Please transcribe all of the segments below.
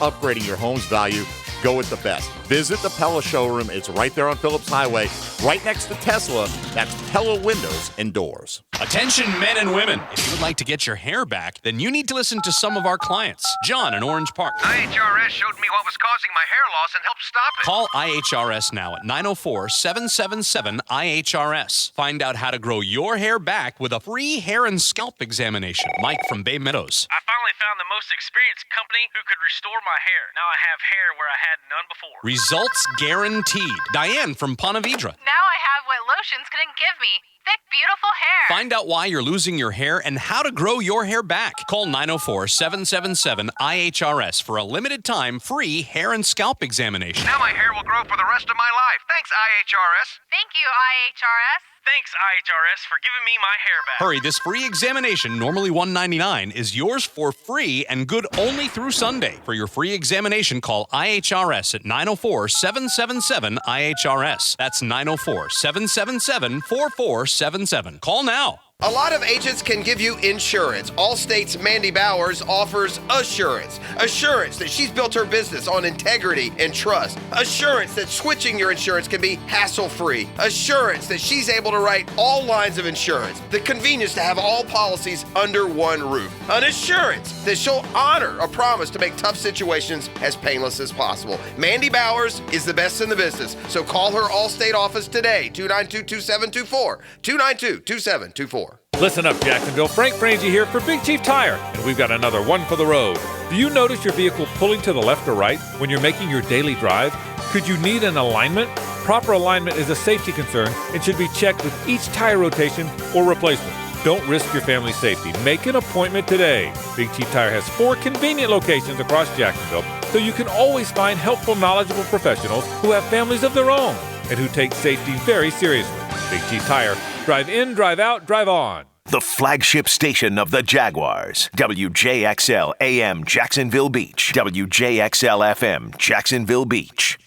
upgrading your home's value, go with the best. Visit the Pella showroom. It's right there on Phillips Highway, right next to Tesla. That's Pella Windows and Doors. Attention men and women. If you would like to get your hair back, then you need to listen to some of our clients. John in Orange Park. IHRS showed me what was causing my hair loss and helped stop it. Call IHRS now at 904-777-IHRS. Find out how to grow your hair back with a free hair and scalp examination. Mike from Bay Meadows. I finally found the most experienced company who could restore my hair. Now I have hair where I had none before. Results guaranteed. Diane from Ponte Vedra. Now I have what lotions couldn't give me. Thick, beautiful hair. Find out why you're losing your hair and how to grow your hair back. Call 904-777-IHRS for a limited time free hair and scalp examination. Now my hair will grow for the rest of my life. Thanks, IHRS. Thank you, IHRS. Thanks, IHRS, for giving me my hair back. Hurry, this free examination, normally $199, is yours for free and good only through Sunday. For your free examination, call IHRS at 904-777-IHRS. That's 904-777-4477. Call now. A lot of agents can give you insurance. Allstate's Mandy Bowers offers assurance. Assurance that she's built her business on integrity and trust. Assurance that switching your insurance can be hassle-free. Assurance that she's able to write all lines of insurance. The convenience to have all policies under one roof. An assurance that she'll honor a promise to make tough situations as painless as possible. Mandy Bowers is the best in the business. So call her Allstate office today, 292-2724, 292-2724. Listen up, Jacksonville. Frank Frangie here for Big Chief Tire, and we've got another one for the road. Do you notice your vehicle pulling to the left or right when you're making your daily drive? Could you need an alignment? Proper alignment is a safety concern and should be checked with each tire rotation or replacement. Don't risk your family's safety. Make an appointment today. Big Chief Tire has 4 convenient locations across Jacksonville, so you can always find helpful, knowledgeable professionals who have families of their own and who take safety very seriously. Big Chief Tire. Drive in, drive out, drive on. The flagship station of the Jaguars. WJXL AM Jacksonville Beach. WJXL FM Jacksonville Beach.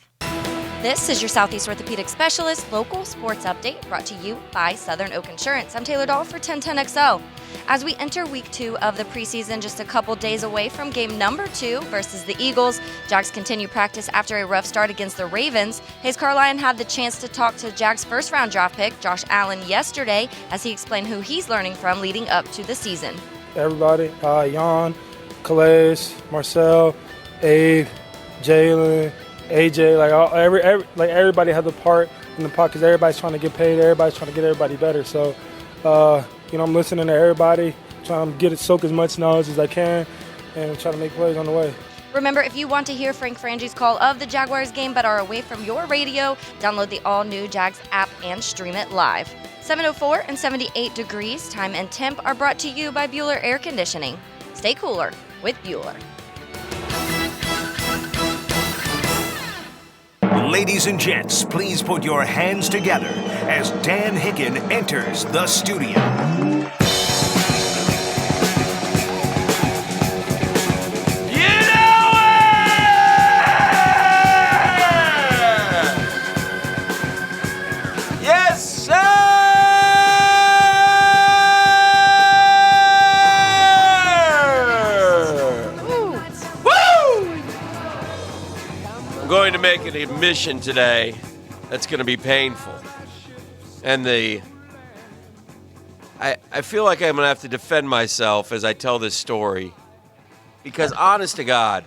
This is your Southeast Orthopedic Specialist local sports update brought to you by Southern Oak Insurance. I'm Taylor Dahl for 1010XL. As we enter week 2 of the preseason, just a couple days away from game number 2 versus the Eagles, Jags continue practice after a rough start against the Ravens. Hayes Carlyon had the chance to talk to Jags' first-round draft pick, Josh Allen, yesterday as he explained who he's learning from leading up to the season. Everybody, Jan, Calais, Marcel, Abe, Jalen, AJ, everybody has a part in the pot because everybody's trying to get paid, everybody's trying to get everybody better. So, I'm listening to everybody, trying to soak as much knowledge as I can, and trying to make plays on the way. Remember, if you want to hear Frank Frangie's call of the Jaguars game but are away from your radio, download the all-new Jags app and stream it live. 704 and 78 degrees, time and temp are brought to you by Bueller Air Conditioning. Stay cooler with Bueller. Ladies and gents, please put your hands together as Dan Hicken enters the studio. Yes, sir! I'm going to make an admission today that's going to be painful. And I feel like I'm going to have to defend myself as I tell this story. Because honest to God,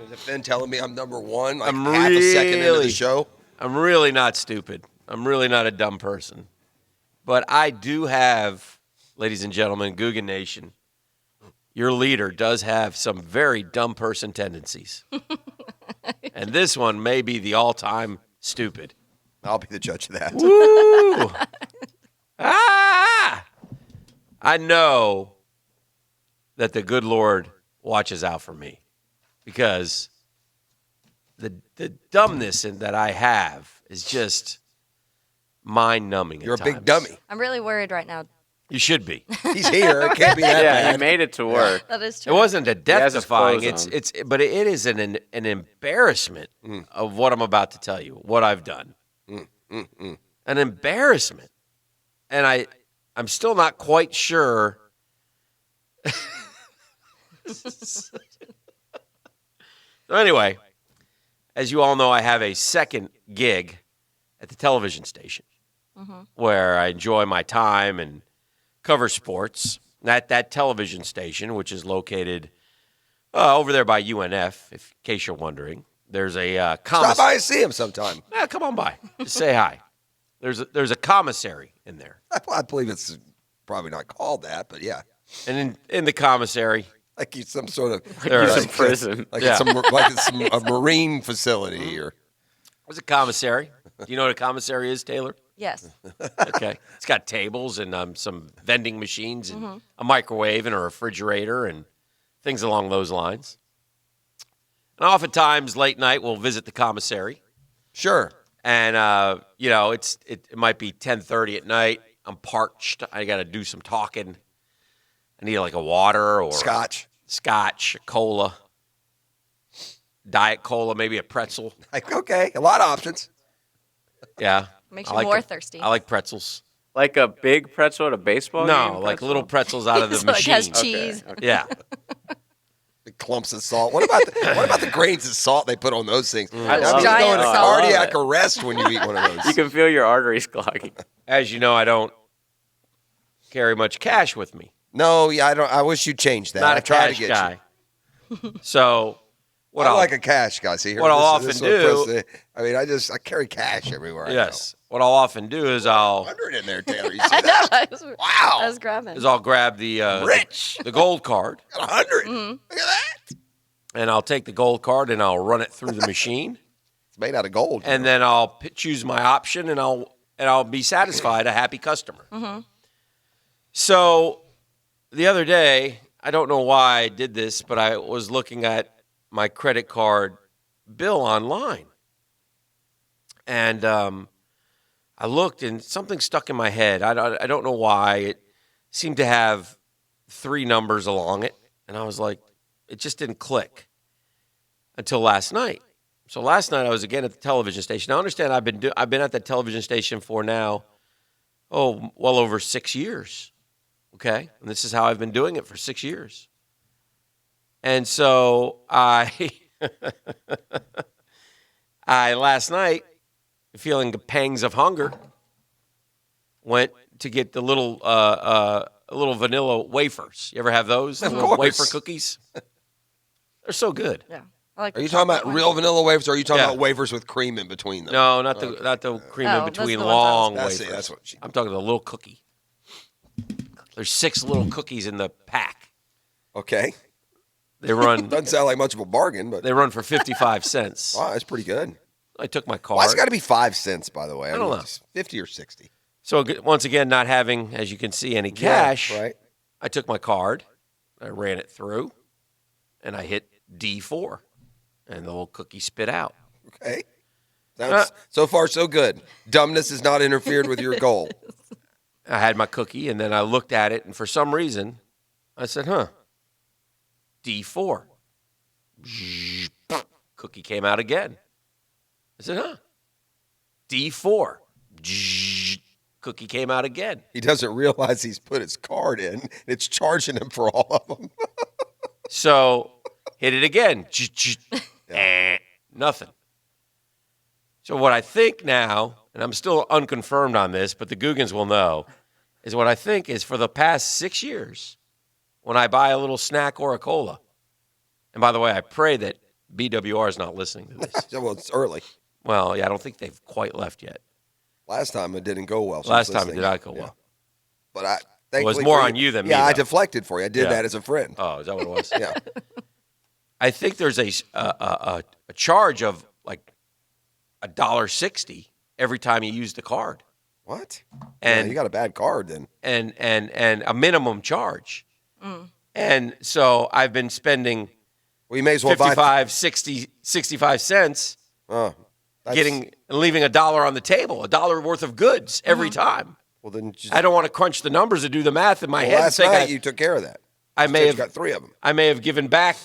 Defend telling me I'm number one, I'm half a second into the show. I'm really not stupid. I'm really not a dumb person. But I do have, ladies and gentlemen, Guggen Nation, your leader does have some very dumb person tendencies. And this one may be the all-time stupid. I'll be the judge of that. Woo! I know that the good Lord watches out for me because the dumbness that I have is just mind-numbing. You're a big dummy. I'm really worried right now. You should be. He's here. It can't be that bad. He made it to work. That is true. It wasn't a death-defying. clothes on. But it is an embarrassment of what I'm about to tell you, what I've done. An embarrassment, and I'm still not quite sure. So anyway, as you all know, I have a second gig at the television station where I enjoy my time and cover sports. At that television station, which is located over there by UNF, in case you're wondering, there's a Stop by and see him sometime. Yeah, come on by. Just say hi. There's a commissary in there. I believe it's probably not called that, but yeah. And in the commissary, like it's some sort of there's prison. Like Yeah. it's a marine facility or there's a commissary. Do you know what a commissary is, Taylor? Yes. Okay. It's got tables and some vending machines and a microwave and a refrigerator and things along those lines. And oftentimes, late night, we'll visit the commissary. Sure. And, it might be 10:30 at night. I'm parched. I got to do some talking. I need like a water or Scotch, cola, Diet Cola, maybe a pretzel. Like, okay, a lot of options. Yeah. Makes I you like more them. thirsty. I like pretzels. Like a big pretzel at a baseball game? No, like pretzel? little pretzels out of the So it machine. has cheese. Okay. Yeah. The clumps of salt. What about the grains of salt they put on those things? I I love mean, Giant you go into salt. cardiac arrest when you eat one of those. You can feel your arteries clogging. As you know, I don't carry much cash with me. No, yeah, I don't. I wish you'd change that. Not I a try cash to get guy. So what I I'll like a cash guy. See, here, what I'll this often is do- what Chris- I mean, I carry cash everywhere. yes. What I'll often do is I'll 100 in there, Taylor. You see I know. that? Wow. I was grabbing. grab the Rich. the gold card Got 100. Look at that. and I'll take the gold card and I'll run it through the machine It's made out of gold. and then I'll choose my option and I'll be satisfied, a happy customer. So the other day, I don't know why I did this, but I was looking at my credit card bill online. And I looked and something stuck in my head. I don't know why. It seemed to have 3 numbers along it. And I was like, it just didn't click until last night. So last night I was again at the television station. Now understand I've been at that television station for now, well over 6 years. Okay? And this is how I've been doing it for 6 years. And so I last night, feeling the pangs of hunger, went to get the little vanilla wafers. You ever have those? Of Little course. wafer cookies. They're so good. Yeah. I like Are the you talking about chocolate real ones. vanilla wafers, or are you talking Yeah. about wafers with cream in between them? No, not the cream Oh, in those between are the ones I was- long That's it, wafers. that's what she- I'm talking the little cookie. There's 6 little cookies in the pack. Okay. They run Doesn't sound like much of a bargain, but they run for 55 cents. wow, that's pretty good. I took my card. Why's it got to be 5 cents, by the way? I don't know. It's 50 or 60. So once again, not having, as you can see, any cash, Yeah, right. I took my card, I ran it through, and I hit D4, and the little cookie spit out. Okay. Sounds, so far, so good. Dumbness has not interfered with your goal. I had my cookie, and then I looked at it, and for some reason, I said, D4. Cookie came out again. I said, D4. Cookie came out again. He doesn't realize he's put his card in. And it's charging him for all of them. So hit it again. Nothing. So what I think now, and I'm still unconfirmed on this, but the Googans will know, is what I think is for the past 6 years, when I buy a little snack or a cola, and by the way, I pray that BWR is not listening to this. Well, it's early. Well, yeah, I don't think they've quite left yet. Last time it didn't go well. so Last it's time it listening. did not go Yeah. well. But I It was thankfully more for on you than me, Yeah, I though. deflected for you. I did Yeah. that as a friend. Oh, is that what it was? Yeah. I think there's a charge of like $1.60 every time you use the card. What? And yeah, you got a bad card then. and a minimum charge. And so I've been spending Well, you may as well 55, 60, 65 cents that's- leaving $1 on the table, $1 worth of goods every time. Well, then just, I don't want to crunch the numbers and do the math in my well, head and last say night you took care of that. I may Instead, have you got 3 of them. I may have given back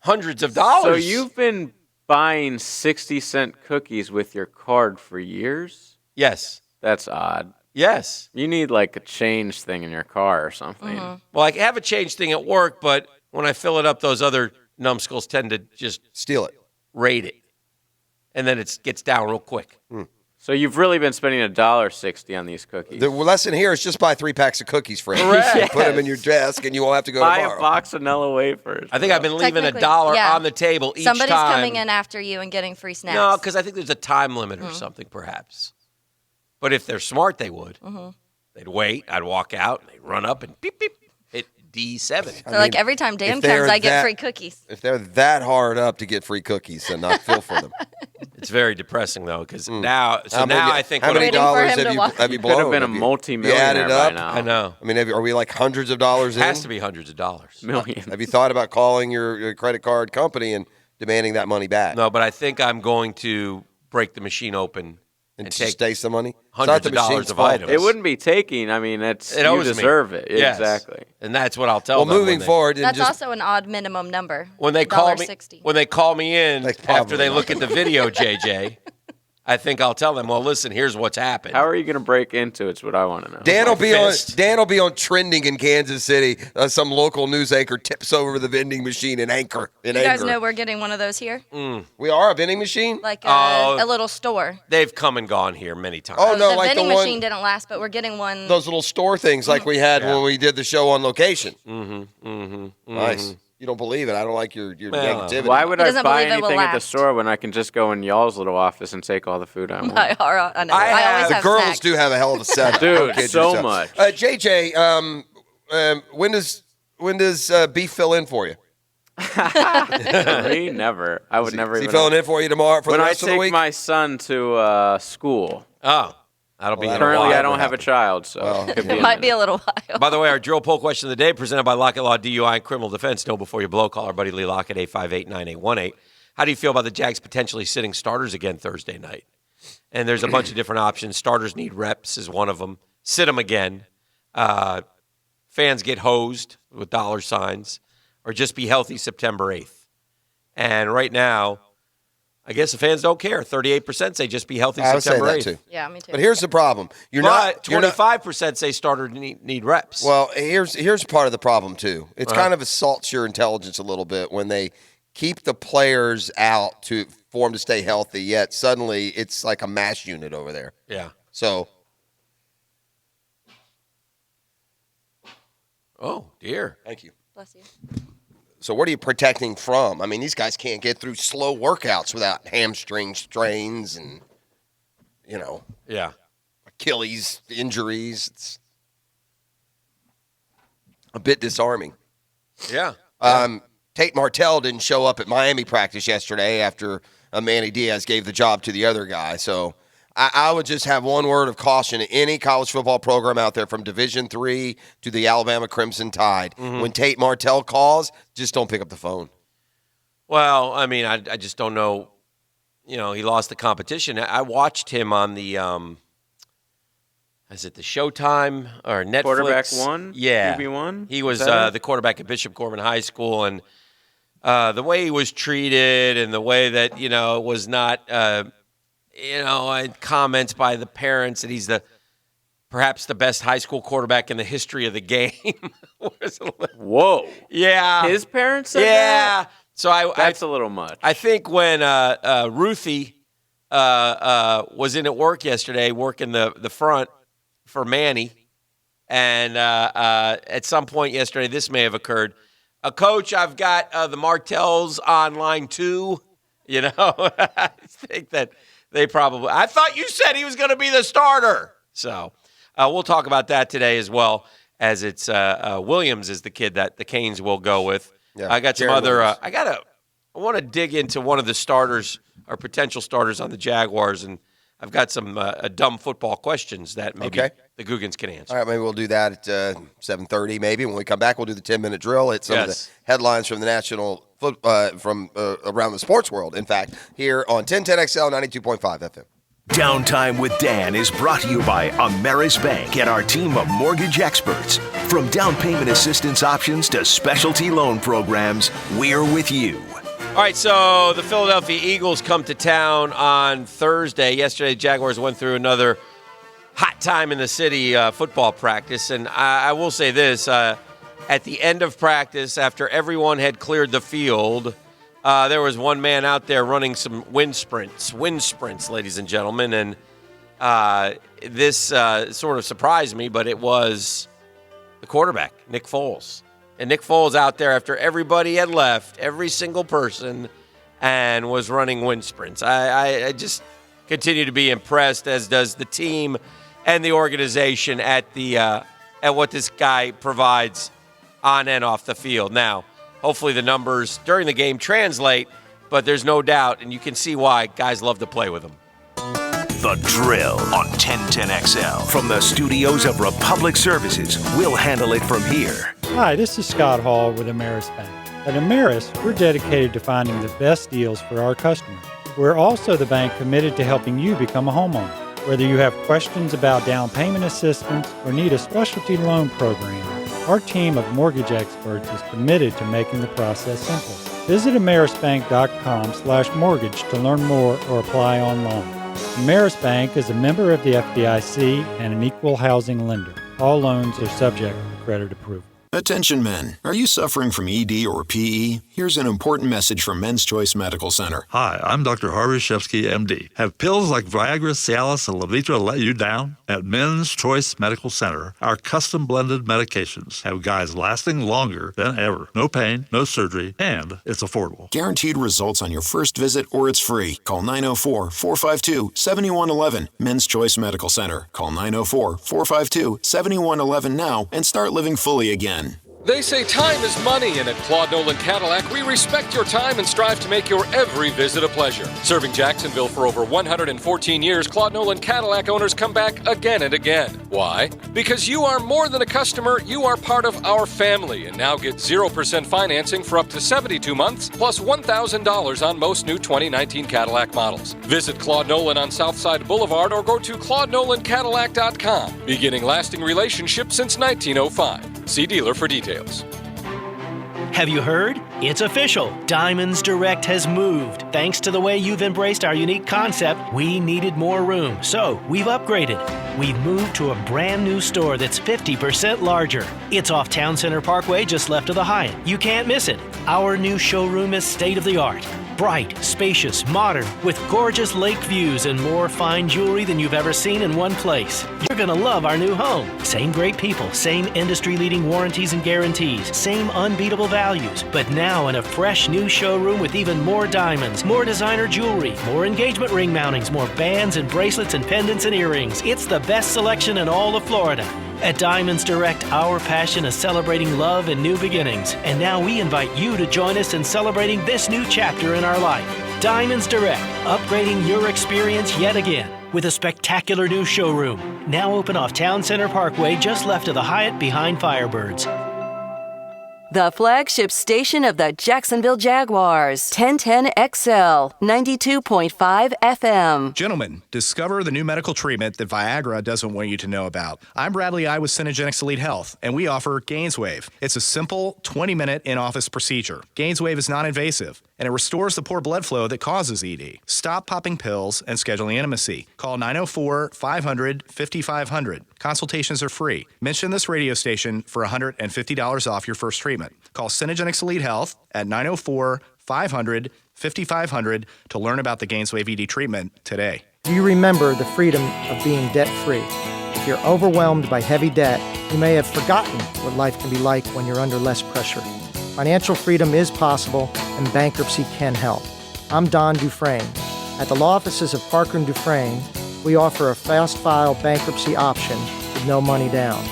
hundreds of dollars. So you've been buying 60-cent cookies with your card for years? Yes. That's odd. Yes. You need like a change thing in your car or something. Well, I have a change thing at work, but when I fill it up those other numbskulls tend to just steal it, raid it, and then it gets down real quick. So you've really been spending $1.60 on these cookies. The lesson here is just buy 3 packs of cookies, friend. Correct. Put them in your desk, and you won't have to go Buy tomorrow. a box of Nella wafers. I think I've been leaving Technically, $1 yeah. on the table each Somebody's time. coming in after you and getting free snacks. No, because I think there's a time limit or something, perhaps. But if they're smart, they would. They'd wait. I'd walk out, and they'd run up and beep, beep, hit D7. So like every time Dan comes, I get free cookies. If they're that hard up to get free cookies, then I feel for them. It's very depressing, though, because now I think... How many Waiting for dollars him to have walk. you blown? Could have been a Have you multi-millionaire added by up? now. I know. I mean, are we like hundreds of dollars It in? has to be hundreds of dollars. Millions. Have you thought about calling your credit card company and demanding that money back? No, but I think I'm going to break the machine open and take just take some money? It's hundreds not the of dollars machine's of fault. items. It wouldn't be taking. I mean, you owes me. deserve it. Yes. Exactly. And that's what I'll tell Well, them. moving forward, and That's just also an odd minimum number. when they call me $1.60. when they call me in That's after they probably look at the video, JJ, I think I'll tell them, well, listen, here's what's happened. How are you going to break into it? It's what I want to know. Dan will be fist. on trending in Kansas City. Some local news anchor tips over the vending machine in Anchor. You guys know we're getting one of those here? We are a vending machine? Like Oh. a little store. They've come and gone here many times. Oh, no, the like the vending one, machine didn't last, but we're getting one. those little store things like we had when we did the show on location. Mm-hmm. Nice. You don't believe it. I don't like your Well, negativity. Why would He I doesn't buy believe it will anything at the last. store when I can just go in y'all's little office and take all the food I want? I know. I always the have girls snacks. do have a hell of a setup. Dude, Don't kid so yourself. much. JJ, when does beef fill in for you? Me? Never. I would never Is he even. filling in for you tomorrow for when the I rest of the take week? my son to school. Oh, that'll be Well, in a Currently, while. I don't have a child, so Well, it could be It a might be minute. a little while. By the way, our drill poll question of the day presented by Lockett Law DUI and Criminal Defense. Know before you blow. Call our buddy Lee Lockett, 858-9818. How do you feel about the Jags potentially sitting starters again Thursday night? And there's a bunch of different options. Starters need reps is one of them. Sit them again. Fans get hosed with dollar signs. Or just be healthy September 8th. And right now, I guess the fans don't care. 38% say just be healthy I would say September that 8th. too. Yeah, me too. But here's the problem. You're But not 25% say starters need reps. Well, here's part of the problem too. It's kind of assaults your intelligence a little bit when they keep the players out for them to stay healthy. Yet suddenly it's like a mass unit over there. Yeah. So, Oh, dear. thank you. Bless you. So what are you protecting from? I mean, these guys can't get through slow workouts without hamstring strains and Yeah. Achilles injuries. It's a bit disarming. Yeah. Tate Martell didn't show up at Miami practice yesterday after Manny Diaz gave the job to the other guy. So I would just have one word of caution to any college football program out there from Division III to the Alabama Crimson Tide. When Tate Martell calls, just don't pick up the phone. Well, I mean, I just don't know. He lost the competition. I watched him on the, is it the Showtime or Netflix? Quarterback one? Yeah. QB1? He was Is that it? the quarterback at Bishop Gorman High School, and the way he was treated and the way that, it was not, comments by the parents that he's perhaps the best high school quarterback in the history of the game. Whoa. Yeah. His parents said Yeah. that? So That's a little much. I think when Ruthie was in at work yesterday, working the front for Manny, and at some point yesterday, this may have occurred. Coach, I've got the Martells on line 2. I think that they probably. I thought you said he was going to be the starter. So we'll talk about that today as well, as it's Williams is the kid that the Canes will go with. Yeah, I got some Jared other. Williams. I want to dig into one of the starters or potential starters on the Jaguars, and I've got some dumb football questions that maybe the Googans can answer. All right, maybe we'll do that at 7:30 maybe. When we come back, we'll do the 10-minute drill. It's some of the headlines from the national from around the sports world, in fact, here on 1010XL 92.5 FM. Downtime with Dan is brought to you by Ameris Bank and our team of mortgage experts. From down payment assistance options to specialty loan programs, we're with you. All right, so the Philadelphia Eagles come to town on Thursday. Yesterday, the Jaguars went through another hot time in the city football practice, and I will say this. at the end of practice, after everyone had cleared the field, there was one man out there running some wind sprints, ladies and gentlemen, and this sort of surprised me, but it was the quarterback, Nick Foles. And Nick Foles out there after everybody had left, every single person, and was running wind sprints. I just continue to be impressed, as does the team and the organization at what this guy provides on and off the field. Now, hopefully the numbers during the game translate, but there's no doubt, and you can see why guys love to play with him. The Drill on 1010XL. From the studios of Republic Services, we'll handle it from here. Hi, this is Scott Hall with Ameris Bank. At Ameris, we're dedicated to finding the best deals for our customers. We're also the bank committed to helping you become a homeowner. Whether you have questions about down payment assistance or need a specialty loan program, our team of mortgage experts is committed to making the process simple. Visit amerisbank.com/mortgage to learn more or apply online. Ameris Bank is a member of the FDIC and an equal housing lender. All loans are subject to credit approval. Attention men, are you suffering from ED or PE? Here's an important message from Men's Choice Medical Center. Hi, I'm Dr. Harvey Shevsky, MD. Have pills like Viagra, Cialis, and Levitra let you down? At Men's Choice Medical Center, our custom blended medications have guys lasting longer than ever. No pain, no surgery, and it's affordable. Guaranteed results on your first visit or it's free. Call 904-452-7111. Men's Choice Medical Center. Call 904-452-7111 now and start living fully again. They say time is money, and at Claude Nolan Cadillac, we respect your time and strive to make your every visit a pleasure. Serving Jacksonville for over 114 years, Claude Nolan Cadillac owners come back again and again. Why? Because you are more than a customer, you are part of our family, and now get 0% financing for up to 72 months, plus $1,000 on most new 2019 Cadillac models. Visit Claude Nolan on Southside Boulevard or go to ClaudeNolanCadillac.com. Beginning lasting relationships since 1905. See dealer for details. Have you heard? It's official. Diamonds Direct has moved. Thanks to the way you've embraced our unique concept, we needed more room, so we've upgraded. We've moved to a brand new store that's 50% larger. It's off Town Center Parkway, just left of the Hyatt. You can't miss it. Our new showroom is state-of-the-art. Bright, spacious, modern, with gorgeous lake views and more fine jewelry than you've ever seen in one place. You're gonna love our new home. Same great people, same industry-leading warranties and guarantees, same unbeatable values, but now in a fresh new showroom with even more diamonds, more designer jewelry, more engagement ring mountings, more bands and bracelets and pendants and earrings. It's the best selection in all of Florida. At Diamonds Direct, our passion is celebrating love and new beginnings. And now we invite you to join us in celebrating this new chapter in our life. Diamonds Direct, upgrading your experience yet again with a spectacular new showroom. Now open off Town Center Parkway, just left of the Hyatt behind Firebirds. The flagship station of the Jacksonville Jaguars, 1010XL, 92.5 FM. Gentlemen, discover the new medical treatment that Viagra doesn't want you to know about. I'm Bradley I with Synergenics Elite Health, and we offer GainsWave. It's a simple 20-minute in-office procedure. GainsWave is non-invasive, and it restores the poor blood flow that causes ED. Stop popping pills and scheduling intimacy. Call 904-500-5500. Consultations are free. Mention this radio station for $150 off your first treatment. Call Synergenics Elite Health at 904-500-5500 to learn about the GainsWave ED treatment today. Do you remember the freedom of being debt-free? If you're overwhelmed by heavy debt, you may have forgotten what life can be like when you're under less pressure. Financial freedom is possible, and bankruptcy can help. I'm Don Dufresne. At the law offices of Parker & Dufresne, we offer a fast-file bankruptcy option with no money down.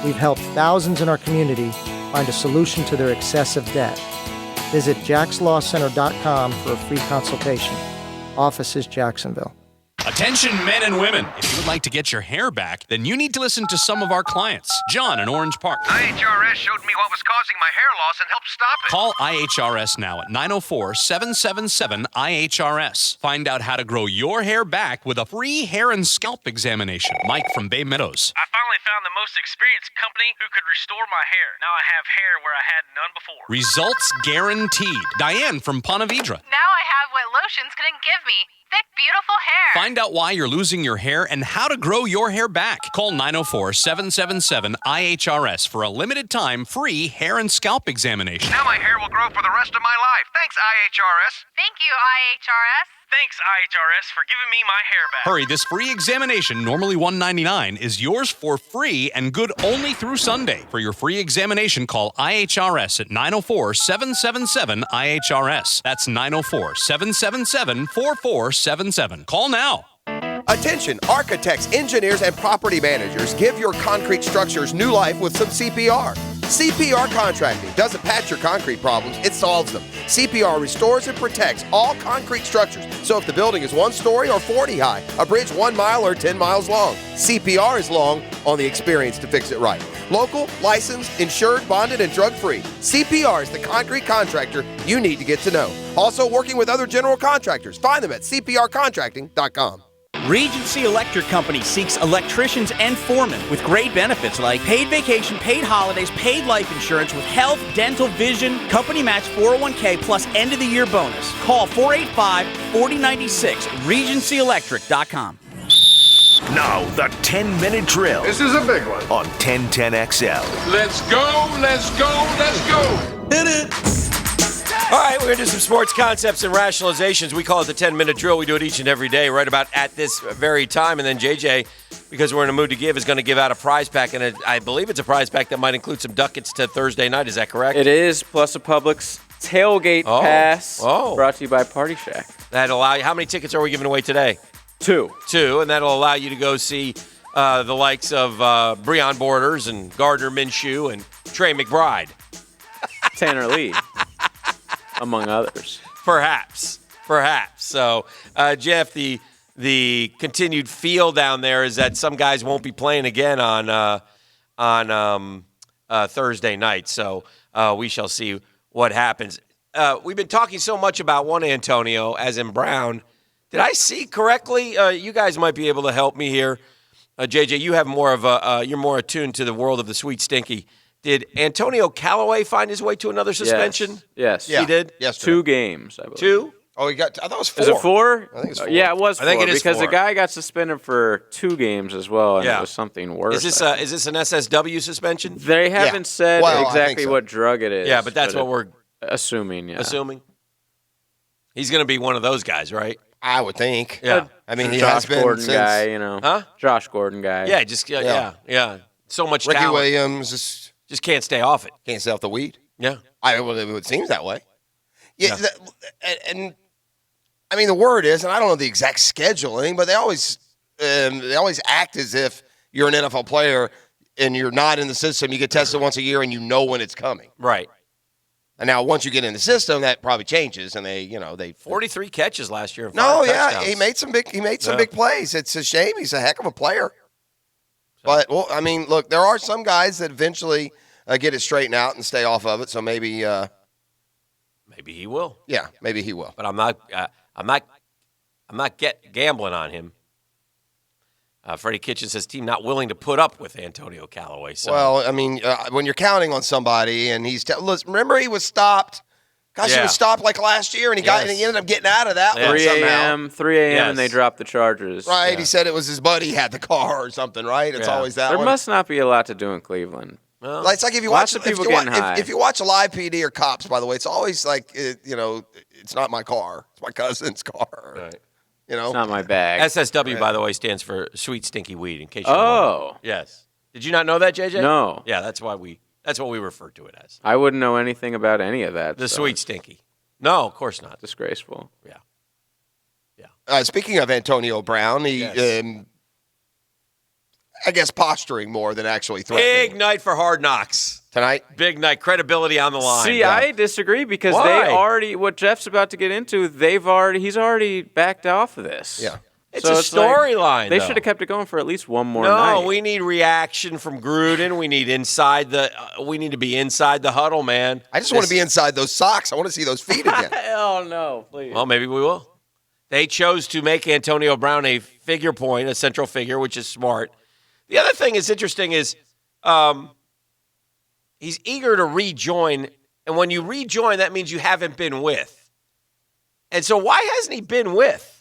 We've helped thousands in our community find a solution to their excessive debt. Visit jackslawcenter.com for a free consultation. Offices, Jacksonville. Attention men and women. If you would like to get your hair back, then you need to listen to some of our clients. John in Orange Park. IHRS showed me what was causing my hair loss and helped stop it. Call IHRS now at 904-777-IHRS. Find out how to grow your hair back with a free hair and scalp examination. Mike from Bay Meadows. I finally found the most experienced company who could restore my hair. Now I have hair where I had none before. Results guaranteed. Diane from Ponte Vedra. Now I have what lotions couldn't give me. thick, beautiful hair. Find out why you're losing your hair and how to grow your hair back. Call 904-777-IHRS for a limited time free hair and scalp examination. Now my hair will grow for the rest of my life. Thanks, IHRS. Thank you, IHRS. Thanks, IHRS, for giving me my hair back. Hurry, this free examination, normally $199, is yours for free and good only through Sunday. For your free examination, call IHRS at 904-777-IHRS. That's 904-777-4477. Call now. Attention, architects, engineers, and property managers, give your concrete structures new life with some CPR. CPR Contracting doesn't patch your concrete problems, it solves them. CPR restores and protects all concrete structures. So if the building is 1 story or 40 high, a bridge 1 mile or 10 miles long, CPR is long on the experience to fix it right. Local, licensed, insured, bonded, and drug-free. CPR is the concrete contractor you need to get to know. Also working with other general contractors. Find them at cprcontracting.com. Regency Electric Company seeks electricians and foremen with great benefits like paid vacation, paid holidays, paid life insurance with health, dental, vision, company match 401k plus end of the year bonus. Call 485-4096, regencyelectric.com. Now, the 10-minute drill. This is a big one. On 1010XL. Let's go, let's go, let's go. Hit it. All right, we're going to do some sports concepts and rationalizations. We call it the 10-minute drill. We do it each and every day, right about at this very time. And then JJ, because we're in a mood to give, is going to give out a prize pack. And I believe it's a prize pack that might include some ducats to Thursday night. Is that correct? It is, plus a Publix tailgate pass brought to you by Party Shack. That'll allow you. How many tickets are we giving away today? 2. 2, and that'll allow you to go see the likes of Breon Borders and Gardner Minshew and Trey McBride. Tanner Lee. Among others. Perhaps. So, Jeff, the continued feel down there is that some guys won't be playing again on Thursday night. So we shall see what happens. We've been talking so much about one Antonio, as in Brown. Did I see correctly? You guys might be able to help me here. JJ, you have more of you're more attuned to the world of the sweet stinky. Did Antonio Callaway find his way to another suspension? Yes. He did? Yes. 2 games, I believe. 2? Oh, I thought it was 4. Is it 4? I think it's 4. Yeah, it was 4. I think it is because 4. the guy got suspended for 2 games as well, and it was something worse. Is this an SSW suspension? They haven't said exactly what drug it is. Yeah, but that's what we're assuming. Yeah. Assuming. He's going to be one of those guys, right? I would think. Yeah. I mean, he Josh has been Gordon since. guy, you know. Huh? Josh Gordon guy. Yeah, yeah. So much Ricky talent. Williams just can't stay off it. Can't stay off the weed. Yeah. It seems that way. Yeah. And I mean, the word is, and I don't know the exact scheduling, but they always act as if you're an NFL player and you're not in the system. You get tested once a year and you know when it's coming. Right. And now once you get in the system, that probably changes, and they 43 catches last year. And 5 No, touchdowns. he made some big plays. It's a shame. He's a heck of a player. But well, I mean, look, there are some guys that eventually get it straightened out and stay off of it. So maybe he will. Yeah, maybe he will. But I'm not gambling on him. Freddie Kitchen says team not willing to put up with Antonio Callaway. So. Well, I mean, when you're counting on somebody and he's remember he was stopped. Gosh, he was stopped like last year, and he ended up getting out of that one somehow. 3 a.m. and they dropped the charges. Right, Yeah. he said it was his buddy had the car or something. Right, it's always that. There one. must not be a lot to do in Cleveland. Well, It's like if you lots watch of people getting high. if you watch a live PD or cops, by the way, it's always like it's not my car, it's my cousin's car. Right. It's not my bag. SSW, by the way, stands for sweet stinky weed. In case you yes. Did you not know that, JJ? No. Yeah, that's what we refer to it as. I wouldn't know anything about any of that. The so sweet stinky. No, of course not. Disgraceful. Yeah. Speaking of Antonio Brown, he, I guess, posturing more than actually threatening. Big night for Hard Knocks tonight. Big night, credibility on the line. See, I disagree because Why? they already, what Jeff's about to get into, he's already backed off of this. Yeah. It's a storyline. They though. should have kept it going for at least one more night. No, we need reaction from Gruden. We need we need to be inside the huddle, man. I just want to be inside those socks. I want to see those feet again. Hell no, please. Well, maybe we will. They chose to make Antonio Brown a figure point, a central figure, which is smart. The other thing is interesting is he's eager to rejoin, and when you rejoin, that means you haven't been with. And so why hasn't he been with?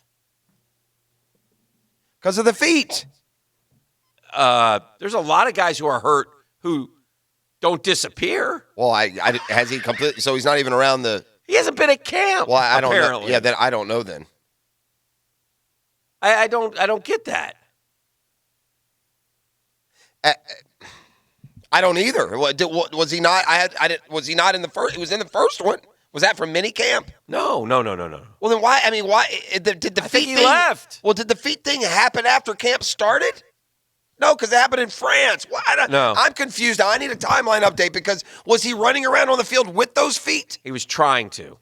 Because of the feet. There's a lot of guys who are hurt who don't disappear. Well, has he completely? So he's not even around the. He hasn't been at camp. Well, I don't know. apparently. Yeah, then I don't know. Then I don't get that. I don't either. Was he not? Was he not in the first? He was in the first one. Was that from minicamp? No. Well, then why? I mean, why did the feet he thing left? Well, did the feet thing happen after camp started? No, because it happened in France. No. I'm confused now. I need a timeline update because was he running around on the field with those feet? He was trying to.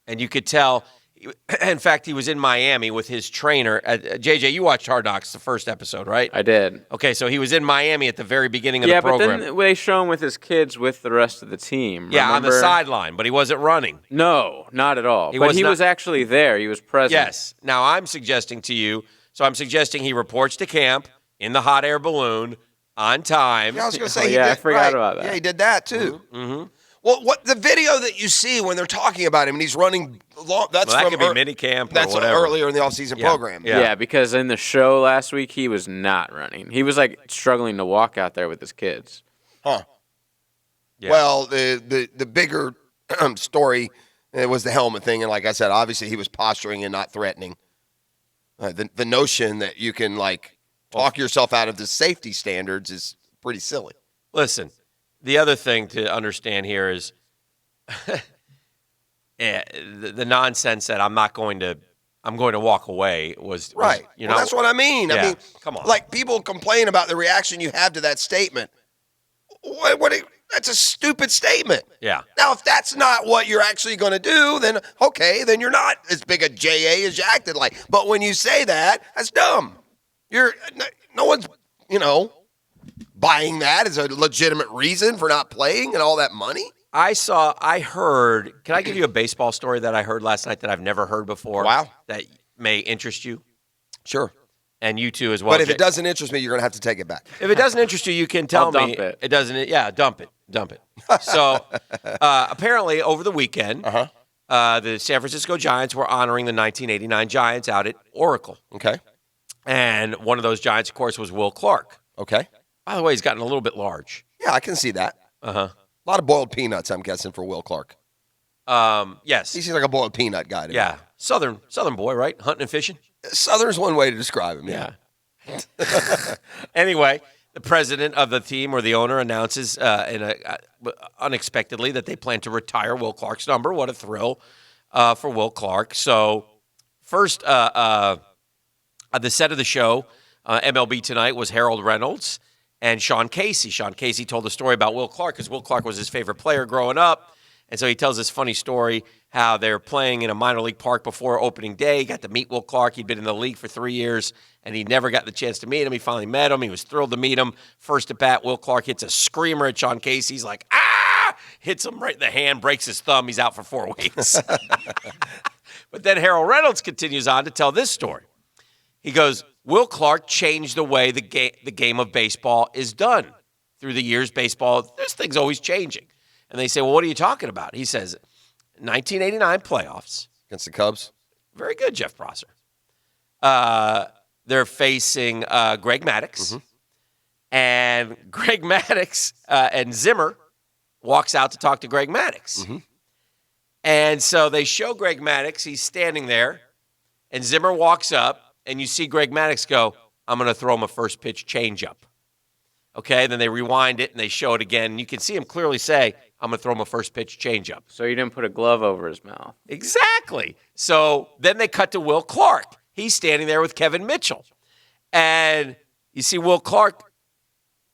And you could tell. In fact, he was in Miami with his trainer. JJ, you watched Hard Knocks, the first episode, right? I did. Okay, so he was in Miami at the very beginning of the program. Yeah, but then they show him with his kids with the rest of the team. Yeah, remember? on the sideline, but he wasn't running. No, not at all. He was was actually there. He was present. Yes. Now, I'm suggesting he reports to camp in the hot air balloon on time. Yeah, I was going to say, I forgot about that. Yeah, he did that too. Mm-hmm. Well, what the video that you see when they're talking about him and he's running long, that's that from could be minicamp or that's whatever. earlier in the offseason program. Yeah, because in the show last week, he was not running. He was like struggling to walk out there with his kids. Huh. Yeah. Well, the bigger story was the helmet thing. And like I said, obviously he was posturing and not threatening. The notion that you can like talk yourself out of the safety standards is pretty silly. Listen, the other thing to understand here is the nonsense that I'm going to walk away was right. Well, that's what I mean. Yeah. I mean, come on. Like people complain about the reaction you have to that statement. That's a stupid statement. Yeah. Now, if that's not what you're actually going to do, then okay, then you're not as big a JA as you acted like. But when you say that, that's dumb. No one's, buying that as a legitimate reason for not playing and all that money. I heard, can I give you a baseball story that I heard last night that I've never heard before? Wow. That may interest you? Sure. And you too as well. But if it doesn't interest me, you're going to have to take it back. If it doesn't interest you, you can tell I'll me. dump it. It doesn't. Yeah, dump it. So apparently over the weekend, the San Francisco Giants were honoring the 1989 Giants out at Oracle. Okay. And one of those Giants, of course, was Will Clark. Okay. By the way, he's gotten a little bit large. Yeah, I can see that. Uh-huh. A lot of boiled peanuts, I'm guessing, for Will Clark. Yes. He seems like a boiled peanut guy to me. Yeah. Southern boy, right? Hunting and fishing? Southern's one way to describe him, yeah. Anyway, the president of the team or the owner announces unexpectedly that they plan to retire Will Clark's number. What a thrill for Will Clark. So first, the set of the show, MLB Tonight, was Harold Reynolds and Sean Casey. Sean Casey told a story about Will Clark because Will Clark was his favorite player growing up. And so he tells this funny story how they're playing in a minor league park before opening day. He got to meet Will Clark. He'd been in the league for 3 years, and he never got the chance to meet him. He finally met him. He was thrilled to meet him. First at bat, Will Clark hits a screamer at Sean Casey. He's like, ah! Hits him right in the hand, breaks his thumb. He's out for 4 weeks. But then Harold Reynolds continues on to tell this story. He goes, Will Clark changed the way the game of baseball is done. Through the years, baseball, this thing's always changing. And they say, well, what are you talking about? He says, 1989 playoffs. Against the Cubs. Very good, Jeff Prosser. They're facing Greg Maddux. Mm-hmm. And Greg Maddux and Zimmer walks out to talk to Greg Maddux. Mm-hmm. And so they show Greg Maddux. He's standing there. And Zimmer walks up. And you see Greg Maddux go, I'm going to throw him a first pitch changeup. Okay, then they rewind it and they show it again. And you can see him clearly say, I'm going to throw him a first pitch changeup. So you didn't put a glove over his mouth. Exactly. So then they cut to Will Clark. He's standing there with Kevin Mitchell. And you see Will Clark,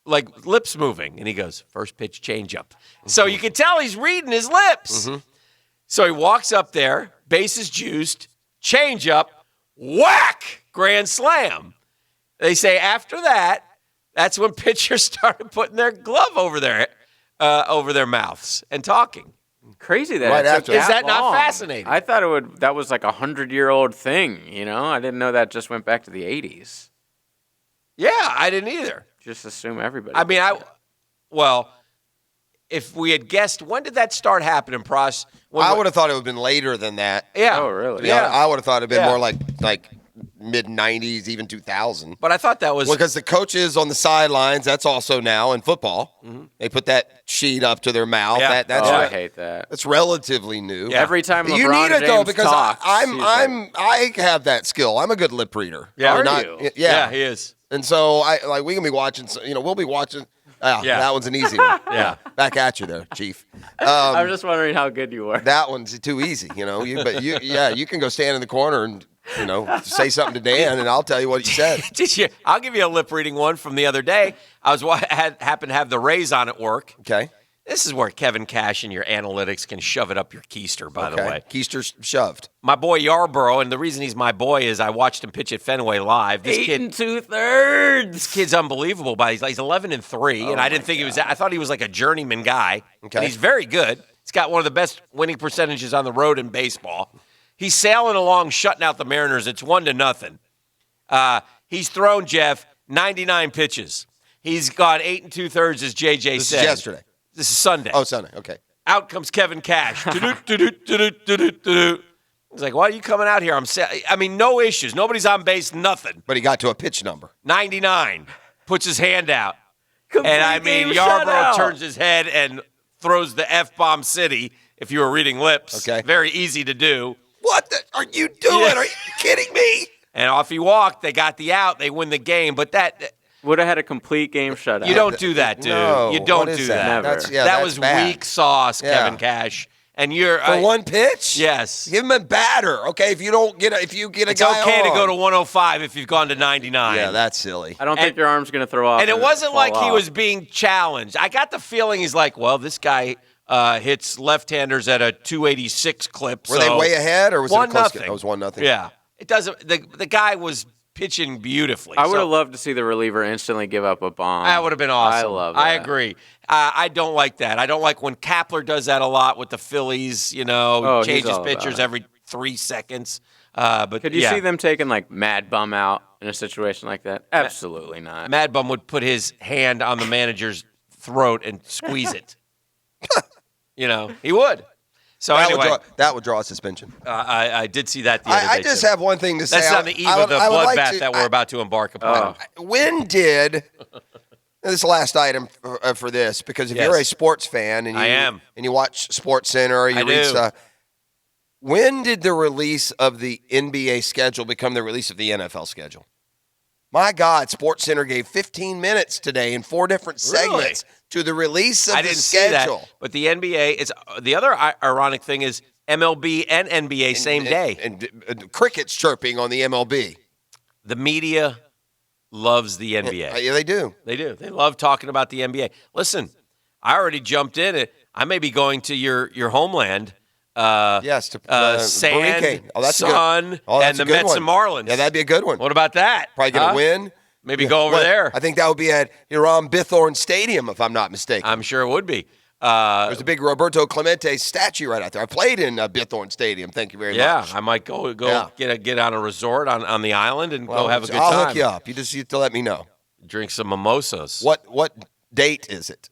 like, lips moving. And he goes, first pitch changeup. Mm-hmm. So you can tell he's reading his lips. Mm-hmm. So he walks up there, bases juiced, changeup, whack, grand slam. They say after that, that's when pitchers started putting their glove over their mouths and talking. Crazy that Right it took after. Is that not long. fascinating? I thought that was like 100-year-old thing, I didn't know that just went back to the 80s. Yeah, I didn't either. Just assume everybody. I mean, if we had guessed, when did that start happening, Pros? I would have thought it would have been later than that. Yeah. Oh, really? Yeah, I would have thought it would have been more like mid-'90s, even 2000. But I thought that was because the coaches on the sidelines. That's also now in football. They put that sheet up to their mouth. Yeah. I hate that. That's relatively new. Every time you LeBron need it though James because talks, I have that skill. I'm a good lip reader. Yeah, Or you? Yeah, he is. And so we can be watching. We'll be watching. Yeah, that one's an easy one. Yeah, back at you there, Chief. I was just wondering how good you were. That one's too easy, you can go stand in the corner and say something to Dan, and I'll tell you what he said. Did you? I'll give you a lip reading one from the other day. I happened to have the Rays on at work. Okay. This is where Kevin Cash and your analytics can shove it up your keister, by the way. Keister's shoved. My boy Yarborough, and the reason he's my boy is I watched him pitch at Fenway live. This 8 2/3. This kid's unbelievable. But he's 11-3, and I didn't think he was. I thought he was like a journeyman guy. Okay. And he's very good. He's got one of the best winning percentages on the road in baseball. He's sailing along, shutting out the Mariners. It's 1-0. He's thrown, Jeff, 99 pitches. He's got 8 2/3, as JJ said. This is yesterday. This is Sunday. Oh, Sunday. Okay. Out comes Kevin Cash. He's like, why are you coming out here? No issues. Nobody's on base, nothing. But he got to a pitch number. 99. Puts his hand out. Complete game Yarborough shutout. turns his head and throws the F-bomb city, if you were reading lips. Okay. Very easy to do. What are you doing? Yeah. Are you kidding me? And off he walked. They got the out. They win the game. But that... Would have had a complete game shutout. You don't do that, dude. No, you don't what is do that? that. Never. That was bad. weak sauce, Yeah. Kevin Cash. And you're... For one pitch? Yes. Give him a batter, okay? If you get a It's guy okay on. to go to 105 if you've gone to 99. Yeah, that's silly. I don't think your arm's going to throw off. And it wasn't fall like he off. was being challenged. I got the feeling he's like, well, this guy hits left-handers at a 286 clip. Were they way ahead, or was it a close game? 1-0. It was 1-0. Yeah. It doesn't. The guy was pitching beautifully. I would So have loved to see the reliever instantly give up a bomb. That would have been awesome. I love that. I agree. I don't like that. I don't like when Kapler does that a lot with the Phillies, Oh, he's changes all about pitchers it. every 3 seconds. But Could you yeah. see them taking like Mad Bum out in a situation like that? Absolutely not. Mad Bum would put his hand on the manager's throat and squeeze it. He would. So anyway, that would draw a suspension. I did see that the other day. I just too. have one thing to say. That's on the eve of the bloodbath that we're about to embark upon. When did this is the last item for this? Because if Yes. you're a sports fan and I am. and you watch Sports Center, or you I read do. stuff. When did the release of the NBA schedule become the release of the NFL schedule? My God, Sports Center gave 15 minutes today in 4 different segments to the release of I the didn't see schedule. that. But the NBA is the other ironic thing is MLB and NBA same day. And crickets chirping on the MLB. The media loves the NBA. Yeah, they do. They do. They love talking about the NBA. Listen, I already jumped in it. I may be going to your homeland. Yes, to Sand, Hurricane. Oh, that's Sun, good. Oh, that's and a the good Mets one. and Marlins. Yeah, that'd be a good one. What about that? Probably going to win. Maybe go over there. I think that would be at Hiram Bithorn Stadium, if I'm not mistaken. I'm sure it would be. There's a big Roberto Clemente statue right out there. I played in Bithorn Stadium. Thank you very much. Yeah, I might go get on a resort on the island and go have a good time. I'll hook you up. You just have to let me know. Drink some mimosas. What date is it?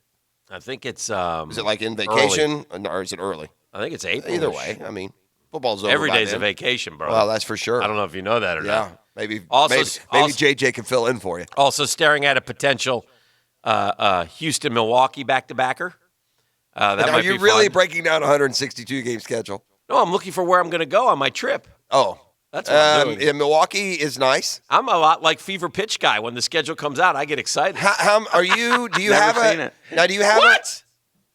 I think it's is it like in vacation or is it early? I think it's April. Either way, I mean, football's over. Every by day's then. a vacation, bro. Well, that's for sure. I don't know if you know that or not. Yeah, maybe. Also, maybe JJ can fill in for you. Also, staring at a potential Houston-Milwaukee back-to-backer. That Are might you be really fun. breaking down a 162 game schedule? No, I'm looking for where I'm going to go on my trip. Oh, That's what I'm doing. Yeah, Milwaukee is nice. I'm a lot like Fever Pitch guy. When the schedule comes out, I get excited. How are you? Do you Never have seen a? it. Now, do you have What?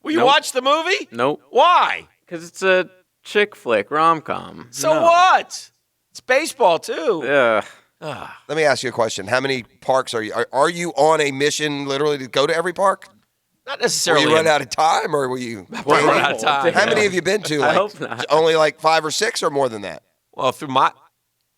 Will you Nope. watch the movie? Nope. Why? Because it's a chick flick rom-com. So No. what? It's baseball too. Yeah. Let me ask you a question. How many parks are you? Are you on a mission literally to go to every park? Not Will necessarily. you run out of time, or will you? Run out of time. How many have you been to? I Like, hope not. Only like 5 or 6, or more than that? Well, through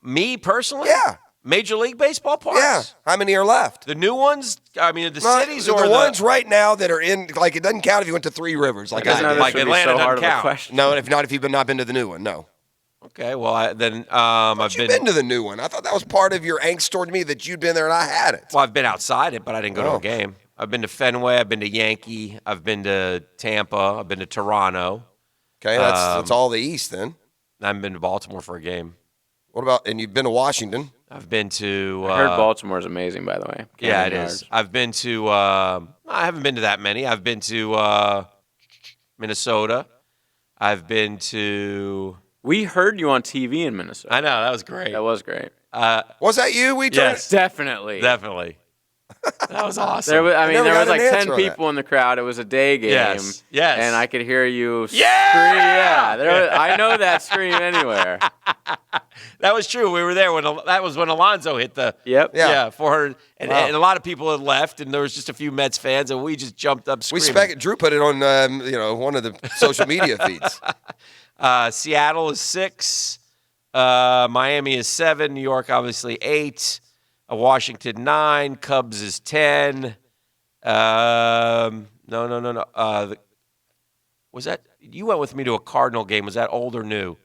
me personally. Yeah. Major League Baseball parks. Yeah. How many are left? The new ones. I mean, the No, cities the or ones right now that are in. Like it doesn't count if you went to 3 Rivers. Like It doesn't I did. like Atlanta doesn't count. No, if not, if you've not been to the new one, no. Okay, well I've You've been to the new one. I thought that was part of your angst toward me that you'd been there and I had it. Well, I've been outside it, but I didn't go to Oh. a game. I've been to Fenway. I've been to Yankee. I've been to Tampa. I've been to Toronto. Okay, that's all the East then. I haven't been to Baltimore for a game. What about? And you've been to Washington? I've been to. I heard Baltimore's amazing, by the way. Yeah, it is. I've been to. I haven't been to that many. I've been to Minnesota. I've been to. We heard you on TV in Minnesota. I know, that was great. That was great. Was that you? Yes, definitely. Definitely. That was awesome. There was like 10 on people in the crowd. It was a day game. Yes. And I could hear you scream. Yeah! I know that scream anywhere. That was true. We were there when that was when Alonso hit the 400, and a lot of people had left, and there was just a few Mets fans, and we just jumped up screaming. Drew put it on one of the social media feeds. Seattle is 6, Miami is 7, New York obviously 8, Washington 9, Cubs is 10. No. Was that you went with me to a Cardinal game? Was that old or new?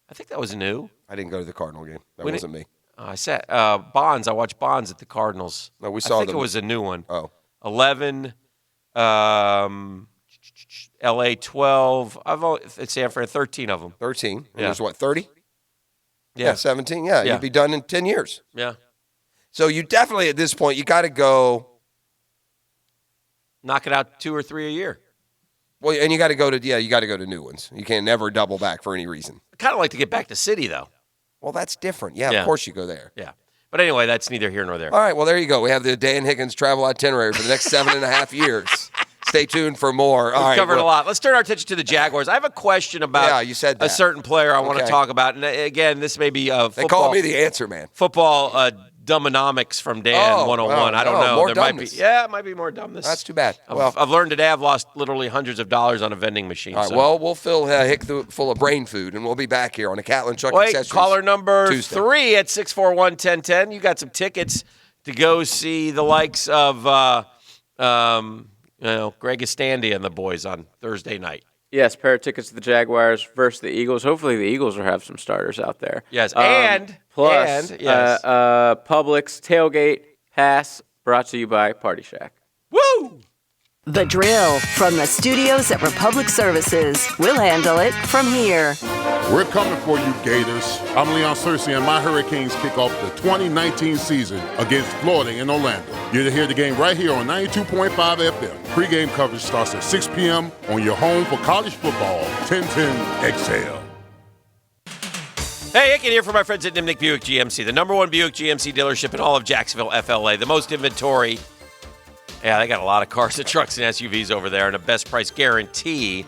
I think that was new. I didn't go to the Cardinal game. That wasn't me. I said Bonds. I watched Bonds at the Cardinals. No, we saw. I think it was a new one. Oh. 11. LA 12. It's San Fran 13 of them. 13. And Yeah. there's what, 30? Yeah. 17. Yeah, you'd be done in 10 years. Yeah. So you definitely at this point you got to go knock it out 2 or 3 a year. Well, and you got to go to new ones. You can never double back for any reason. I kind of like to get back to City though. Well, that's different. Yeah, of course you go there. Yeah. But anyway, that's neither here nor there. All right, well, there you go. We have the Dan Higgins travel itinerary for the next 7.5 years. Stay tuned for more. We've covered a lot. Let's turn our attention to the Jaguars. I have a question about you said that. a certain player I want to talk about. And again, this may be football. They call me the answer man. Football dumbonomics from Dan 101. I don't know. More there dumbness. it might be more dumbness. That's too bad. I've learned today I've lost literally hundreds of dollars on a vending machine. All right, well, we'll fill Hick full of brain food, and we'll be back here on a Catlin Truck Accessories. Caller number Tuesday. 3 at 641-1010. You got some tickets to go see the likes of Greg Estandia and the boys on Thursday night. Yes, pair of tickets to the Jaguars versus the Eagles. Hopefully the Eagles will have some starters out there. Yes, Publix Tailgate Pass brought to you by Party Shack. Woo! The Drill from the studios at Republic Services. We'll handle it from here. We're coming for you, Gators. I'm Leon Searcy, and my Hurricanes kick off the 2019 season against Florida in Orlando. You're to hear the game right here on 92.5 FM. Pre-game coverage starts at 6 p.m. on your home for college football, 1010 XL. Hey, Hicken here for my friends at Nimnick Buick GMC, the #1 Buick GMC dealership in all of Jacksonville, FLA. The most inventory. Yeah, they got a lot of cars and trucks and SUVs over there, and a best price guarantee.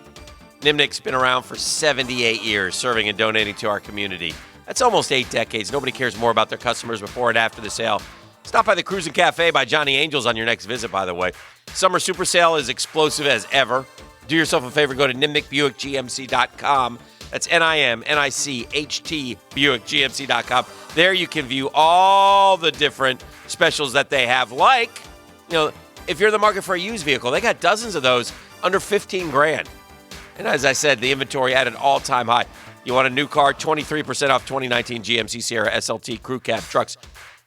Nimnick's been around for 78 years, serving and donating to our community. That's almost 8 decades. Nobody cares more about their customers before and after the sale. Stop by the Cruisin' Cafe by Johnny Angels on your next visit, by the way. Summer Super Sale is explosive as ever. Do yourself a favor, go to NimnickBuickGMC.com. That's NIMNICHT BuickGMC.com. There you can view all the different specials that they have, like, if you're in the market for a used vehicle, they got dozens of those under $15,000. And as I said, the inventory at an all-time high. You want a new car, 23% off 2019 GMC Sierra SLT Crew Cab trucks.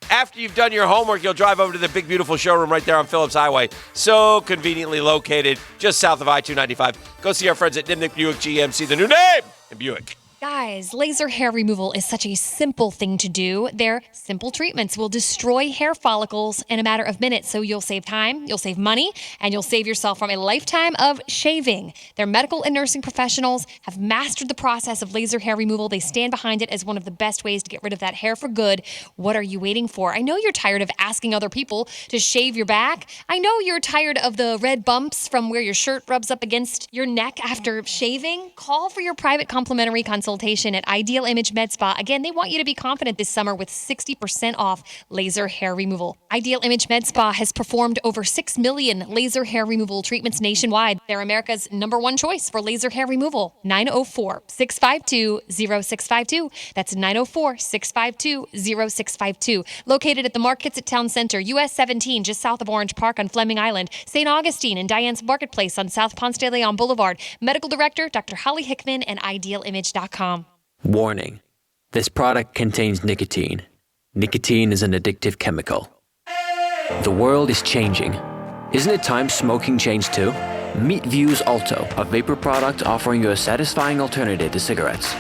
After you've done your homework, you'll drive over to the big, beautiful showroom right there on Phillips Highway. So conveniently located just south of I-295. Go see our friends at Nimnick Buick GMC, the new name in Buick. Guys, laser hair removal is such a simple thing to do. Their simple treatments will destroy hair follicles in a matter of minutes, so you'll save time, you'll save money, and you'll save yourself from a lifetime of shaving. Their medical and nursing professionals have mastered the process of laser hair removal. They stand behind it as one of the best ways to get rid of that hair for good. What are you waiting for? I know you're tired of asking other people to shave your back. I know you're tired of the red bumps from where your shirt rubs up against your neck after shaving. Call for your private complimentary consultation at Ideal Image Med Spa. Again, they want you to be confident this summer with 60% off laser hair removal. Ideal Image Med Spa has performed over 6 million laser hair removal treatments nationwide. They're America's #1 choice for laser hair removal. 904-652-0652. That's 904-652-0652. Located at the Markets at Town Center, US 17, just south of Orange Park on Fleming Island. St. Augustine and Diane's Marketplace on South Ponce de Leon Boulevard. Medical Director, Dr. Holly Hickman, and IdealImage.com. Warning: this product contains nicotine. Nicotine is an addictive chemical. The world is changing. Isn't it time smoking changed too? Meet Vuse Alto, a vapor product offering you a satisfying alternative to cigarettes.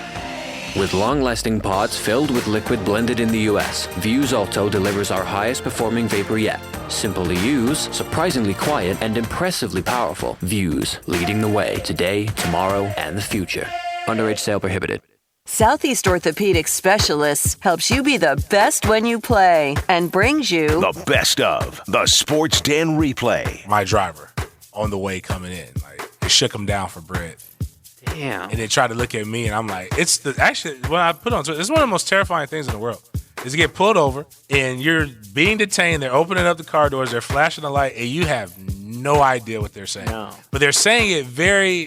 With long-lasting pods filled with liquid blended in the US, Vuse Alto delivers our highest performing vapor yet. Simple to use, surprisingly quiet, and impressively powerful. Vuse, leading the way today, tomorrow, and the future. Underage sale prohibited. Southeast Orthopedic Specialists helps you be the best when you play and brings you The best of the Sports Den replay. My driver on the way coming in, like, it shook him down for bread. Damn. And they tried to look at me, and I'm like, when I put on Twitter, it's one of the most terrifying things in the world. Is to get pulled over, and you're being detained, they're opening up the car doors, they're flashing the light, and you have no idea what they're saying. No. But they're saying it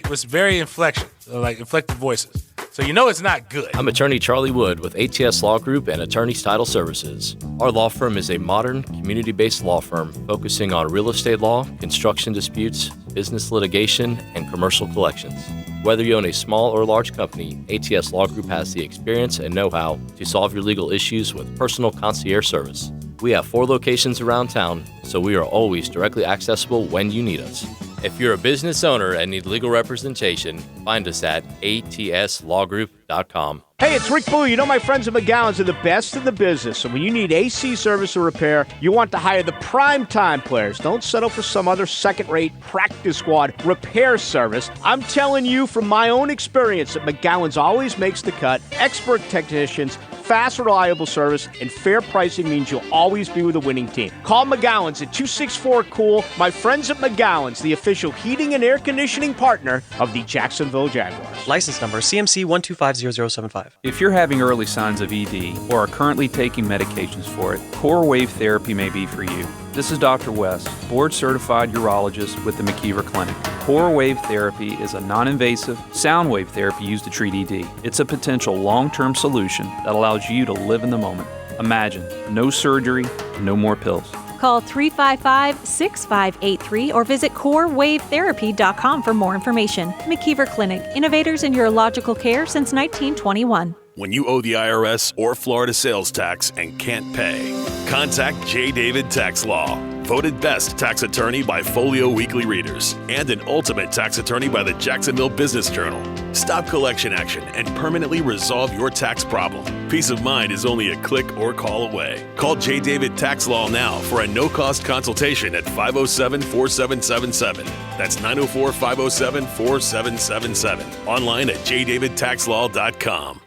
with very inflected voices. So you know it's not good. I'm attorney Charlie Wood with ATS Law Group and Attorneys Title Services. Our law firm is a modern, community-based law firm focusing on real estate law, construction disputes, business litigation, and commercial collections. Whether you own a small or large company, ATS Law Group has the experience and know-how to solve your legal issues with personal concierge service. We have 4 locations around town, so we are always directly accessible when you need us. If you're a business owner and need legal representation, find us at atslawgroup.com. Hey, it's Rick Boo. You know my friends at McGowan's are the best in the business. So when you need AC service or repair, you want to hire the prime-time players. Don't settle for some other second-rate practice squad repair service. I'm telling you from my own experience that McGowan's always makes the cut. Expert technicians, fast, reliable service, and fair pricing means you'll always be with a winning team. Call McGowan's at 264-COOL. My friends at McGowan's, the official heating and air conditioning partner of the Jacksonville Jaguars. License number CMC 1250075. If you're having early signs of ED or are currently taking medications for it, Core Wave Therapy may be for you. This is Dr. West, board-certified urologist with the McKeever Clinic. Core Wave Therapy is a non-invasive sound wave therapy used to treat ED. It's a potential long-term solution that allows you to live in the moment. Imagine, no surgery, no more pills. Call 355-6583 or visit corewavetherapy.com for more information. McKeever Clinic, innovators in urological care since 1921. When you owe the IRS or Florida sales tax and can't pay, contact J. David Tax Law. Voted best tax attorney by Folio Weekly Readers and an ultimate tax attorney by the Jacksonville Business Journal. Stop collection action and permanently resolve your tax problem. Peace of mind is only a click or call away. Call J. David Tax Law now for a no-cost consultation at 507-4777. That's 904-507-4777. Online at jdavidtaxlaw.com.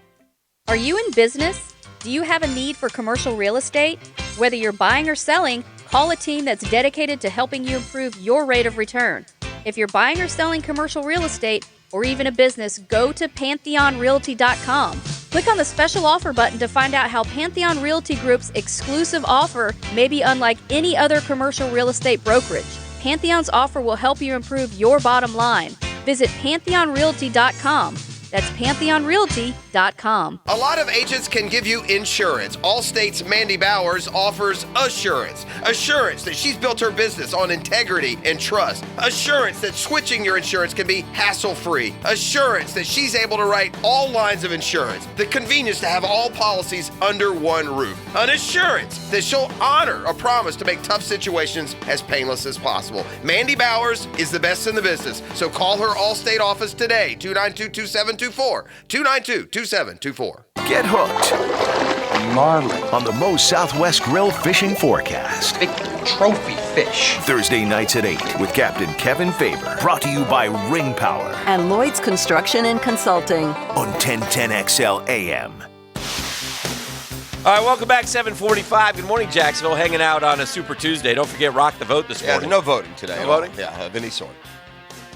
Are you in business? Do you have a need for commercial real estate? Whether you're buying or selling, call a team that's dedicated to helping you improve your rate of return. If you're buying or selling commercial real estate, or even a business, go to PantheonRealty.com. Click on the special offer button to find out how Pantheon Realty Group's exclusive offer may be unlike any other commercial real estate brokerage. Pantheon's offer will help you improve your bottom line. Visit PantheonRealty.com. That's PantheonRealty.com. A lot of agents can give you insurance. Allstate's Mandy Bowers offers assurance. Assurance that she's built her business on integrity and trust. Assurance that switching your insurance can be hassle-free. Assurance that she's able to write all lines of insurance. The convenience to have all policies under one roof. An assurance that she'll honor a promise to make tough situations as painless as possible. Mandy Bowers is the best in the business, so call her Allstate office today, 292-2724. 292-2724. Get hooked. Marlin on the Moe's Southwest Grill fishing forecast. Big trophy fish. Thursday nights at 8 with Captain Kevin Faber. Brought to you by Ring Power and Lloyd's Construction and Consulting on 1010XL AM. All right, welcome back, 7:45. Good morning, Jacksonville. Hanging out on a Super Tuesday. Don't forget Rock the Vote this morning. There's no voting today. No voting? Yeah, of any sort.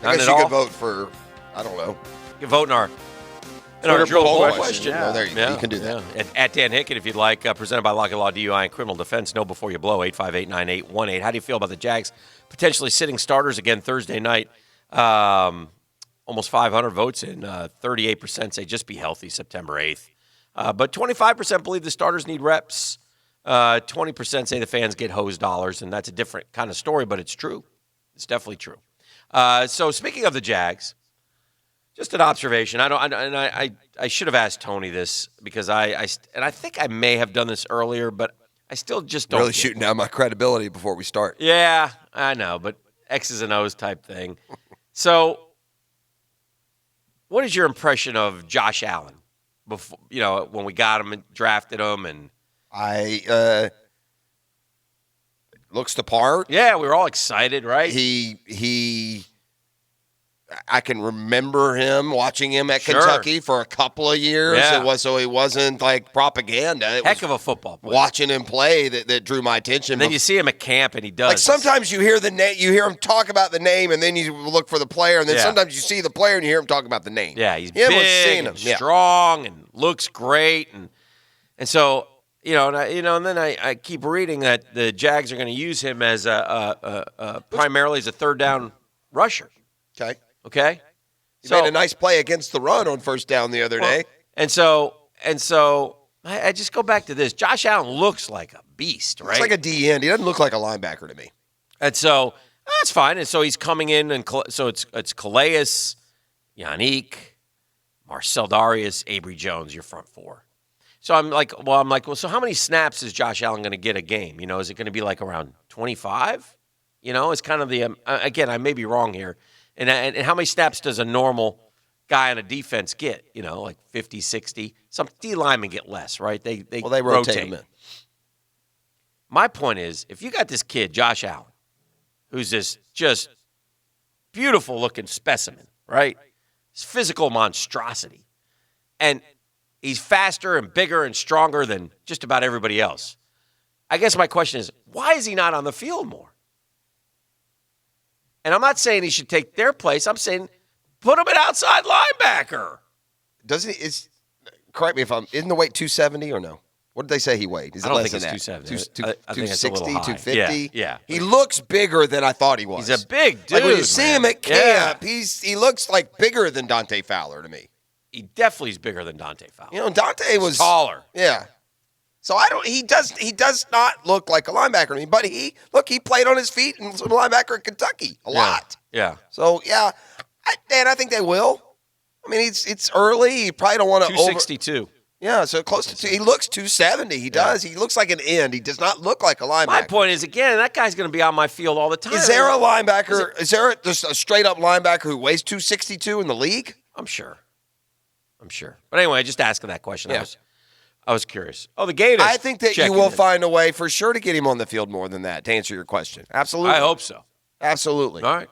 None I guess at you all? could vote for, I don't know. You can vote in our Twitter drill poll question. No, there you go. You can do that. Yeah. At Dan Hicken, if you'd like, presented by Lockett Law DUI and Criminal Defense. Know before you blow, 858-9818. How do you feel about the Jags potentially sitting starters again Thursday night? Almost 500 votes in. 38% say just be healthy September 8th. But 25% believe the starters need reps. 20% say the fans get hose dollars, and that's a different kind of story, but it's true. It's definitely true. So speaking of the Jags, just an observation. I should have asked Tony this because I think I may have done this earlier, but I still just don't. Really shooting down my credibility before we start. Yeah, I know, but X's and O's type thing. So, what is your impression of Josh Allen before, when we got him and drafted him, and looks the part. Yeah, we were all excited, right? I can remember watching him at Sure. Kentucky for a couple of years. Yeah. So it wasn't like propaganda. It Heck was of a football player. watching him play that drew my attention. And then you see him at camp, and he does. Like sometimes you hear the name, you hear him talk about the name, and then you look for the player, and then Yeah. sometimes you see the player and you hear him talk about the name. Yeah, he's You haven't big seen him. and Yeah. strong and looks great, and so and then I keep reading that the Jags are going to use him as primarily as a third down rusher. Okay. He made a nice play against the run on first down the other day. And so I just go back to this. Josh Allen looks like a beast, right? Looks like a D end. He doesn't look like a linebacker to me. And so that's fine. And so he's coming in, and so it's Calais, Yannick, Marcel Darius, Avery Jones, your front four. So I'm like, so how many snaps is Josh Allen going to get a game? Is it going to be like around 25? It's kind of the again, I may be wrong here. And how many snaps does a normal guy on a defense get? Like 50, 60. Some D linemen get less, right? They rotate him in. My point is, if you got this kid, Josh Allen, who's this just beautiful looking specimen, right? This physical monstrosity. And he's faster and bigger and stronger than just about everybody else. I guess my question is, why is he not on the field more? And I'm not saying he should take their place. I'm saying put him at outside linebacker. Doesn't he? Correct me if isn't the weight 270 or no? What did they say he weighed? Is I it don't less think than it's that? 270. I think it's a little 260, high. 250? Yeah. He looks bigger than I thought he was. He's a big dude. Like when you see him at man. camp, he looks like bigger than Dante Fowler to me. He definitely is bigger than Dante Fowler. Dante was taller. Yeah. So he does not look like a linebacker to me, but he played on his feet and was a linebacker in Kentucky a lot. Yeah. So yeah, I think they will. I mean, it's early. You probably don't want to 262. Yeah, so close to he looks 270. He does. He looks like an end. He does not look like a linebacker. My point is, again, that guy's going to be on my field all the time. Is there a linebacker? Is there just a straight up linebacker who weighs 262 in the league? I'm sure. But anyway, just asking that question. Yeah. I was curious. Oh, the Gators. I think that you will find a way for sure to get him on the field more than that, to answer your question. Absolutely. I hope so. Absolutely. All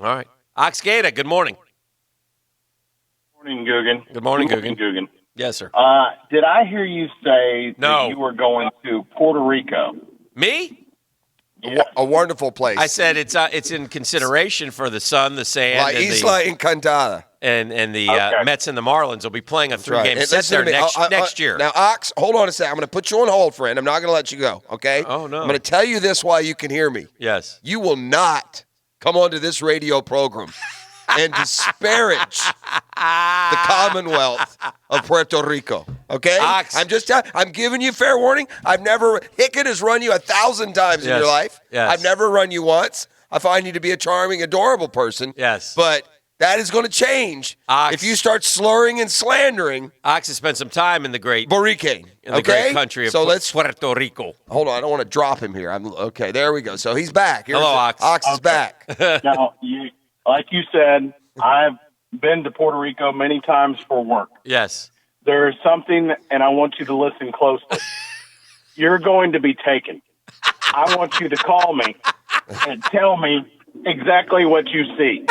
right. Ox Gator, good morning. Morning, Guggen. Good morning, Guggen. Yes, sir. Did I hear you say No. that you were going to Puerto Rico? Me? A wonderful place. I said it's in consideration for the sun, the sand, La and Isla Encantada. and the Mets and the Marlins will be playing a That's right. 3-game And set listen there to me. next year. Now, Ox, hold on a second. I'm going to put you on hold, friend. I'm not going to let you go, okay? Oh, no. I'm going to tell you this while you can hear me. Yes. You will not come onto this radio program and disparage the Commonwealth of Puerto Rico, okay? Ox. I'm giving you fair warning. Hickett has run you 1,000 times in Yes. your life. Yes. I've never run you once. I find you to be a charming, adorable person. Yes. But that is going to change if you start slurring and slandering Ox has spent some time in the great Boricane, in the great country of Puerto Rico. Hold on, I don't want to drop him here. Okay, there we go. So he's back. Hello, Ox. Ox is back. Now, like you said, I've been to Puerto Rico many times for work. Yes. There is something, and I want you to listen closely. You're going to be taken. I want you to call me and tell me exactly what you see,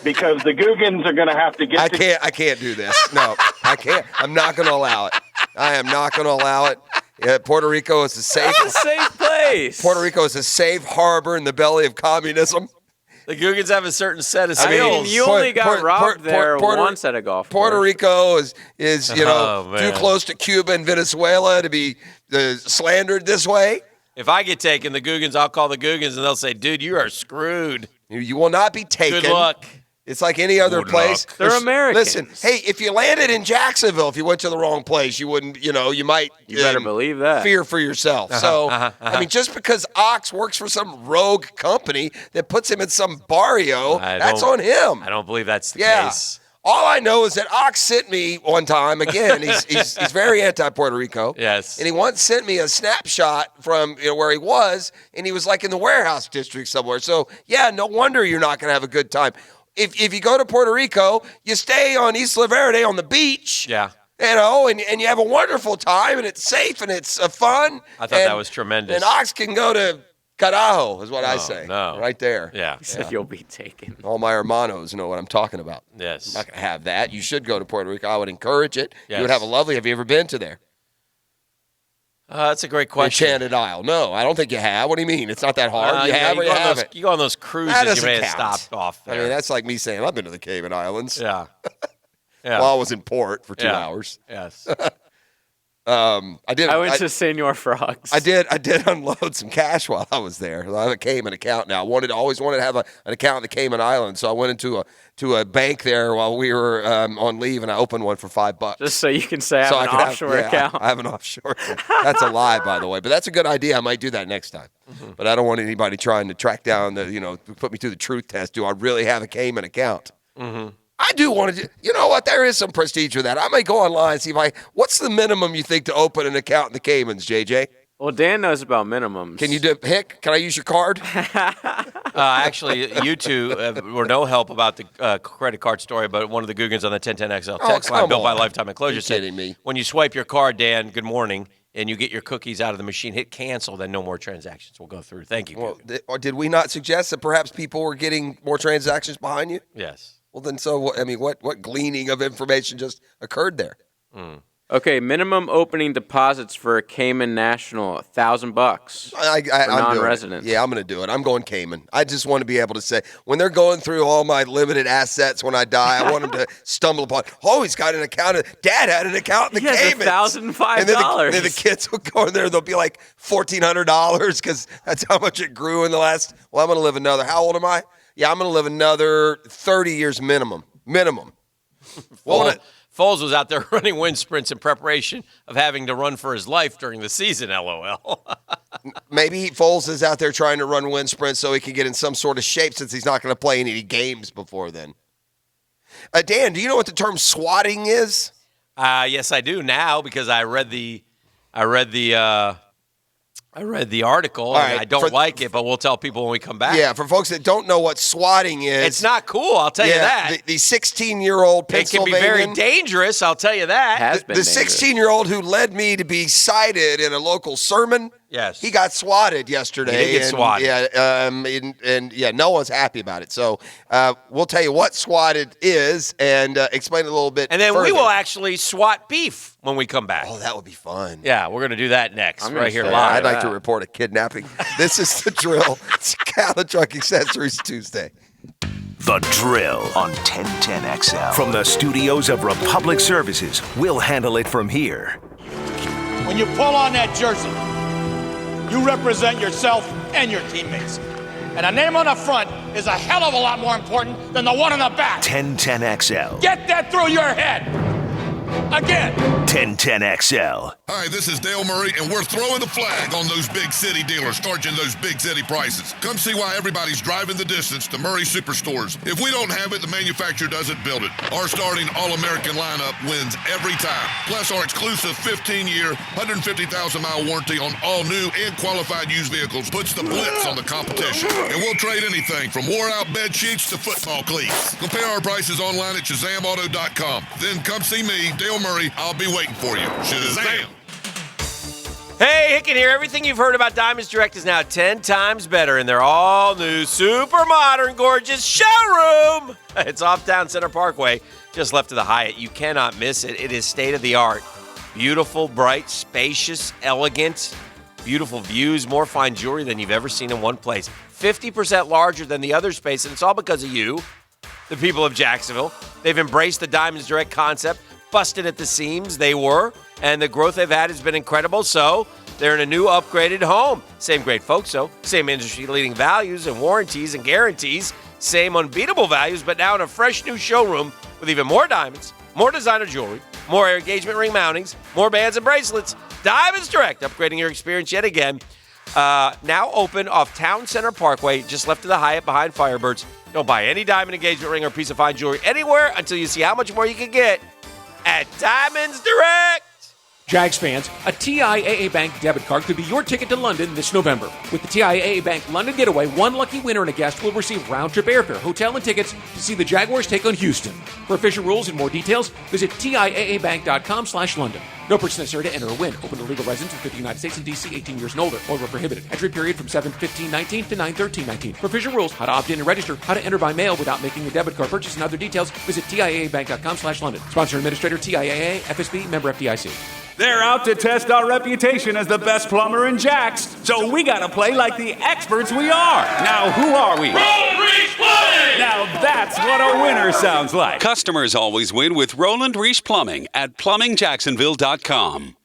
because the Googans are going to have to get. I can't do this. No, I can't. I'm not going to allow it. I am not going to allow it. Yeah, Puerto Rico is a safe place. Puerto Rico is a safe harbor in the belly of communism. The Googans have a certain set of I skills. mean, you only got robbed there once at a golf course. Puerto Rico is Oh, too man. close to Cuba and Venezuela to be slandered this way. If I get taken, the Googans, I'll call the Googans, and they'll say, dude, you are screwed. You will not be taken. Good luck. It's like any other Good place. luck. They're Americans. Listen, hey, if you landed in Jacksonville, if you went to the wrong place, you wouldn't, you might You better believe that. fear for yourself. So, I mean, just because Ox works for some rogue company that puts him in some barrio, that's on him. I don't believe that's the Yeah. case. All I know is that Ox sent me one time, again, he's very anti-Puerto Rico. Yes. And he once sent me a snapshot from where he was, and he was like in the warehouse district somewhere. So, yeah, no wonder you're not going to have a good time. If you go to Puerto Rico, you stay on Isla Verde on the beach. Yeah. and you have a wonderful time, and it's safe, and it's fun. I thought that was tremendous. And Ox can go to Carajo, is what I say. No. Right there. Yeah. He said you'll be taken. All my hermanos know what I'm talking about. Yes. I'm not going to have that. You should go to Puerto Rico. I would encourage it. Yes. You would have have you ever been to there? That's a great question. Enchanted Isle. No, I don't think you have. What do you mean? It's not that hard. You have or you haven't? You go on those cruises, That you doesn't may have count. stopped off there. I mean, that's like me saying, I've been to the Cayman Islands. Yeah. Yeah. Well, I was in port for 2 Yeah. hours. Yes. I went to Senor Frogs. I did unload some cash while I was there. I have a Cayman account now. I always wanted to have an account in the Cayman Islands, so I went into a bank there while we were on leave, and I opened one for $5. Just so you can say I have an offshore account. I have an offshore. That's a lie, by the way, but that's a good idea. I might do that next time. Mm-hmm. But I don't want anybody trying to track down put me through the truth test. Do I really have a Cayman account? Mm-hmm. I do want to. You know what? There is some prestige with that. I might go online and see what's the minimum you think to open an account in the Caymans, JJ? Well, Dan knows about minimums. Can you do Hick? Can I use your card? Actually, you two were no help about the credit card story, but one of the Googans on the 1010XL text line built by Lifetime Enclosure said, me? When you swipe your card, Dan, good morning, and you get your cookies out of the machine, hit cancel, then no more transactions will go through. Thank you. Well, did we not suggest that perhaps people were getting more transactions behind you? Yes. Well, then, what gleaning of information just occurred there? Okay, minimum opening deposits for a Cayman National, $1,000 for I'm non-residents. Yeah, I'm going to do it. I'm going Cayman. I just want to be able to say, when they're going through all my limited assets when I die, I want them to stumble upon, he's got an account. Dad had an account in the Caymans. $1,005. And then the kids will go in there, they'll be like $1,400 because that's how much it grew in the last, I'm going to live how old am I? Yeah, I'm going to live another 30 years minimum. Foles was out there running wind sprints in preparation of having to run for his life during the season, LOL. Maybe Foles is out there trying to run wind sprints so he can get in some sort of shape since he's not going to play any games before then. Dan, do you know what the term swatting is? Yes, I do now because I read the article, and I don't like it, but we'll tell people when we come back. Yeah, for folks that don't know what swatting is. It's not cool, I'll tell you that. The 16-year-old Pennsylvanian. It can be very dangerous, I'll tell you that. The 16-year-old who led me to be cited in a local sermon. Yes. He got swatted yesterday. He did get swatted. Yeah, no one's happy about it. So we'll tell you what swatted is and explain it a little bit And then further. we will actually swat beef when we come back. Oh, that would be fun. Yeah, we're going to do that next, right here live. I'd like to report a kidnapping. This is The Drill. It's Cali Truck Accessories Tuesday. The Drill on 1010XL. From the studios of Republic Services, we'll handle it from here. When you pull on that jersey, you represent yourself and your teammates. And a name on the front is a hell of a lot more important than the one on the back. 1010XL. Get that through your head. Again. 1010XL. Hi, this is Dale Murray, and we're throwing the flag on those big city dealers charging those big city prices. Come see why everybody's driving the distance to Murray Superstores. If we don't have it, the manufacturer doesn't build it. Our starting All-American lineup wins every time. Plus, our exclusive 15-year, 150,000-mile warranty on all new and qualified used vehicles puts the blitz on the competition. And we'll trade anything from wore-out bed sheets to football cleats. Compare our prices online at ShazamAuto.com. Then come see me, Dale Murray. I'll be waiting for you. Shazam! Hey, Hicken here. Everything you've heard about Diamonds Direct is now 10 times better in their all-new, super modern, gorgeous showroom. It's off Town Center Parkway, just left of the Hyatt. You cannot miss it. It is state-of-the-art. Beautiful, bright, spacious, elegant, beautiful views, more fine jewelry than you've ever seen in one place. 50% larger than the other space, and it's all because of you, the people of Jacksonville. They've embraced the Diamonds Direct concept, busted at the seams, they were, and the growth they've had has been incredible, so they're in a new upgraded home. Same great folks, though. Same industry-leading values and warranties and guarantees. Same unbeatable values, but now in a fresh new showroom with even more diamonds, more designer jewelry, more engagement ring mountings, more bands and bracelets. Diamonds Direct, upgrading your experience yet again. Now open off Town Center Parkway, just left of the Hyatt behind Firebirds. Don't buy any diamond engagement ring or piece of fine jewelry anywhere until you see how much more you can get at Diamonds Direct. Jags fans, a TIAA Bank debit card could be your ticket to London this November. With the TIAA Bank London Getaway, one lucky winner and a guest will receive round-trip airfare, hotel, and tickets to see the Jaguars take on Houston. For official rules and more details, visit TIAABank.com/London. No purchase necessary to enter or win. Open to legal residents within the United States and D.C. 18 years and older. Order prohibited. Entry period from 7/15/19 to 9/13/19. For official rules, how to opt in and register, how to enter by mail without making a debit card purchase, and other details, visit TIAABank.com/London. Sponsor and administrator, TIAA, FSB, member FDIC. They're out to test our reputation as the best plumber in Jax, so we gotta play like the experts we are. Now, who are we? Roland Reese Plumbing! Now that's what a winner sounds like. Customers always win with Roland Reese Plumbing at PlumbingJacksonville.com.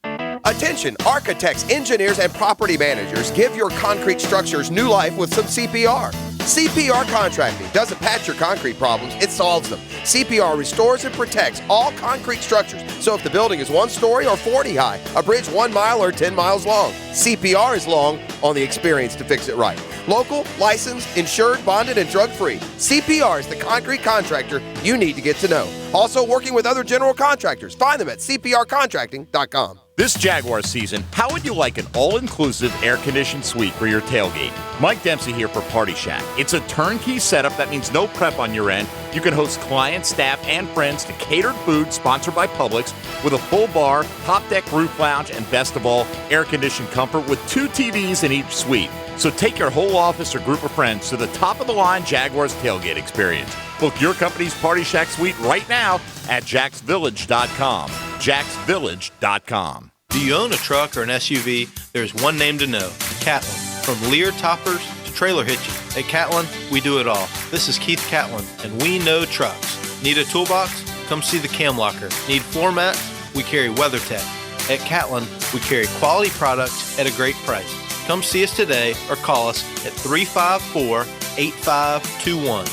Attention, architects, engineers, and property managers, give your concrete structures new life with some CPR. CPR Contracting doesn't patch your concrete problems, it solves them. CPR restores and protects all concrete structures. So if the building is 1 story or 40 high, a bridge 1 mile or 10 miles long, CPR is long on the experience to fix it right. Local, licensed, insured, bonded, and drug-free. CPR is the concrete contractor you need to get to know. Also working with other general contractors. Find them at cprcontracting.com. This Jaguars season, how would you like an all-inclusive air-conditioned suite for your tailgate? Mike Dempsey here for Party Shack. It's a turnkey setup that means no prep on your end. You can host clients, staff, and friends to catered food sponsored by Publix with a full bar, top deck roof lounge, and best of all, air-conditioned comfort with 2 TVs in each suite. So take your whole office or group of friends to the top-of-the-line Jaguars tailgate experience. Book your company's Party Shack suite right now at jacksvillage.com. jacksvillage.com. Do you own a truck or an SUV? There's one name to know, Catlin. From Lear toppers to trailer hitching, at Catlin, we do it all. This is Keith Catlin, and we know trucks. Need a toolbox? Come see the Cam Locker. Need floor mats? We carry WeatherTech. At Catlin, we carry quality products at a great price. Come see us today or call us at 354-8521.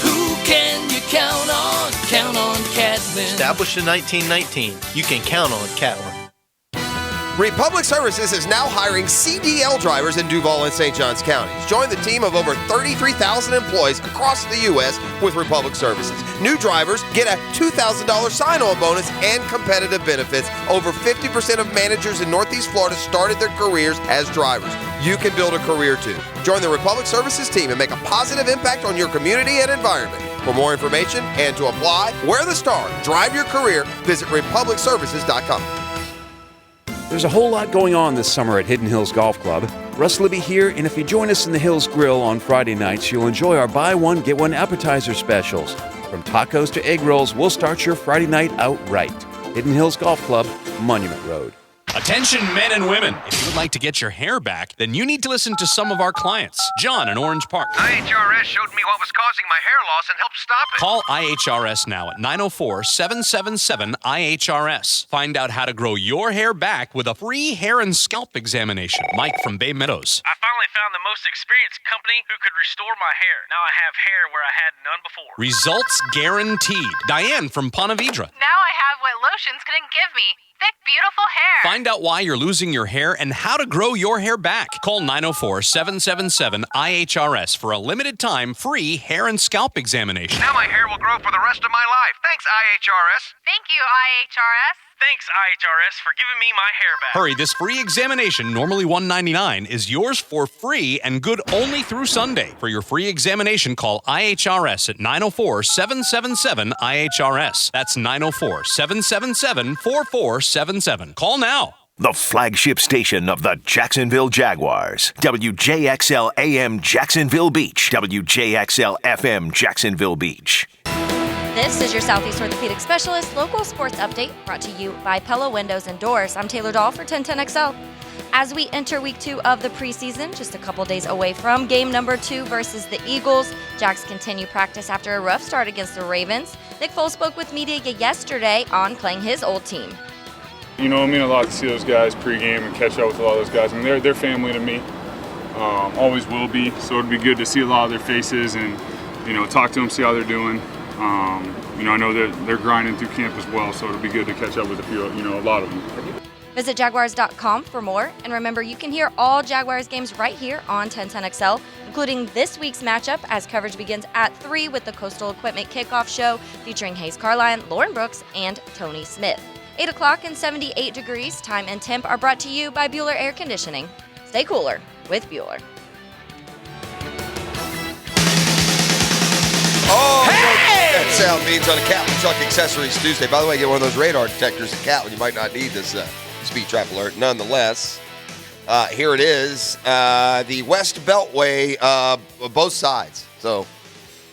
Who can you count on? Count on Catlin. Established in 1919, you can count on Catlin. Republic Services is now hiring CDL drivers in Duval and St. Johns counties. Join the team of over 33,000 employees across the U.S. with Republic Services. New drivers get a $2,000 sign-on bonus and competitive benefits. Over 50% of managers in Northeast Florida started their careers as drivers. You can build a career too. Join the Republic Services team and make a positive impact on your community and environment. For more information and to apply, wear the star, drive your career, visit republicservices.com. There's a whole lot going on this summer at Hidden Hills Golf Club. Russ Libby here, and if you join us in the Hills Grill on Friday nights, you'll enjoy our buy one, get one appetizer specials. From tacos to egg rolls, we'll start your Friday night out right. Hidden Hills Golf Club, Monument Road. Attention men and women. If you would like to get your hair back, then you need to listen to some of our clients. John in Orange Park. IHRS showed me what was causing my hair loss and helped stop it. Call IHRS now at 904-777-IHRS. Find out how to grow your hair back with a free hair and scalp examination. Mike from Bay Meadows. I finally found the most experienced company who could restore my hair. Now I have hair where I had none before. Results guaranteed. Diane from Ponte Vedra. Now I have what lotions couldn't give me. Thick, beautiful hair. Find out why you're losing your hair and how to grow your hair back. Call 904-777-IHRS for a limited time free hair and scalp examination. Now my hair will grow for the rest of my life. Thanks, IHRS. Thank you, IHRS. Thanks, IHRS, for giving me my hair back. Hurry, this free examination, normally $199, is yours for free and good only through Sunday. For your free examination, call IHRS at 904-777-IHRS. That's 904-777-4477. Call now. The flagship station of the Jacksonville Jaguars. WJXL AM Jacksonville Beach. WJXL FM Jacksonville Beach. This is your Southeast Orthopedic Specialist local sports update brought to you by Pella Windows and Doors. I'm Taylor Dahl for 1010XL. As we enter week 2 of the preseason, just a couple days away from game number 2 versus the Eagles, Jags continue practice after a rough start against the Ravens. Nick Foles spoke with media yesterday on playing his old team. You know, it means a lot to see those guys pregame and catch up with a lot of those guys. I mean, they're family to me, always will be. So it'd be good to see a lot of their faces and, you know, talk to them, see how they're doing. You know, I know that they're grinding through camp as well, so it'll be good to catch up with a lot of them. Visit Jaguars.com for more. And remember, you can hear all Jaguars games right here on 1010XL, including this week's matchup as coverage begins at 3 with the Coastal Equipment Kickoff Show featuring Hayes Carline, Lauren Brooks, and Tony Smith. 8 o'clock and 78 degrees. Time and temp are brought to you by Bueller Air Conditioning. Stay cooler with Bueller. Oh, that sound means on a Catlin Truck Accessories Tuesday. By the way, get one of those radar detectors at Catlin. You might not need this speed trap alert. Nonetheless, here it is. The West Beltway, both sides. So,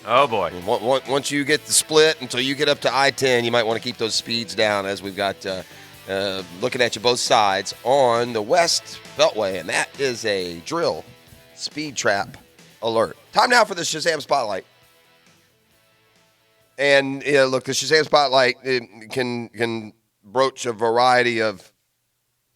oh boy. Once you get the split until you get up to I-10, you might want to keep those speeds down as we've got looking at you both sides on the West Beltway. And that is a drill speed trap alert. Time now for the Shazam Spotlight. And look, the Shazam Spotlight can broach a variety of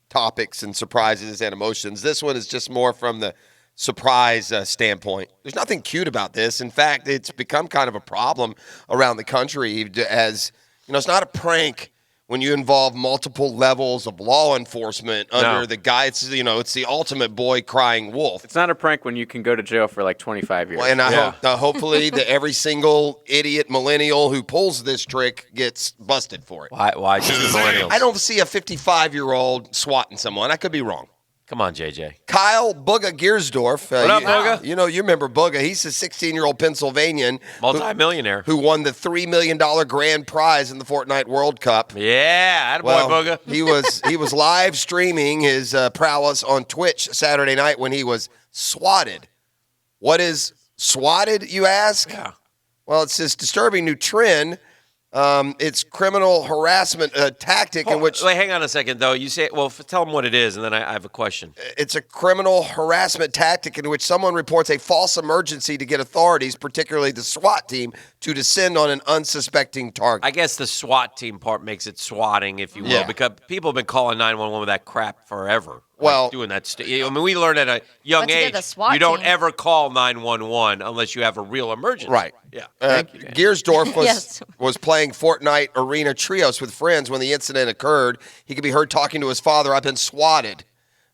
topics and surprises and emotions. This one is just more from the surprise standpoint. There's nothing cute about this. In fact, it's become kind of a problem around the country as, it's not a prank when you involve multiple levels of law enforcement under the guy. It's the ultimate boy crying wolf. It's not a prank when you can go to jail for like 25 years. Well, and I hope, hopefully that every single idiot millennial who pulls this trick gets busted for it. Why just the millennials? I don't see a 55-year-old swatting someone. I could be wrong. Come on, JJ. Kyle Booga Giersdorf. What up, Booga? You remember Booga. He's a 16-year-old Pennsylvanian. Multi-millionaire. Who won the $3 million grand prize in the Fortnite World Cup. Yeah, attaboy, Booga. he was live streaming his prowess on Twitch Saturday night when he was swatted. What is swatted, you ask? Yeah. Well, it's this disturbing new trend. It's criminal harassment tactic in which... Wait, hang on a second, though. You say, tell them what it is, and then I have a question. It's a criminal harassment tactic in which someone reports a false emergency to get authorities, particularly the SWAT team, to descend on an unsuspecting target. I guess the SWAT team part makes it swatting, if you will, because people have been calling 911 with that crap forever. Well, doing that. We learned at a young age, you don't ever call 911 unless you have a real emergency. Right. Yeah. Giersdorf was playing Fortnite Arena Trios with friends when the incident occurred. He could be heard talking to his father, "I've been swatted."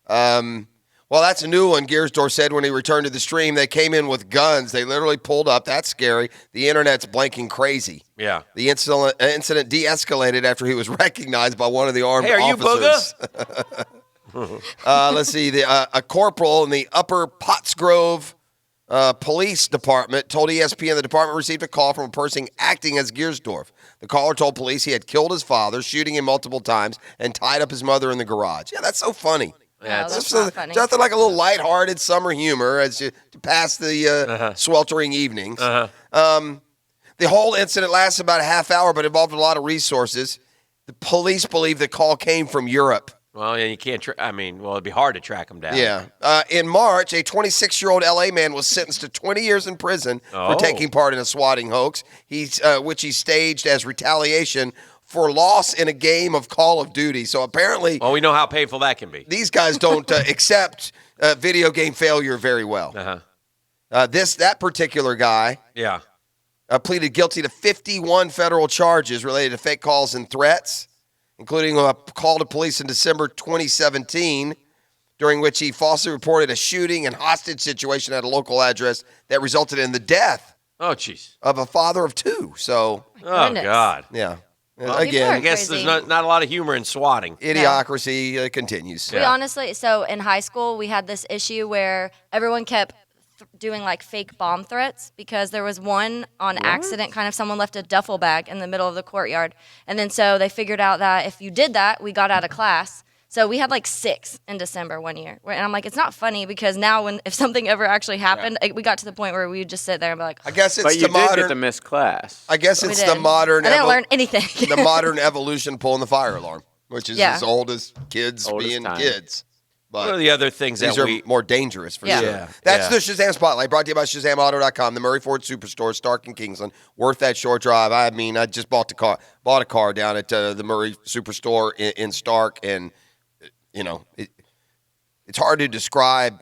Well, that's a new one, Giersdorf said when he returned to the stream. They came in with guns. They literally pulled up. That's scary. The internet's blanking crazy. Yeah. The incident de-escalated after he was recognized by one of the armed Hey, officers. are you Booga? Let's see. A corporal in the Upper Pottsgrove Police Department told ESPN the department received a call from a person acting as Giersdorf. The caller told police he had killed his father, shooting him multiple times, and tied up his mother in the garage. Yeah, that's so funny. Yeah, that's not funny. Nothing like a little lighthearted summer humor as you pass the sweltering evenings. The whole incident lasted about a half hour, but involved a lot of resources. The police believe the call came from Europe. Well, yeah, you can't. It'd be hard to track him down. Yeah. In March, a 26-year-old L.A. man was sentenced to 20 years in prison for taking part in a swatting hoax, which he staged as retaliation for loss in a game of Call of Duty. So apparently, we know how painful that can be. These guys don't accept video game failure very well. That particular guy, pleaded guilty to 51 federal charges related to fake calls and threats, including a call to police in December 2017, during which he falsely reported a shooting and hostage situation at a local address that resulted in the death of a father of two. So, God. Yeah. Well, Again, I guess there's not a lot of humor in swatting. Idiocracy continues. We honestly, so in high school, we had this issue where everyone kept doing like fake bomb threats because there was one on accident, kind of someone left a duffel bag in the middle of the courtyard. And then so they figured out that if you did that, we got out of class. So we had like 6 in December one year. And I'm like, it's not funny because now if something ever actually happened, we got to the point where we would just sit there and be like, I guess it's but you did get to miss class. I guess it's the modern. I didn't learn anything. The modern evolution pulling the fire alarm, which is as old as kids being kids. But one of the other things these that are more dangerous for sure. Yeah. That's the Shazam Spotlight, brought to you by ShazamAuto.com, the Murray Ford Superstore, Stark and Kingsland. Worth that short drive. I mean, I just bought a car down at the Murray Superstore in Stark, and it's hard to describe,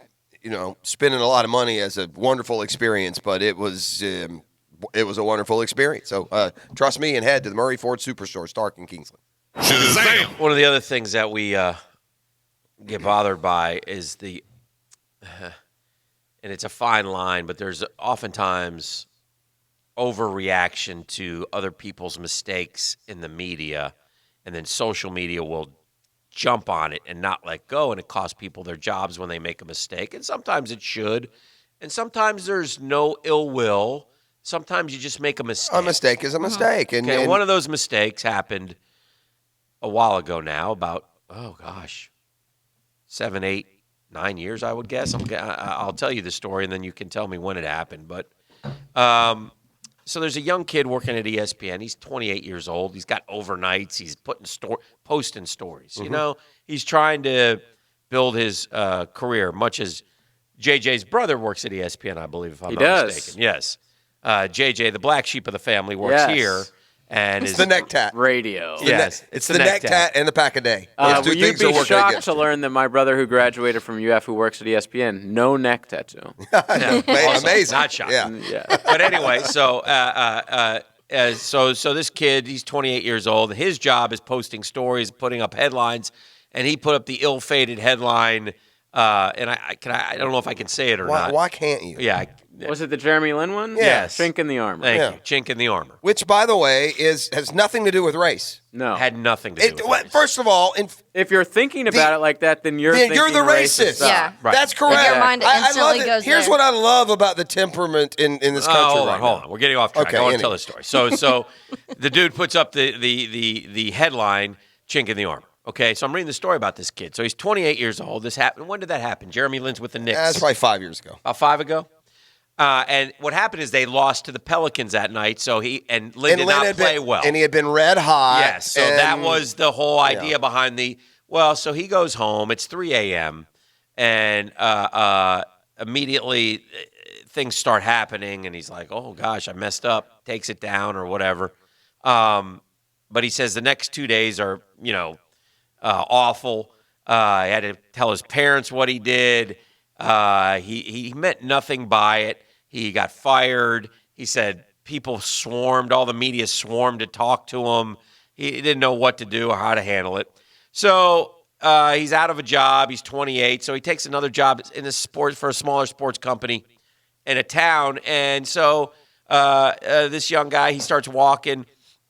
spending a lot of money as a wonderful experience, but it was a wonderful experience. So trust me and head to the Murray Ford Superstore, Stark and Kingsland. Shazam! One of the other things that we get bothered by is and it's a fine line, but there's oftentimes overreaction to other people's mistakes in the media. and then social media will jump on it and not let go, and it costs people their jobs when they make a mistake. And sometimes it should, and sometimes there's no ill will. Sometimes you just make a mistake. A mistake is a mistake. And one of those mistakes happened a while ago now, about, 7, 8, 9 years, I would guess. I'll tell you the story, and then you can tell me when it happened. But so there's a young kid working at ESPN. He's 28 years old. He's got overnights. He's posting stories. Mm-hmm. You know, he's trying to build his career, much as JJ's brother works at ESPN, I believe, if I'm not mistaken. Yes. JJ, the black sheep of the family, works here. And it's the neck tat. Radio. Yes. It's the neck tat and the pack a day. Will you be shocked to learn that my brother who graduated from UF, who works at ESPN, no neck tattoo? Amazing. Not shocked. Yeah. But anyway, so this kid, he's 28 years old. His job is posting stories, putting up headlines, and he put up the ill-fated headline. And I don't know if I can say it or not. Why can't you? Yeah. Was it the Jeremy Lin one? Yes. Chink in the armor. Thank you. Chink in the armor. Which, by the way, has nothing to do with race. No. Had nothing to do with race. First of all, if you're thinking about it like that, then you're the racist. Yeah. Right. That's correct. Your mind instantly goes Here's there. what I love about the temperament in this country Hold right on. now. We're getting off track. Okay, I want to tell this story. So the dude puts up the headline, Chink in the armor. Okay, so I'm reading the story about this kid. So he's 28 years old. This happened. When did that happen? Jeremy Lin's with the Knicks. That's probably 5 years ago. About 5 ago? And what happened is they lost to the Pelicans that night, so Lin did not play well. And he had been red hot. Yes, so that was the whole idea behind so he goes home. It's 3 a.m., and immediately things start happening, and he's like, oh, gosh, I messed up, takes it down or whatever. But he says the next 2 days are, awful. He had to tell his parents what he did. He meant nothing by it. He got fired. He said people swarmed, all the media swarmed to talk to him. He didn't know what to do or how to handle it. So he's out of a job. He's 28, so he takes another job in the sports for a smaller sports company in a town. And so this young guy, he starts walking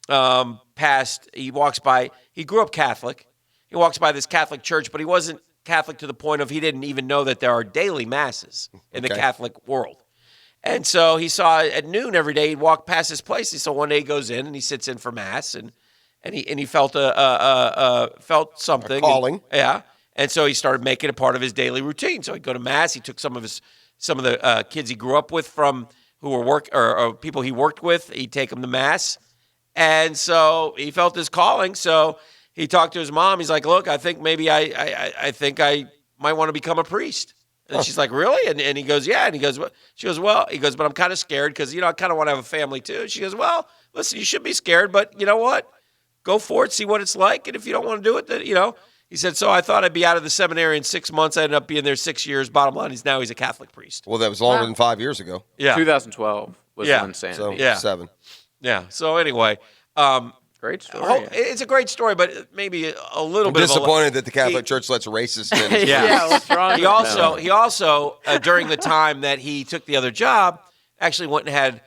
past. He walks by. He grew up Catholic. He walks by this Catholic church, but he wasn't Catholic to the point of he didn't even know that there are daily masses in the Catholic world. And so he saw at noon every day, he'd walk past his place. So one day he goes in and he sits in for mass, and he felt felt something. A calling. And so he started making it part of his daily routine. So he'd go to mass. He took some of the kids he grew up with from who were or people he worked with. He'd take them to mass. And so he felt his calling. So he talked to his mom. He's like, look, I think maybe I think I might want to become a priest. And she's like, really? And he goes, yeah. And he goes, well, she goes, well, he goes, but I'm kind of scared because, I kind of want to have a family too. And she goes, well, listen, you should be scared, but you know what? Go for it, see what it's like. And if you don't want to do it, then, he said, so I thought I'd be out of the seminary in 6 months. I ended up being there 6 years. Bottom line is now he's a Catholic priest. Well, that was longer than 5 years ago. Yeah. 2012 was insanity. So 7. Yeah. So anyway, great story. It's a great story, but maybe a little I'm bit disappointed that the Catholic Church lets racists in. Yeah. What's wrong He also during the time that he took the other job, actually went and had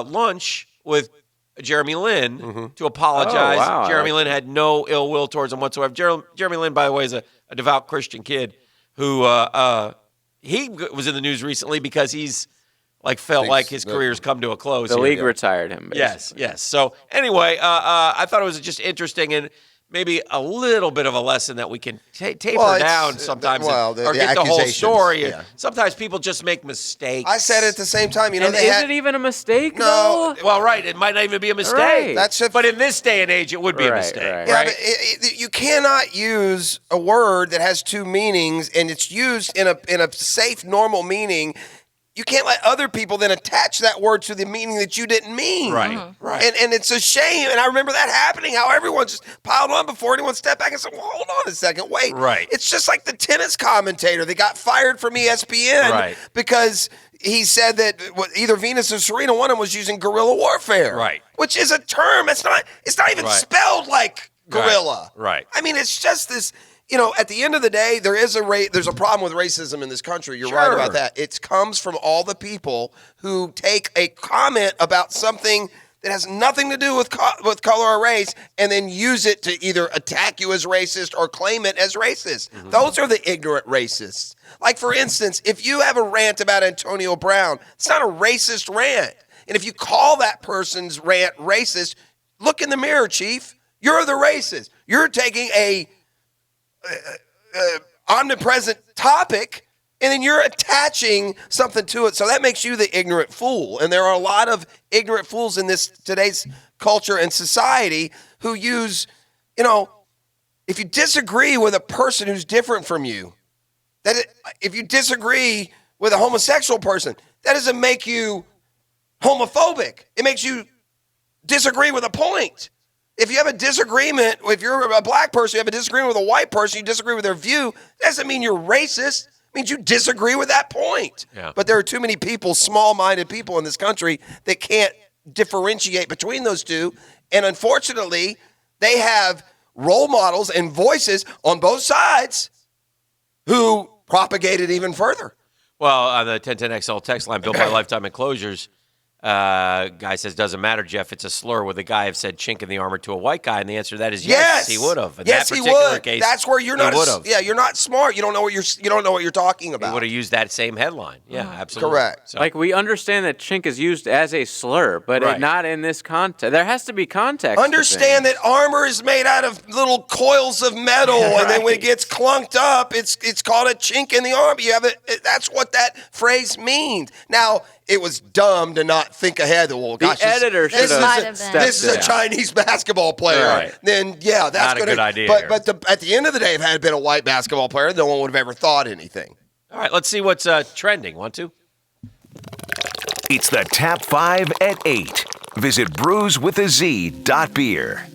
lunch with Jeremy Lin to apologize. Oh, wow. Jeremy Lin had no ill will towards him whatsoever. Jeremy Lin, by the way, is a devout Christian kid who he was in the news recently because he's felt like his career's come to a close. The league retired him, basically. Yes. So anyway, I thought it was just interesting and maybe a little bit of a lesson that we can taper down sometimes or get the whole story. Yeah. Sometimes people just make mistakes. I said at the same time, is it even a mistake? No. though? Well, right. It might not even be a mistake. Right. But in this day and age, it would be a mistake. Right. Yeah, but you cannot use a word that has two meanings and it's used in a safe, normal meaning. You can't let other people then attach that word to the meaning that you didn't mean. Right, right. And it's a shame. And I remember that happening, how everyone just piled on before anyone stepped back and said, well, hold on a second, wait. Right. It's just like the tennis commentator that got fired from ESPN because he said that either Venus or Serena, one of them was using guerrilla warfare. Right. Which is a term. It's not even spelled like guerrilla. Right. I mean, it's just this... at the end of the day, there's a problem with racism in this country. You're right about that. It comes from all the people who take a comment about something that has nothing to do with color or race and then use it to either attack you as racist or claim it as racist. Those are the ignorant racists. Like, for instance, if you have a rant about Antonio Brown, it's not a racist rant. And if you call that person's rant racist, look in the mirror, Chief. You're the racist. You're taking a omnipresent topic and then you're attaching something to it. So that makes you the ignorant fool. And there are a lot of ignorant fools in today's culture and society who use, if you disagree with a person who's different from you, if you disagree with a homosexual person, that doesn't make you homophobic. It makes you disagree with a point. If you have a disagreement, if you're a black person, you have a disagreement with a white person, you disagree with their view, that doesn't mean you're racist. It means you disagree with that point. Yeah. But there are too many people, small-minded people in this country that can't differentiate between those two. And unfortunately, they have role models and voices on both sides who propagate it even further. Well, on the 1010XL text line, built by Lifetime Enclosures, guy says, doesn't matter, Jeff. It's a slur. Would the guy have said chink in the armor to a white guy? And the answer to that is yes, he would have. In Yes, that he particular would. Case, That's where you're he not. would've. Yeah, you're not smart. You don't know what you're talking He about. would have used that same headline. Yeah, absolutely. Correct. So, Like, we understand that chink is used as a slur, but Right. not in this context. There has to be context. Understand that armor is made out of little coils of metal, and then when it gets clunked up, it's called a chink in the armor. You have it. That's what that phrase means. Now, it was dumb to not think ahead. Well, gosh, editor should have stepped this is a in. Chinese basketball player. Right. Then yeah, that's Not a good idea But here. at the end of the day, if it had been a white basketball player, no one would have ever thought anything. all right, let's see what's trending. Want to? It's the Top 5 at 8. Visit brewswithaz.beer.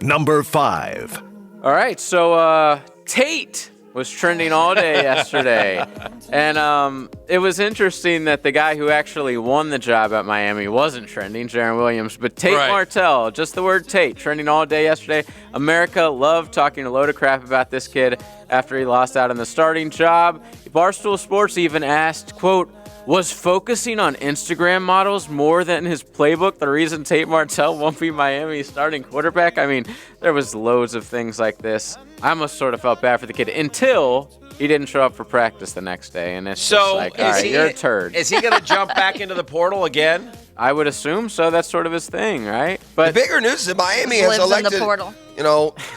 Number 5. All right, so Tate was trending all day yesterday. And it was interesting that the guy who actually won the job at Miami wasn't trending, Jaron Williams, but Tate Right. Martell, just the word Tate, trending all day yesterday. America loved talking a load of crap about this kid after he lost out on the starting job. Barstool Sports even asked, quote, was focusing on Instagram models more than his playbook the reason Tate Martell won't be Miami's starting quarterback? I mean, there was loads of things like this. I almost sort of felt bad for the kid until he didn't show up for practice the next day. And it's just like, all right, you're a turd. Is he going to jump back into the portal again? I would assume so. That's sort of his thing, right? But the bigger news is that Miami has Lives in the elected, portal.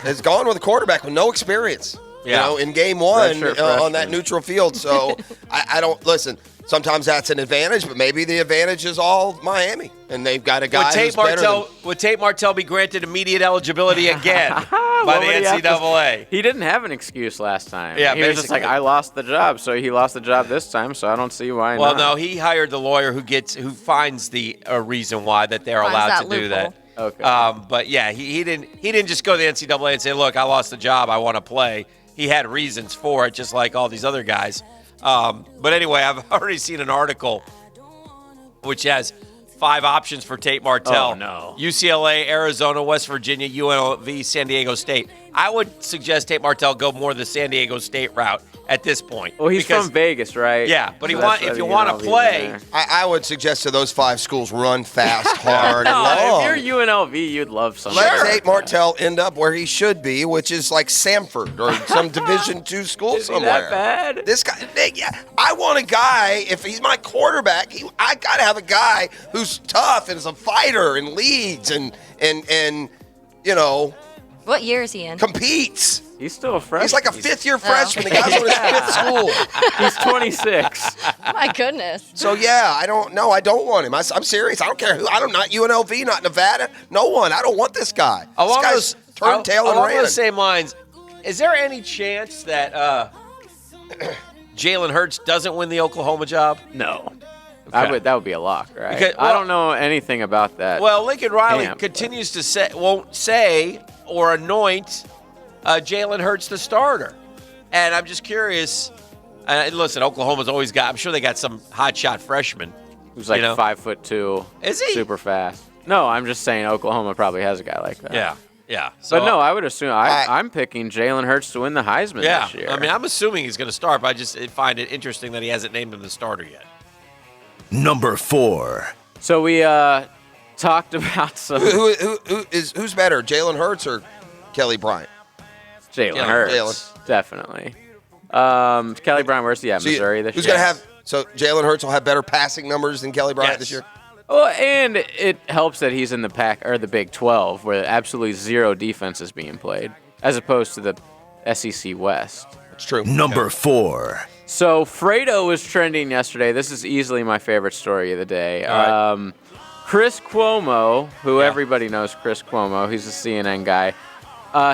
has gone with a quarterback with no experience. Yeah. In game one Redshirt on that freshman. neutral field. So I don't listen. Sometimes that's an advantage, but maybe the advantage is all Miami, and they've got a guy who's better than. Would Tate Martell be granted immediate eligibility again by What the would he have to- NCAA? He didn't have an excuse last time. Yeah, he was just like, basically. I lost the job, so he lost the job this time. So I don't see why Well, not. no, he hired the lawyer who finds the reason why that they're Finds allowed that to do that. Okay. But yeah, he didn't just go to the NCAA and say, "Look, I lost the job. I want to play." He had reasons for it, just like all these other guys. But anyway, I've already seen an article which has 5 options for Tate Martell. Oh, no. UCLA, Arizona, West Virginia, UNLV, San Diego State. I would suggest Tate Martell go more the San Diego State route at this point. Well, he's because- from Vegas, right? Yeah, but So that's if why you the want UNLV to is play, there. I would suggest to those 5 schools run fast, hard, and long. No, if you're UNLV, you'd love something. Let Tate Martell end up where he should be, which is like Samford or some Division II school Is he somewhere. that bad? This guy, yeah, I want a guy. If he's my quarterback, I gotta have a guy who's tough and is a fighter and leads and What year is he in? competes. He's still a freshman. He's like a 5th-year freshman. The guy's on his 5th school. He's 26. My goodness. So yeah, I don't know. I don't want him. I'm serious. I don't care who. I'm not UNLV, not Nevada. No one. I don't want this guy. along this those guy's turned tail and along ran. those same lines, is there any chance that Jalen Hurts doesn't win the Oklahoma job? No. Okay. That would be a lock, right? Because- I don't know anything about that. Well, Lincoln Riley camp, continues to won't say or anoint Jalen Hurts the starter, and I'm just curious. Listen, Oklahoma's always got. I'm sure they got some hotshot freshman who's like you know? 5'2". Is he? Super fast. No, I'm just saying Oklahoma probably has a guy like that. Yeah. So But no, I would assume I'm picking Jalen Hurts to win the Heisman this year. I mean, I'm assuming he's going to start, but I just find it interesting that he hasn't named him the starter yet. Number 4. So we talked about some. Who's better, Jalen Hurts or Kelly Bryant? Jalen Hurts, definitely. Kelly Bryant, where's he at? Missouri this year. Who's going to have? So Jalen Hurts will have better passing numbers than Kelly Bryant this year. Well, and it helps that he's in the Pac or the Big 12, where absolutely zero defense is being played, as opposed to the SEC West. It's true. Number 4. So Fredo was trending yesterday. This is easily my favorite story of the day. Right. Chris Cuomo, who everybody knows Chris Cuomo, he's a CNN guy.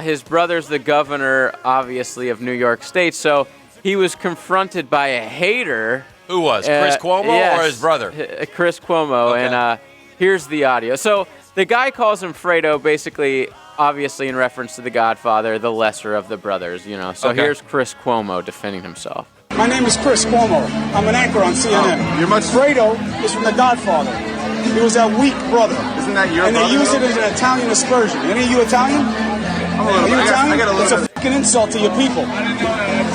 His brother's the governor, obviously, of New York State. So he was confronted by a hater. Who was? Chris Cuomo or his brother? Chris Cuomo. Okay. And here's the audio. So the guy calls him Fredo, basically, obviously in reference to The Godfather, the lesser of the brothers, you know. So here's Chris Cuomo defending himself. My name is Chris Cuomo. I'm an anchor on CNN. Fredo is from The Godfather. He was that weak brother. Isn't that your brother? And they use it as an Italian aspersion. Any of you Italian? I'm a little bit. I got a little bit. It's a fucking insult to your people.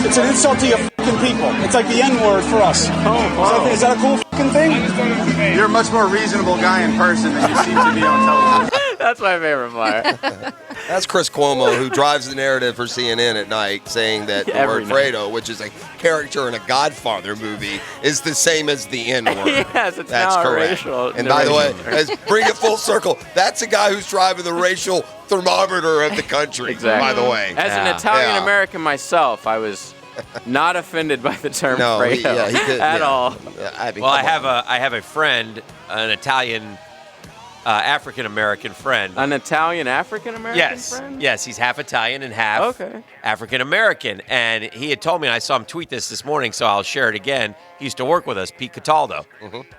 It's an insult to your fucking people. It's like the N-word for us. Is that a cool fucking thing? You're a much more reasonable guy in person than you seem to be on television. That's my favorite part. That's Chris Cuomo, who drives the narrative for CNN at night, saying that the word Fredo, which is a character in a Godfather movie, is the same as the N-word. Yes, it's That's now correct. racial. And by the way, bring it full circle, that's a guy who's driving the racial thermometer of the country, by the way. As an Italian-American myself, I was not offended by the term Fredo at all. I have a friend, an Italian African American friend. An Italian African American friend? Yes, he's half Italian and half African American. And he had told me, and I saw him tweet this morning, so I'll share it again. He used to work with us, Pete Cataldo.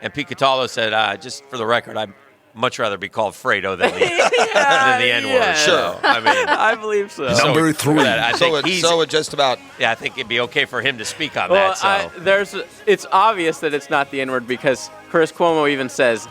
And Pete Cataldo said, just for the record, I'd much rather be called Fredo than the N-word. Yeah. Sure. I mean, I believe so. Number 3. I think it just about. Yeah, I think it'd be okay for him to speak on Well, that. So it's obvious that it's not the N-word because Chris Cuomo even says,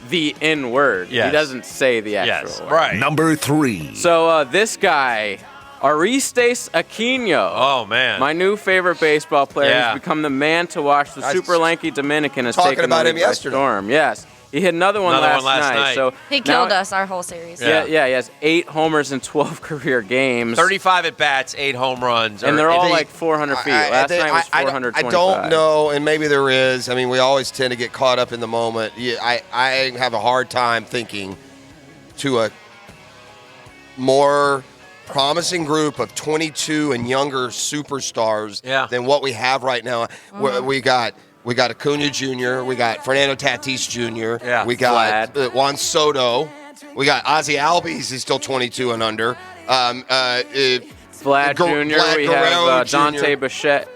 the N-word. Yes. He doesn't say the actual word. Right. Number 3. So this guy, Aristes Aquino. Oh, man. My new favorite baseball player. Yeah. He's become the man to watch. The super lanky Dominican has talking taken about the him league by yesterday. storm. Yes. He hit another one last night. So he killed us our whole series. Yeah, he has 8 homers in 12 career games. 35 at bats, 8 home runs. And they're all like 400 feet. Last night was 425. I don't know, and maybe there is. I mean, we always tend to get caught up in the moment. I have a hard time thinking to a more promising group of 22 and younger superstars than what we have right now. We got Acuna Jr., we got Fernando Tatis Jr., we got Juan Soto, we got Ozzie Albies, he's still 22 and under. Vlad Jr., we have Dante Bichette.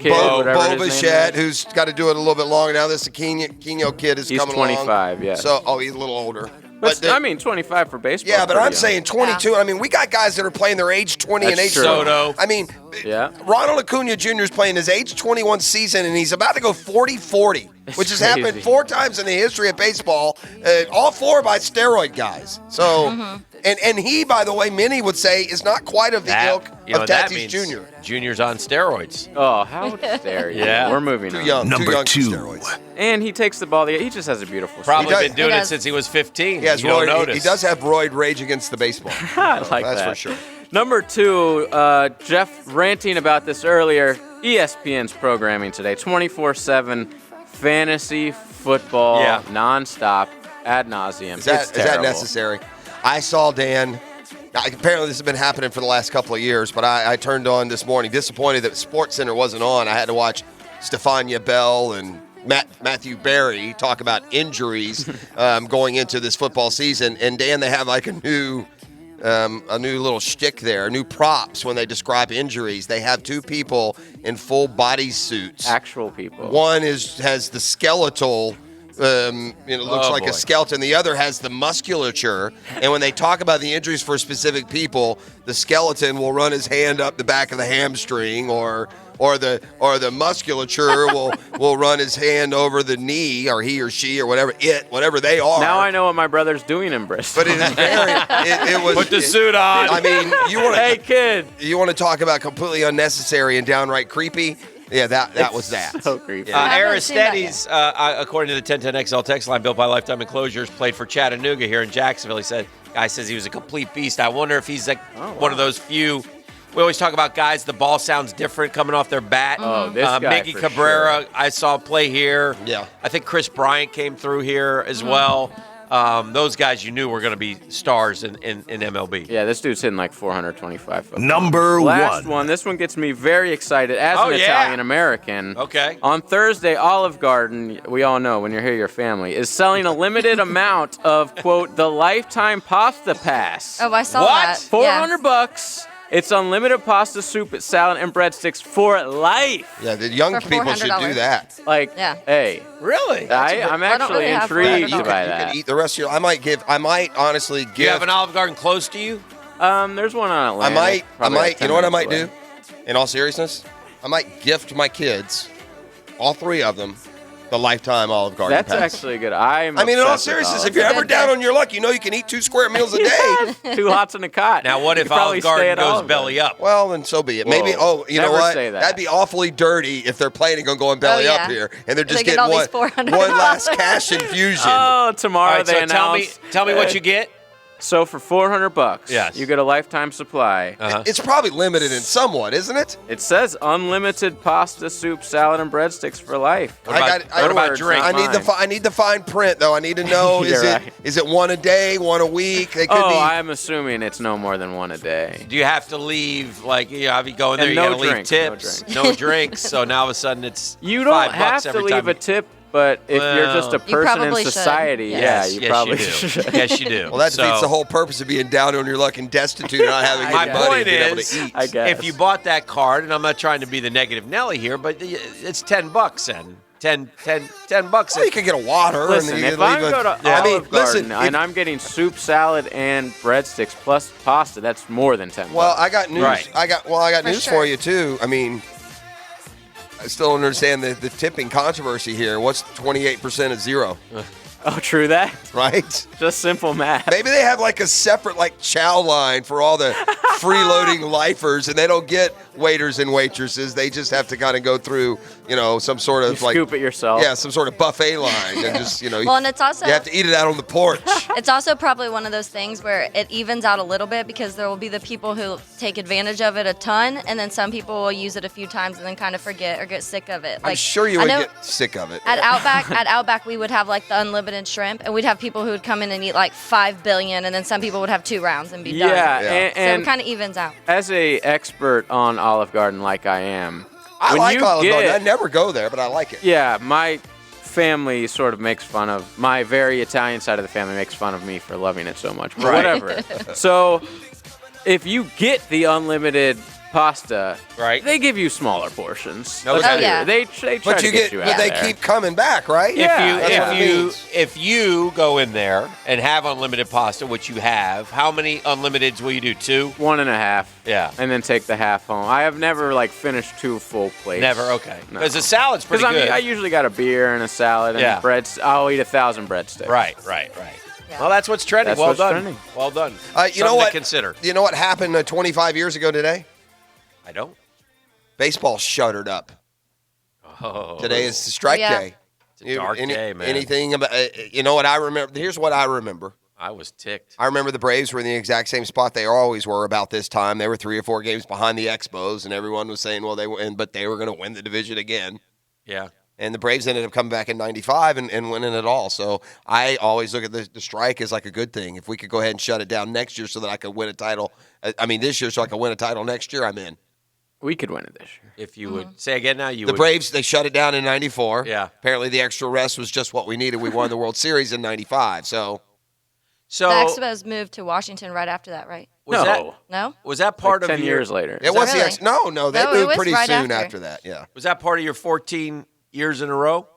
Bo Bichette, who's got to do it a little bit longer now. This Aquino kid is coming along. He's 25, yeah. So, he's a little older. But I mean, 25 for baseball. Yeah, but I'm saying 22. I mean, we got guys that are playing their age 20 and age Soto. I mean, Ronald Acuna Jr. is playing his age 21 season, and he's about to go 40-40, which has happened 4 times in the history of baseball, all 4 by steroid guys. So, and he, by the way, many would say is not quite of the ilk of Tatis Jr. Junior's on steroids. Oh, how dare you. Yeah. We're moving on. Number 2. And he takes the ball. He just has a beautiful Probably swing. been doing it since he was 15. He has you don't notice. He does have roid rage against the baseball. I like That's that. for sure. Number 2, Jeff ranting about this earlier. ESPN's programming today, 24/7 fantasy football, nonstop, ad nauseum. Is that necessary? I saw Dan. Apparently, this has been happening for the last couple of years, but I turned on this morning, disappointed that SportsCenter wasn't on. I had to watch Stefania Bell and Matthew Berry talk about injuries going into this football season. And Dan, they have like a new little shtick there, new props when they describe injuries. They have 2 people in full body suits. Actual people. One has the skeletal. It looks like a skeleton. The other has the musculature. And when they talk about the injuries for specific people, the skeleton will run his hand up the back of the hamstring, or the musculature will run his hand over the knee, or he or she or whatever they are. Now I know what my brother's doing in Bristol. But it is very. It was. Put the suit on. I mean, you want to. Hey, kid. You want to talk about completely unnecessary and downright creepy? Yeah, that was that. So creepy. Aristides, according to the 1010XL text line built by Lifetime Enclosures, played for Chattanooga here in Jacksonville. He said, guy says he was a complete beast. I wonder if he's like one of those few. We always talk about guys, the ball sounds different coming off their bat. Oh, this guy Miggy for Cabrera, sure. I saw play here. Yeah. I think Chris Bryant came through here as well. Those guys you knew were going to be stars in MLB. Yeah, this dude's hitting like 425 foot. Number Last one. one. This one gets me very excited as an yeah. Italian American. Okay. On Thursday, Olive Garden, we all know when you're here, your family, is selling a limited amount of, quote, the Lifetime Pasta Pass. Oh, I saw that. $400. It's unlimited pasta, soup, salad, and breadsticks for life. Yeah, the young For people should do $400. that. Like, hey. Really? I'm actually really have intrigued $400. by You that. can eat the rest of your. I might honestly give. Do you have an Olive Garden close to you? There's one on Atlantic. I might. probably You know what I might minutes do? In all seriousness, I might gift my kids, all three of them, the Lifetime Olive Garden That's pass. actually good. In in all seriousness, if you're ever down on your luck, you know you can eat 2 square meals a day. 2 hots in a cot. Now, what You if could probably Olive Garden stay at goes Olive belly Garden. up? Well, then so be it. Maybe. Whoa. Oh, you know Never what? say that. That'd be awfully dirty if they're planning on going belly Oh, up yeah. here, and they're They just get getting all one, these $400. one last cash infusion. Oh, tomorrow All right, they so announce. tell me what you get. So for $400, Yes. you get a lifetime supply. It's probably limited in somewhat, isn't it? It says unlimited pasta, soup, salad, and breadsticks for life. What about drink? I need the fine print though. I need to know You're right. is it one a day, one a week? They could be. I'm assuming it's no more than one a day. Do you have to leave, like, have you go in there, And you no got to leave drinks, no tips, drinks. no drinks, so now all of a sudden it's You don't $5 have to every leave time a tip, but if you're just a Well, You person probably in should. society, Yes. you yes, probably you do. should. Yes, you do. Well, that defeats So- the whole purpose of being down on your luck and destitute and not having My any money point and being able is, to eat. I guess. if you bought that card, and I'm not trying to be the negative Nelly here, but it's $10 then. $10. Well, you could get a water. Listen, and then you if I leave go to I mean, Olive Garden listen. and I'm getting soup, salad, and breadsticks plus pasta, that's more than $10. Well, I got news. Right. I got news sure. for you too. I mean, I still don't understand the tipping controversy here. What's 28% of zero? Oh, true that. Right? Just simple math. Maybe they have like a separate like chow line for all the freeloading lifers, and they don't get waiters and waitresses. They just have to kind of go through, some sort of You like scoop it yourself. Yeah, some sort of buffet line, and just Well, and it's also you have to eat it out on the porch. It's also probably one of those things where it evens out a little bit because there will be the people who take advantage of it a ton, and then some people will use it a few times and then kind of forget or get sick of it. I'm sure you I would know get sick of it. At Outback, we would have like the unlimited shrimp, and we'd have people who would come in and eat like 5 billion, and then some people would have 2 rounds and be done. Yeah, So and it kind of evens out. as a expert on Olive Garden like I am, I when like you Olive Garden. I get- never go there, but I like it. Yeah, my family sort of makes fun of my very Italian side of the family makes fun of me for loving it so much. But Right. whatever. So if you get the unlimited pasta, Right. they give you smaller portions. No, Let's but- be Oh, yeah. real. They try But to you get get, you but out they there. keep coming back, right? Yeah. That's what it means. If you go in there and have unlimited pasta, which you have, how many unlimiteds will you do? 2? 1.5. Yeah. And then take the half home. I have never finished 2 full plates. Never. Okay. No. Because the salad's pretty Because good. I usually got a beer and a salad and Yeah. breads. I'll eat 1,000 breadsticks. Right. Well, that's what's trending. That's Well what's done. trending. Well done. You Something know what? to consider. You know what happened 25 years ago today? I don't. Baseball shuttered up. Oh. Today is the strike Yeah. day. It's a dark day, man. Anything about you know what I remember? Here's what I remember. I was ticked. I remember the Braves were in the exact same spot they always were about this time. They were 3 or 4 games behind the Expos, and everyone was saying, well, but they were going to win the division again. Yeah. And the Braves ended up coming back in 95 and winning it all. So I always look at the strike as like a good thing. If we could go ahead and shut it down next year so that I could win a title, this year so I could win a title next year, I'm in. We could win it this year. If you would say again now, you The would. Braves, they shut it down in 94. Yeah. Apparently the extra rest was just what we needed. We won the World Series in 95. So So The Expos moved to Washington right after that, right? was that No? was that part Like of 10 your, years later. it was really? the No, they No, it moved was pretty right soon after. after that. Yeah. Was that part of your 14 years in a row?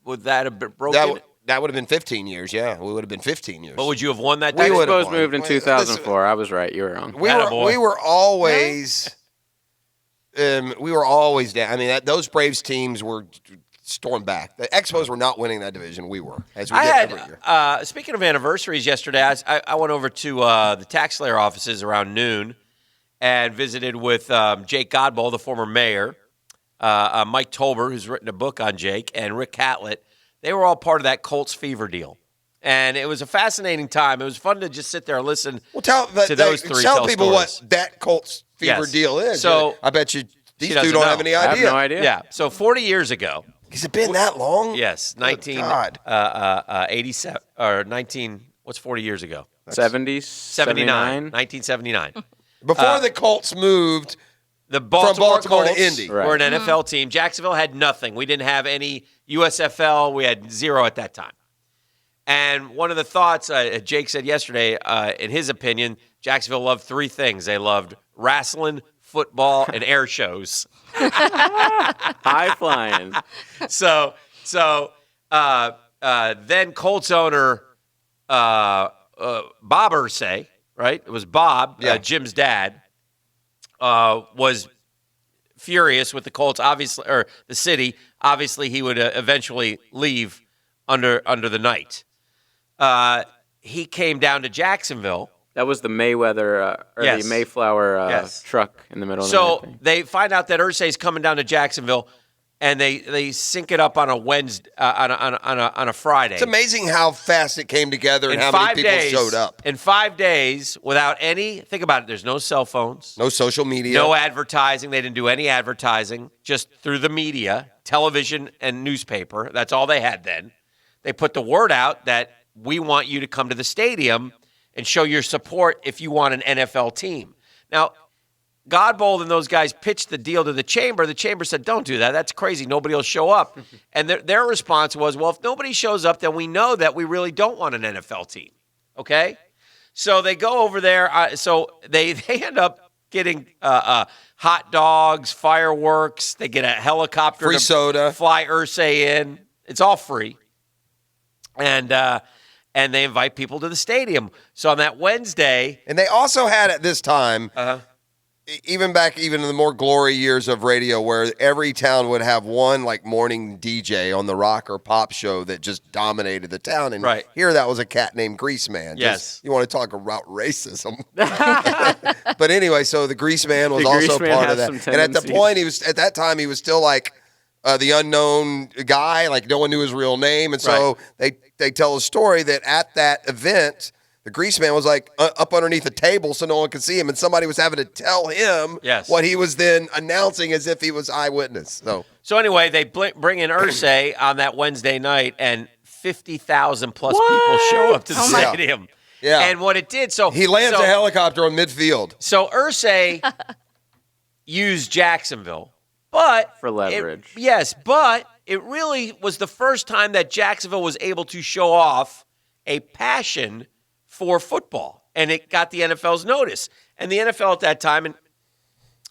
Would that have been broken? That would have been 15 years. Yeah, we would have been 15 years. But would you have won that? We title? would have Expos won. moved in Wait, 2004. I was right. You were wrong. We were always down. Those Braves teams were stormed back. The Expos were not winning that division. We were, as we I did had, every year. speaking of anniversaries, yesterday I went over to the tax layer offices around noon and visited with Jake Godboll, the former mayor, Mike Tolbert, who's written a book on Jake, and Rick Catlett, they were all part of that Colts fever deal. And it was a fascinating time. It was fun to just sit there and listen to those three tell people stories. what that Colts fever Yes. deal is. So I bet you these she two doesn't don't know. have any idea. I have no idea. Yeah. So 40 years ago. Has it been that long? Yes. Good God. 1987 or 19. What's 40 years ago? 70s, 79. 1979. Before the Colts moved the Baltimore to Colts Indy. were an NFL team. Jacksonville had nothing. We didn't have any USFL. We had zero at that time. And one of the thoughts Jake said yesterday, in his opinion, Jacksonville loved three things. They loved wrestling, football, and air shows. High flying. So then Colts owner Bob Irsay, right? It was Bob, Jim's dad, was furious with the Colts, obviously, or the city. Obviously, he would eventually leave under the night. He came down to Jacksonville. That was the Mayweather or Yes. the Mayflower Yes. truck in the middle of the So night. they find out that Irsay's coming down to Jacksonville, and they sync it up on a Wednesday, on a Friday. It's amazing how fast it came together and In how many 5 people days, showed up. In 5 days, without any, think about it, there's no cell phones. No social media. No advertising. They didn't do any advertising, just through the media, television, and newspaper. That's all they had then. They put the word out that we want you to come to the stadium and show your support if you want an NFL team. Now, Godbold and those guys pitched the deal to the chamber. The chamber said, don't do that. That's crazy. Nobody will show up. And their response was, well, if nobody shows up, then we know that we really don't want an NFL team. Okay? So they go over there. So they end up getting hot dogs, fireworks. They get a helicopter. Free to soda. Fly Irsay in. It's all free. And they invite people to the stadium. So on that Wednesday. And they also had at this time, even in the more glory years of radio, where every town would have one like morning DJ on the rock or pop show that just dominated the town. And here that was a cat named Greaseman. Yes. You want to talk about racism. But anyway, so the Greaseman was The also Greaseman part of has that. some And at the tendencies. point, at that time, he was still like the unknown guy, like no one knew his real name. And so they tell a story that at that event, the Greaseman was like up underneath a table so no one could see him, and somebody was having to tell him what he was then announcing as if he was eyewitness. So anyway, they bring in Irsay on that Wednesday night, and 50,000 plus people show up to the stadium. Yeah. And what it did, so he lands a helicopter on midfield. So Irsay used Jacksonville, but for leverage. But it really was the first time that Jacksonville was able to show off a passion for football, and it got the NFL's notice. And the NFL at that time,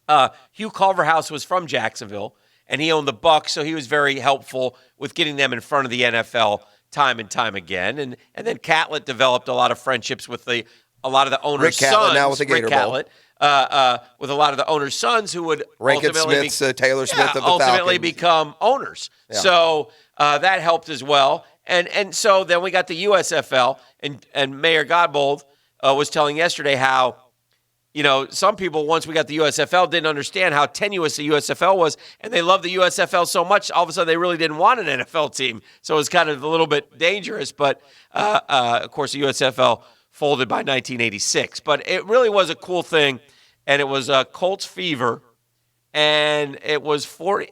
and Hugh Culverhouse was from Jacksonville, and he owned the Bucs, so he was very helpful with getting them in front of the NFL time and time again. And then Catlett developed a lot of friendships with a lot of the owner's Rick Catlett, sons. now with the Gator Rick Bowl. Catlett, with a lot of the owner's sons who would Rankin ultimately Smith's Taylor Smith of the ultimately Falcons. become owners. Yeah. So that helped as well. And so then we got the USFL, and Mayor Godbold was telling yesterday how, some people, once we got the USFL, didn't understand how tenuous the USFL was, and they loved the USFL so much, all of a sudden they really didn't want an NFL team. So it was kind of a little bit dangerous, but of course the USFL folded by 1986. But it really was a cool thing, and it was Colts fever, and it was 40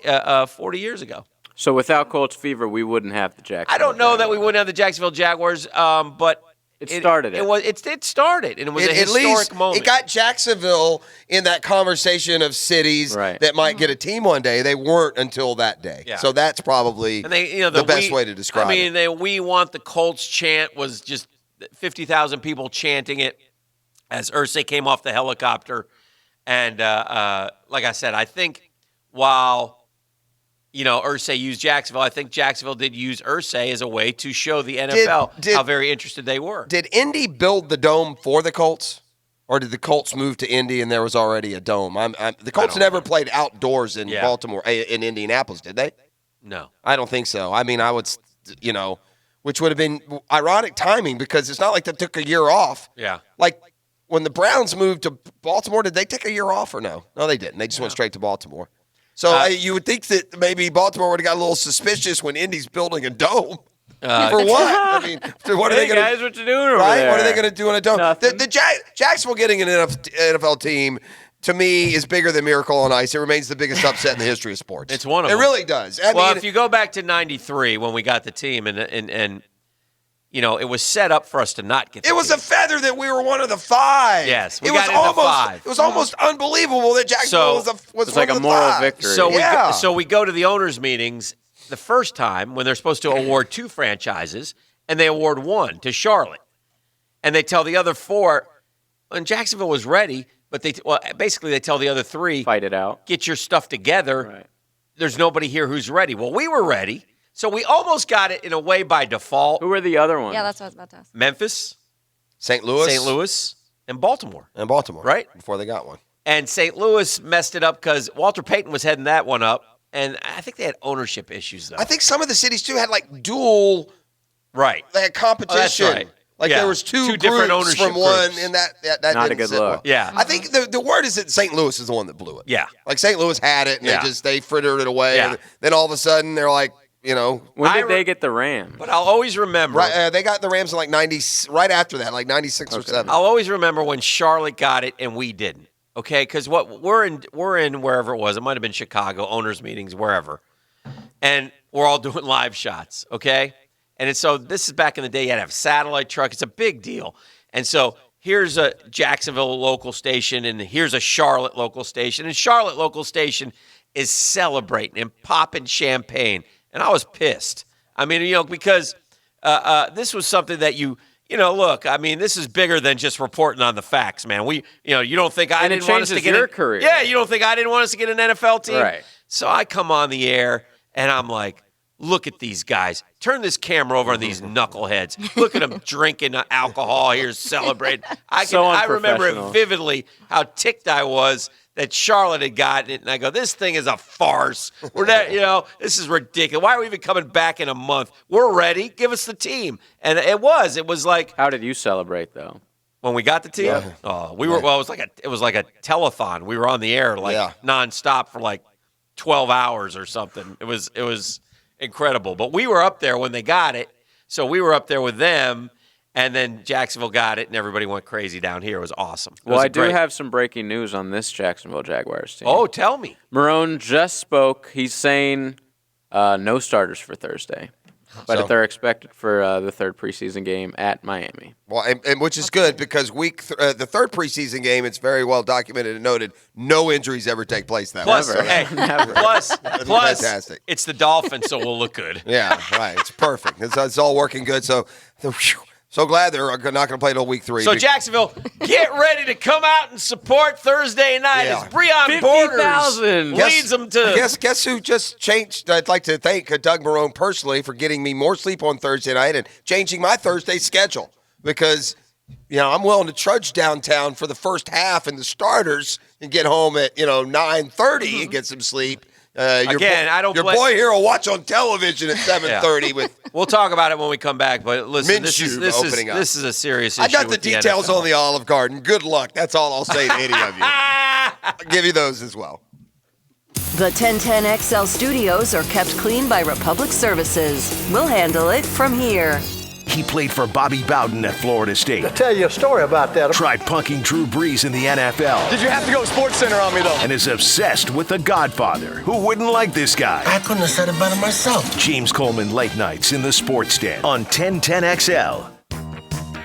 years ago. So without Colts fever, we wouldn't have the Jacksonville. I don't know that we wouldn't have the Jacksonville Jaguars, but it started. It started, and it was a historic moment. It got Jacksonville in that conversation of cities that might get a team one day. They weren't until that day. Yeah. So that's probably the best way to describe it. The "We Want the Colts" chant was just 50,000 people chanting it as Irsay came off the helicopter. And like I said, I think while Irsay used Jacksonville, I think Jacksonville did use Irsay as a way to show the NFL how very interested they were. Did Indy build the dome for the Colts? Or did the Colts move to Indy and there was already a dome? The Colts never played outdoors in Baltimore, in Indianapolis, did they? No. I don't think so. I mean, I would, which would have been ironic timing because it's not like they took a year off. Yeah. Like when the Browns moved to Baltimore, did they take a year off or no? No, they didn't. They just went straight to Baltimore. So you would think that maybe Baltimore would have got a little suspicious when Indy's building a dome. For what? I mean, what are they going to guys, what you doing over right? there? What are they going to do in a dome? Nothing. The Jacksonville getting an NFL team, to me, is bigger than Miracle on Ice. It remains the biggest upset in the history of sports. It's one of them. It them. really does. I Well, mean, if you go back to '93 when we got the team, and you know, it was set up for us to not get. It was a feather that we were one of the 5. Yes, it was almost unbelievable that Jacksonville was like one a of the moral 5. victory. So we go to the owners' meetings the first time when they're supposed to award 2 franchises, and they award 1 to Charlotte, and they tell the other 4, and Jacksonville was ready, but basically they tell the other 3, fight it out, get your stuff together. Right. There's nobody here who's ready. Well, we were ready, so we almost got it in a way by default. Who were the other ones? Yeah, that's what I was about to ask. Memphis, St. Louis, and Baltimore. Right? Before they got one. And St. Louis messed it up because Walter Payton was heading that one up, and I think they had ownership issues, though. I think some of the cities, too, had like dual. Right. They had competition. Oh, that's right. Like Yeah. there was two different groups ownership from one, groups. and that Not a didn't good sit look. well. Yeah. I think the word is that St. Louis is the one that blew it. Yeah. Like St. Louis had it, and Yeah. they frittered it away. Yeah. And then all of a sudden, they're like, you know. When did they get the Rams? But I'll always remember. Right, they got the Rams in like 90, right after that, like 96 or 7. I'll always remember when Charlotte got it and we didn't. Okay, because we're in wherever it was. It might have been Chicago, owners meetings, wherever, and we're all doing live shots. Okay, and so this is back in the day. You had to have a satellite truck. It's a big deal. And so here's a Jacksonville local station, and here's a Charlotte local station, and Charlotte local station is celebrating and popping champagne, and I was pissed. I mean, you know, because this was something that you know, look, I mean, this is bigger than just reporting on the facts, man. You don't think I didn't want us to get your career. Yeah, you don't think I didn't want us to get an NFL team? Right. So I come on the air, and I'm like, look at these guys. Turn this camera over on these knuckleheads. Look at them drinking alcohol here, celebrating. I remember it unprofessional. vividly how ticked I was that Charlotte had gotten it, and I go, this thing is a farce. We're not, this is ridiculous. Why are we even coming back in a month? We're ready. Give us the team. And it was like. How did you celebrate though? When we got the team? Yeah. Oh, we were. Well, it was like a telethon. We were on the air nonstop for like 12 hours or something. It was incredible. But we were up there when they got it, so we were up there with them. And then Jacksonville got it, and everybody went crazy down here. It was awesome. Well, I do have some breaking news on this Jacksonville Jaguars team. Oh, tell me. Marone just spoke. He's saying no starters for Thursday, but they're expected for the third preseason game at Miami. Well, and which is good because the third preseason game, it's very well documented and noted, no injuries ever take place that Plus, way. plus, fantastic. It's the Dolphins, so we'll look good. Yeah, right. It's perfect. It's all working good. So glad they're not going to play till week 3. So Jacksonville, get ready to come out and support Thursday night as Breon 50,000 Borders leads them to. Guess who just changed? I'd like to thank Doug Marone personally for getting me more sleep on Thursday night and changing my Thursday schedule because I'm willing to trudge downtown for the first half and the starters and get home at 9:30 and get some sleep. Your boy here will watch on television at 7:30 with. We'll talk about it when we come back, but listen, this Minshew is opening up. this is a serious issue. I got the with details NFL. on the Olive Garden. Good luck. That's all I'll say to any of you. I'll give you those as well. The 1010XL studios are kept clean by Republic Services. We'll handle it from here. He played for Bobby Bowden at Florida State. I'll tell you a story about that. Tried punking Drew Brees in the NFL. Did you have to go Sports Center on me, though? And is obsessed with The Godfather. Who wouldn't like this guy? I couldn't have said it better myself. James Coleman late nights in the Sports Den on 1010XL.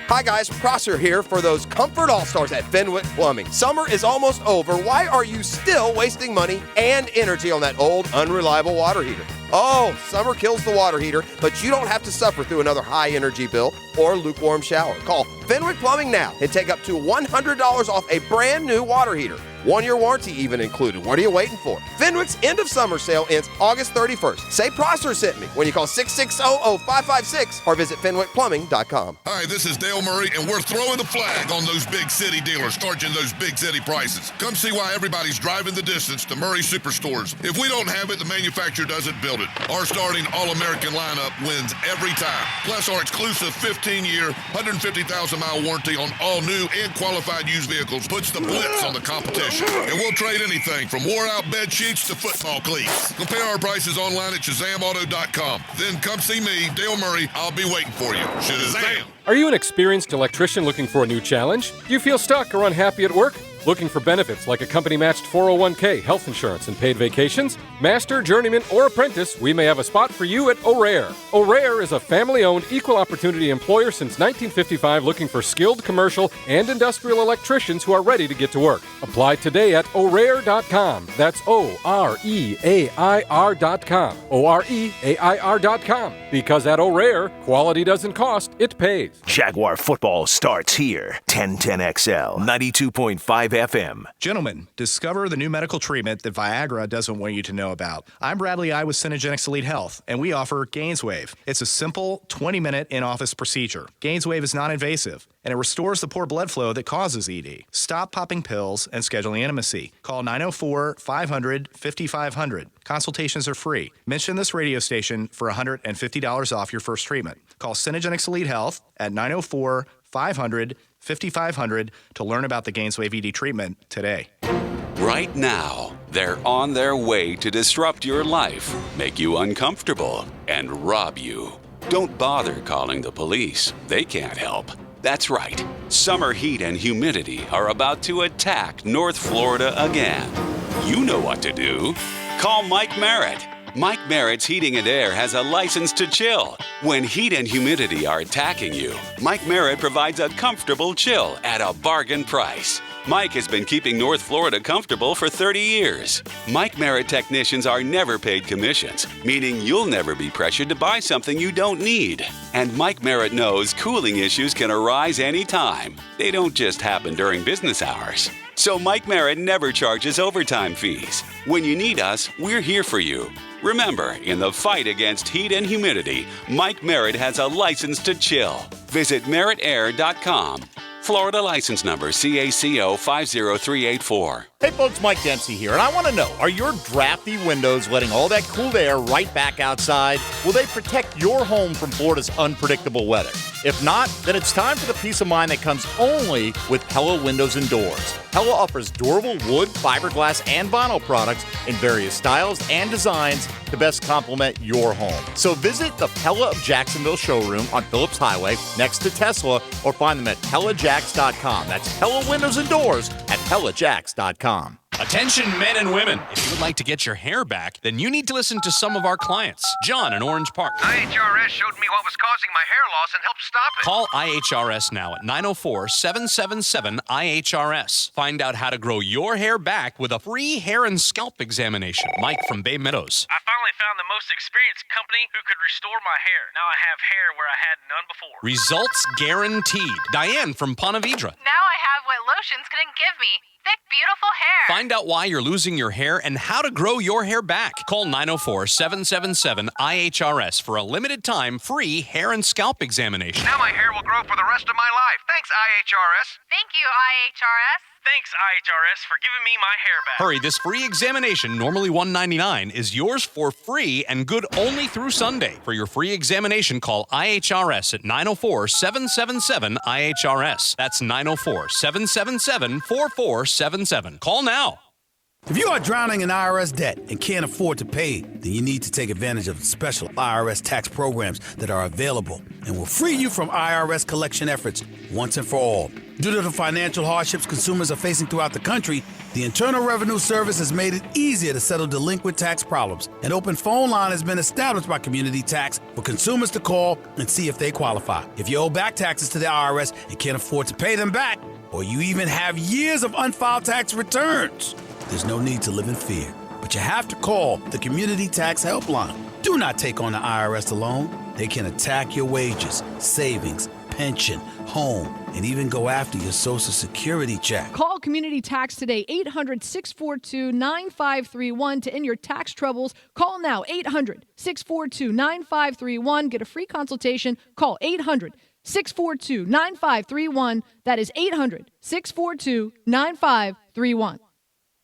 Hi guys, Prosser here for those Comfort All-Stars at Fenwick Plumbing. Summer is almost over. Why are you still wasting money and energy on that old, unreliable water heater? Oh, summer kills the water heater, but you don't have to suffer through another high energy bill or lukewarm shower. Call Fenwick Plumbing now and take up to $100 off a brand new water heater. 1-year warranty even included. What are you waiting for? Fenwick's end of summer sale ends August 31st. Say Prosser sent me when you call 660-0556 or visit FenwickPlumbing.com. Hi, this is Dale Murray, and we're throwing the flag on those big city dealers charging those big city prices. Come see why everybody's driving the distance to Murray Superstores. If we don't have it, the manufacturer doesn't build it. Our starting All-American lineup wins every time. Plus, our exclusive 15-year, 150,000-mile warranty on all new and qualified used vehicles puts the blitz on the competition. competition. And we'll trade anything from wore-out bed sheets to football cleats. Compare our prices online at ShazamAuto.com. Then come see me, Dale Murray. I'll be waiting for you. Shazam! Are you an experienced electrician looking for a new challenge? Do you feel stuck or unhappy at work? Looking for benefits like a company-matched 401k, health insurance, and paid vacations? Master, journeyman, or apprentice, we may have a spot for you at O'Rare. O'Rare is a family-owned, equal-opportunity employer since 1955 looking for skilled commercial and industrial electricians who are ready to get to work. Apply today at O'Rare.com. That's O-R-E-A-I-R.com. O-R-E-A-I-R.com. Because at O'Rare, quality doesn't cost, it pays. Jaguar football starts here. 1010XL, 92.5 FM. Gentlemen, discover the new medical treatment that Viagra doesn't want you to know about. I'm Bradley I with Synergenics Elite Health, and we offer GainsWave. It's a simple 20-minute in-office procedure. GainsWave is non-invasive, and it restores the poor blood flow that causes ED. Stop popping pills and scheduling intimacy. Call 904-500-5500. Consultations are free. Mention this radio station for $150 off your first treatment. Call Synergenics Elite Health at 904-500-5500 to learn about the GainsWave ED treatment today. Right now, they're on their way to disrupt your life, make you uncomfortable, and rob you. Don't bother calling the police. They can't help. That's right. Summer heat and humidity are about to attack North Florida again. You know what to do. Call Mike Merritt. Mike Merritt's Heating and Air has a license to chill. When heat and humidity are attacking you, Mike Merritt provides a comfortable chill at a bargain price. Mike has been keeping North Florida comfortable for 30 years. Mike Merritt technicians are never paid commissions, meaning you'll never be pressured to buy something you don't need. And Mike Merritt knows cooling issues can arise anytime. They don't just happen during business hours. So Mike Merritt never charges overtime fees. When you need us, we're here for you. Remember, in the fight against heat and humidity, Mike Merritt has a license to chill. Visit merrittair.com. Florida license number CACO 50384. Hey folks, Mike Dempsey here, and I want to know, are your drafty windows letting all that cool air right back outside? Will they protect your home from Florida's unpredictable weather? If not, then it's time for the peace of mind that comes only with Pella Windows and Doors. Pella offers durable wood, fiberglass, and vinyl products in various styles and designs to best complement your home. So visit the Pella of Jacksonville showroom on Phillips Highway next to Tesla, or find them at PellaJacks.com. That's Pella Windows and Doors at PellaJacks.com. Attention men and women. If you would like to get your hair back, then you need to listen to some of our clients. John in Orange Park. IHRS showed me what was causing my hair loss and helped stop it. Call IHRS now at 904-777-IHRS. Find out how to grow your hair back with a free hair and scalp examination. Mike from Bay Meadows. I finally found the most experienced company who could restore my hair. Now I have hair where I had none before. Results guaranteed. Diane from Ponte Vedra. Now I have what lotions couldn't give me. Thick, beautiful hair. Find out why you're losing your hair and how to grow your hair back. Call 904-777-IHRS for a limited time free hair and scalp examination. Now my hair will grow for the rest of my life. Thanks, IHRS. Thank you, IHRS. Thanks, IHRS, for giving me my hair back. Hurry, this free examination, normally $199, is yours for free and good only through Sunday. For your free examination, call IHRS at 904-777-IHRS. That's 904-777-4477. Call now. If you are drowning in IRS debt and can't afford to pay, then you need to take advantage of the special IRS tax programs that are available and will free you from IRS collection efforts once and for all. Due to the financial hardships consumers are facing throughout the country, the Internal Revenue Service has made it easier to settle delinquent tax problems. An open phone line has been established by Community Tax for consumers to call and see if they qualify. If you owe back taxes to the IRS and can't afford to pay them back, or you even have years of unfiled tax returns, there's no need to live in fear, but you have to call the Community Tax Helpline. Do not take on the IRS alone. They can attack your wages, savings, pension, home, and even go after your Social Security check. Call Community Tax today, 800-642-9531 to end your tax troubles. Call now, 800-642-9531. Get a free consultation. Call 800-642-9531. That is 800-642-9531.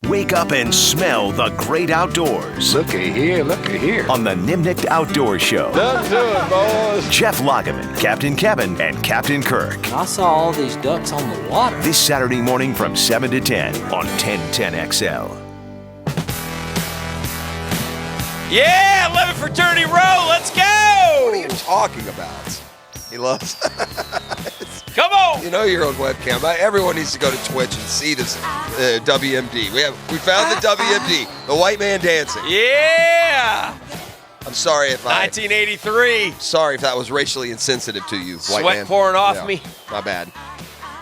Wake up and smell the great outdoors. Looky here. On the Nimnicht Outdoor Show. Let's do it, boys. Jeff Lageman, Captain Kevin, and Captain Kirk. I saw all these ducks on the water. This Saturday morning from 7 to 10 on 1010XL. Yeah, 11 fraternity row. Let's go. What are you talking about? He loves. Come on. You know you're on webcam. Everyone needs to go to Twitch and see this WMD. We found the WMD, the white man dancing. Yeah. I'm sorry if 1983. Sorry if that was racially insensitive to you, white Sweat man. pouring off me. My bad.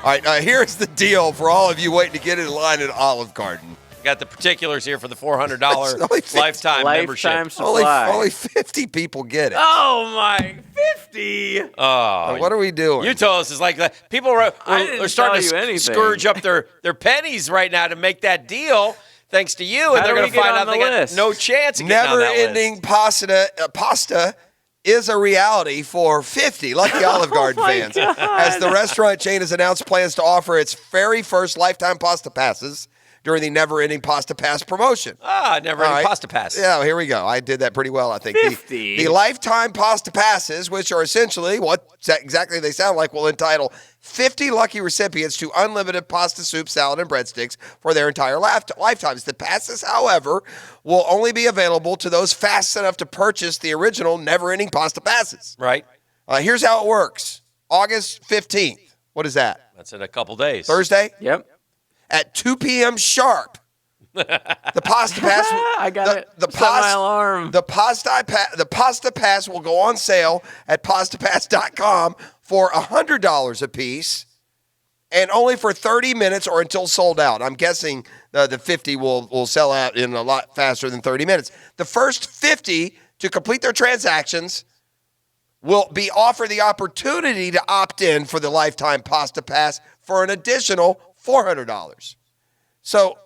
All right, here's the deal for all of you waiting to get in line at Olive Garden. Got the particulars here for the $400 lifetime membership. Supply. Only 50 people get it. Oh, my, 50. Oh. What are we doing? You told us it's like that. People are starting to scourge up their pennies right now to make that deal. Thanks to you, and they're going to find out they got no chance of getting on that list. Never-ending pasta is a reality for 50 lucky Olive Garden fans, as the restaurant chain has announced plans to offer its very first lifetime pasta passes during the Never-Ending Pasta Pass promotion. Never-Ending Pasta Pass. Yeah, here we go. I did that pretty well, I think. 50. The lifetime pasta passes, which are essentially what exactly they sound like, will entitle 50 lucky recipients to unlimited pasta, soup, salad, and breadsticks for their entire lifetimes. The passes, however, will only be available to those fast enough to purchase the original Never-Ending Pasta Passes. Right. Here's how it works. August 15th. What is that? That's in a couple days. Thursday? Yep. At 2 p.m. sharp, the pasta pass. I got it. The Set my alarm. The pasta pass will go on sale at pastapass.com for $100 a piece, and only for 30 minutes or until sold out. I'm guessing the 50 will sell out in a lot faster than 30 minutes. The first 50 to complete their transactions will be offered the opportunity to opt in for the lifetime pasta pass for an additional $400. So,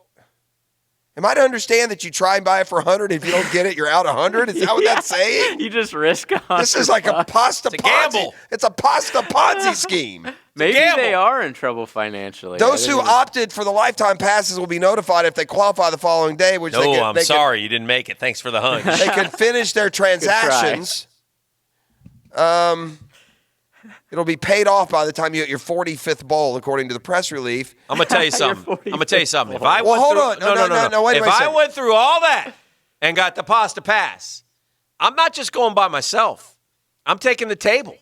am I to understand that you try and buy it for $100? If you don't get it, you're out $100? Is that what that's saying? You just risk on. This is like a pasta It's a Ponzi. gamble. It's a pasta Ponzi scheme. Maybe gamble. they are in trouble financially. Those who opted for the lifetime passes will be notified if they qualify the following day, which I'm sorry you didn't make it. Thanks for the hunch. They can finish their transactions. It'll be paid off by the time you get your 45th bowl, according to the press release. I'm gonna tell you something. If I went through all that and got the pasta pass, I'm not just going by myself. I'm taking the table,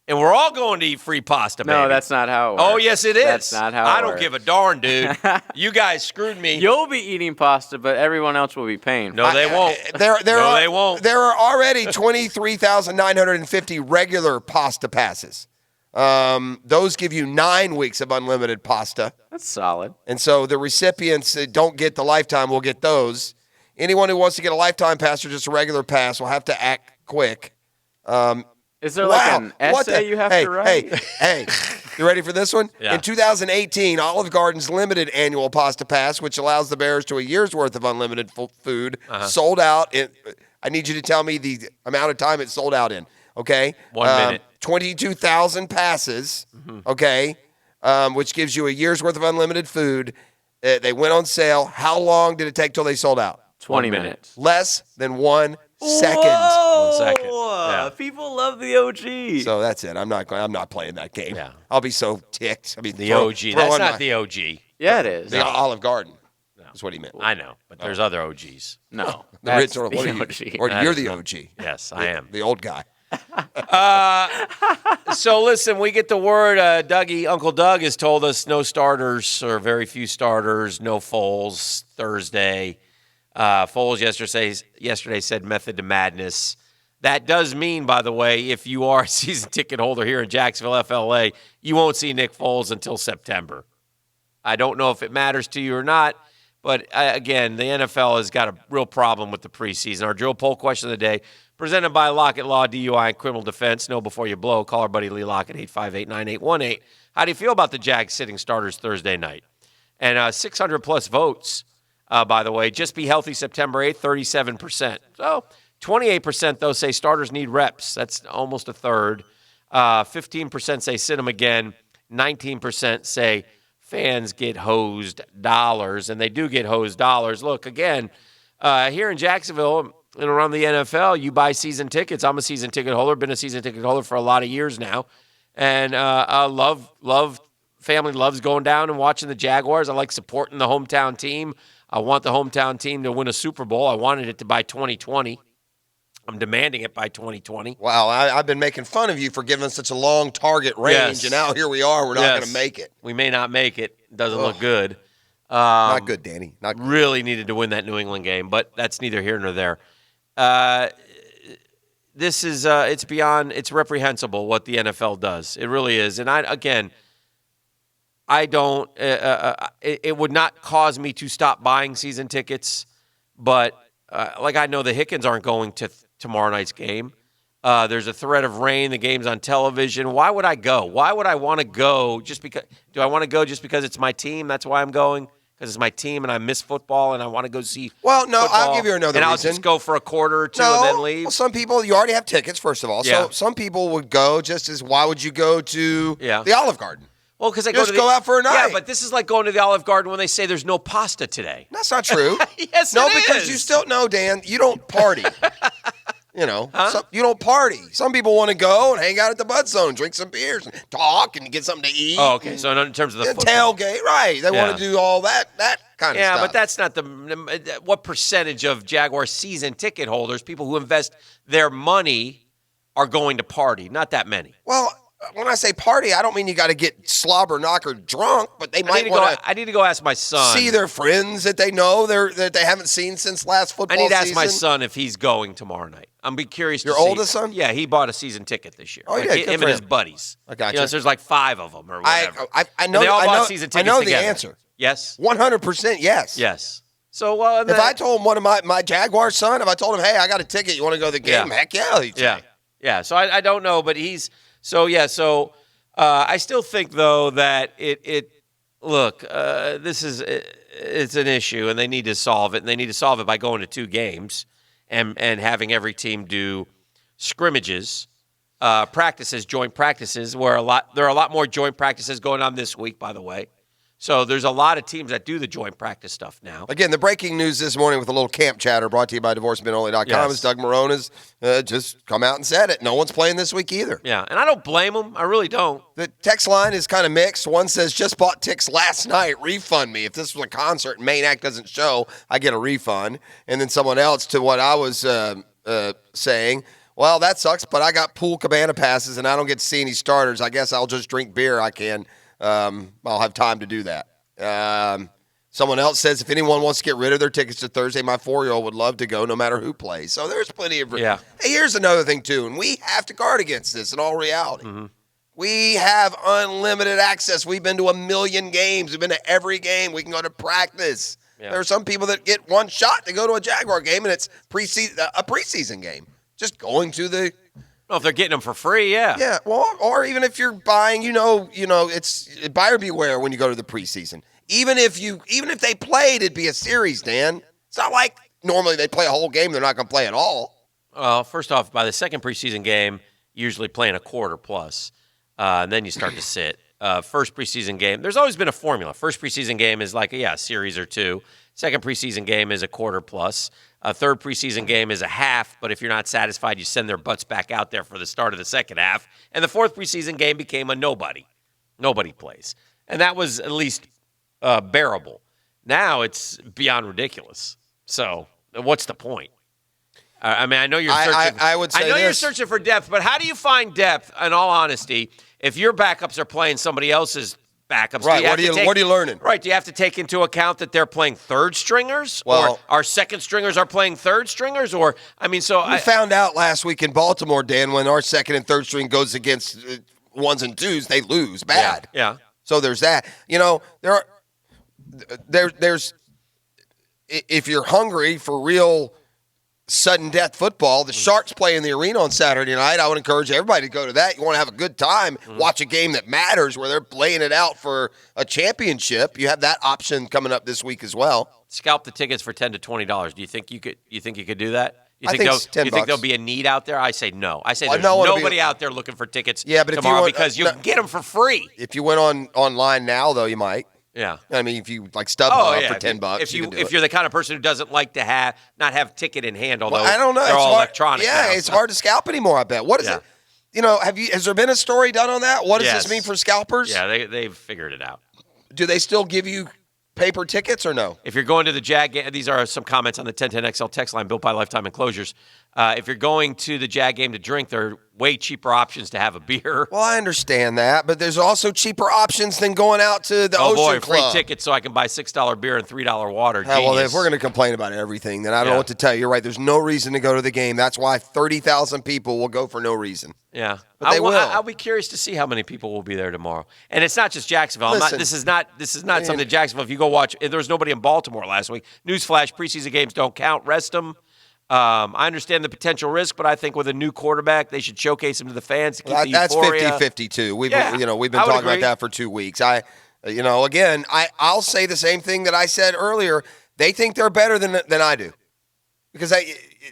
and we're all going to eat free pasta. No, baby. that's not how it works. Oh, yes, it is. That's not how it I don't works. give a darn, dude. You guys screwed me. You'll be eating pasta, but everyone else will be paying. No, they won't. They won't. There are already 23,950 regular pasta passes. Those give you 9 weeks of unlimited pasta. That's solid. And so the recipients that don't get the lifetime will get those. Anyone who wants to get a lifetime pass or just a regular pass will have to act quick. Is there like an essay you have to write? Hey, you ready for this one? Yeah. In 2018, Olive Garden's limited annual pasta pass, which allows the bearers to a year's worth of unlimited food, sold out. I need you to tell me the amount of time it sold out in, okay? 1 minute. 22,000 passes, okay, which gives you a year's worth of unlimited food. They went on sale. How long did it take till they sold out? 20 minutes. Less than 1 second. Whoa! 1 second. Yeah. People love the OG. So that's it. I'm not playing that game. Yeah. I'll be so ticked. I mean, The OG. That's not the OG. Yeah, it is. The Olive Garden. That's what he meant. I know, but there's other OGs. No. The That's Ritz, the what are you? OG. Or That you're is the not- OG. Yes, I am. The old guy. So listen, we get the word. Uncle Doug has told us no starters or very few starters. No Foles Thursday. Foles yesterday said method to madness. That does mean, by the way, if you are a season ticket holder here in Jacksonville, FLA, you won't see Nick Foles until September. I don't know if it matters to you or not, but again, the NFL has got a real problem with the preseason. Our drill poll question of the day, presented by Lockett Law, DUI, and Criminal Defense. Know before you blow. Call our buddy Lee Lockett, 858-9818. How do you feel about the Jags sitting starters Thursday night? And 600-plus votes, by the way. Just be healthy September 8th, 37%. So 28%, though, say starters need reps. That's almost a third. 15% say sit them again. 19% say fans get hosed dollars, and they do get hosed dollars. Look, again, here in Jacksonville and around the NFL, you buy season tickets. I'm a season ticket holder, been a season ticket holder for a lot of years now, and I love family loves going down and watching the Jaguars. I like supporting the hometown team. I want the hometown team to win a Super Bowl. I wanted it to by 2020. I'm demanding it by 2020. Wow, I've been making fun of you for giving such a long target range, and now here we are. We're not going to make it. We may not make it. It doesn't look good. Not good, Danny. Not good. Really needed to win that New England game, but that's neither here nor there. This is it's reprehensible what the NFL does. It really is. And I don't it would not cause me to stop buying season tickets, but I know the Hickens aren't going to tomorrow night's game. There's a threat of rain. The game's on television. Why would I go? Why would I want to go just because? Do I want to go just because it's my team? That's why I'm going, because it's my team and I miss football and I want to go see football. I'll give you another reason. And I'll just go for a quarter or two and then leave. Well, some people, you already have tickets, first of all. Yeah. So some people would go just as, why would you go to the Olive Garden? Well, because I go out for a night. Yeah, but this is like going to the Olive Garden when they say there's no pasta today. That's not true. Yes, no, it is. because you still know, Dan, you don't party. You don't party. Some people want to go and hang out at the Bud Zone, drink some beers, and talk, and get something to eat. Oh, okay. So in terms of the tailgate, right? They want to do all that kind of stuff. Yeah, but that's not what percentage of Jaguar season ticket holders, people who invest their money, are going to party? Not that many. Well, when I say party, I don't mean you got to get slobber knocker drunk, but they might want to. I need to go ask my son. See their friends that they know that they haven't seen since last football season. I need to ask my son if he's going tomorrow night. I'm be curious. Your to see. oldest son? Yeah, he bought a season ticket this year. Oh, yeah, good him for and his him. buddies. I got you. So there's like 5 of them or whatever. I know. And they all I bought know, season I tickets know together. the answer. Yes. 100% yes. Yes. So if I told one of my Jaguar son, if I told him, hey, I got a ticket, you want to go to the game? Yeah. Heck yeah, he'd say. Yeah. So I don't know, but he's so yeah. So I still think though that this is it's an issue and they need to solve it, and they need to solve it by going to 2 games and having every team do scrimmages, practices, joint practices. There are a lot more joint practices going on this week, by the way. So there's a lot of teams that do the joint practice stuff now. Again, the breaking news this morning with a little camp chatter brought to you by DivorceMenOnly.com is Doug Marrone has just come out and said it. No one's playing this week either. Yeah, and I don't blame him. I really don't. The text line is kind of mixed. One says, just bought tickets last night. Refund me. If this was a concert and main act doesn't show, I get a refund. And then someone else, to what I was saying, well, that sucks, but I got pool cabana passes and I don't get to see any starters. I guess I'll just drink beer. I can. I'll have time to do that. Someone else says, if anyone wants to get rid of their tickets to Thursday, my 4-year-old would love to go no matter who plays. So there's plenty of yeah. Hey, here's another thing, too, and we have to guard against this in all reality. Mm-hmm. We have unlimited access. We've been to 1 million games. We've been to every game. We can go to practice. Yeah. There are some people that get one shot to go to a Jaguar game, and it's a preseason game. Just going to the Well, if they're getting them for free, yeah. Yeah, well, or even if you're buying, it's buyer beware when you go to the preseason. Even if they played, it'd be a series, Dan. It's not like normally they play a whole game, they're not going to play at all. Well, first off, by the second preseason game, usually playing a quarter plus, and then you start to sit. First preseason game, there's always been a formula. First preseason game is like a series or 2. Second preseason game is a quarter plus. A third preseason game is a half, but if you're not satisfied, you send their butts back out there for the start of the second half. And the fourth preseason game became a nobody. Nobody plays. And that was at least bearable. Now it's beyond ridiculous. So what's the point? I mean, I know you're searching. I would say you're searching for depth, but how do you find depth, in all honesty, if your backups are playing somebody else's backups? Right. What are you learning? Right. Do you have to take into account that they're playing third stringers, or our second stringers are playing third stringers, or we found out last week in Baltimore, Dan, when our second and third string goes against ones and twos, they lose bad. Yeah. So there's that. There's if you're hungry for real sudden death football, the Sharks play in the arena on Saturday night. I would encourage everybody to go to that. You want to have a good time, watch a game that matters where they're laying it out for a championship. You have that option coming up this week as well. Scalp the tickets for $10 to $20. Do you think you could do that? I think it's $10. You think there'll be a need out there? I say no. I say Well, there's no, it'll nobody out there looking for tickets Yeah, but if you tomorrow want- because you can get them for free. If you went online now, though, you might. Yeah. I mean, if you like StubHub for $10, If you're the kind of person who doesn't like to not have ticket in hand, although I don't know. they're It's all hard, electronic. Yeah, now, it's hard to scalp anymore. I bet. What is it? Has there been a story done on that? What does this mean for scalpers? Yeah, they've figured it out. Do they still give you paper tickets or no? If you're going to the Jag game, these are some comments on the 1010XL text line built by Lifetime Enclosures. If you're going to the Jag game to drink, there are way cheaper options to have a beer. Well, I understand that, but there's also cheaper options than going out to the Ocean Club. Free tickets so I can buy $6 beer and $3 water. Well, if we're going to complain about everything, then I don't know what to tell you. You're right. There's no reason to go to the game. That's why 30,000 people will go for no reason. Yeah. But they will. I'll be curious to see how many people will be there tomorrow. And it's not just Jacksonville. Listen, this is not something in Jacksonville. If you go watch, there was nobody in Baltimore last week. Newsflash, preseason games don't count. Rest them. I understand the potential risk, but I think with a new quarterback, they should showcase him to the fans to keep the That's euphoria. 50-50 too. We've been talking about that for 2 weeks. I'll say the same thing that I said earlier. They think they're better than I do. Because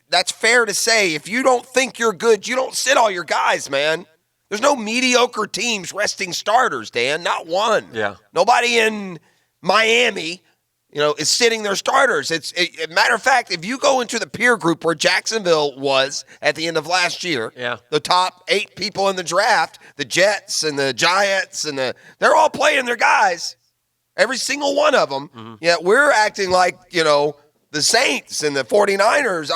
that's fair to say. If you don't think you're good, you don't sit all your guys, man. There's no mediocre teams resting starters, Dan. Not one. Yeah. Nobody in Miami, is sitting their starters. Matter of fact, if you go into the peer group where Jacksonville was at the end of last year, the top 8 people in the draft, the Jets and the Giants, they're all playing their guys. Every single one of them. Mm-hmm. Yet we're acting like, the Saints and the 49ers,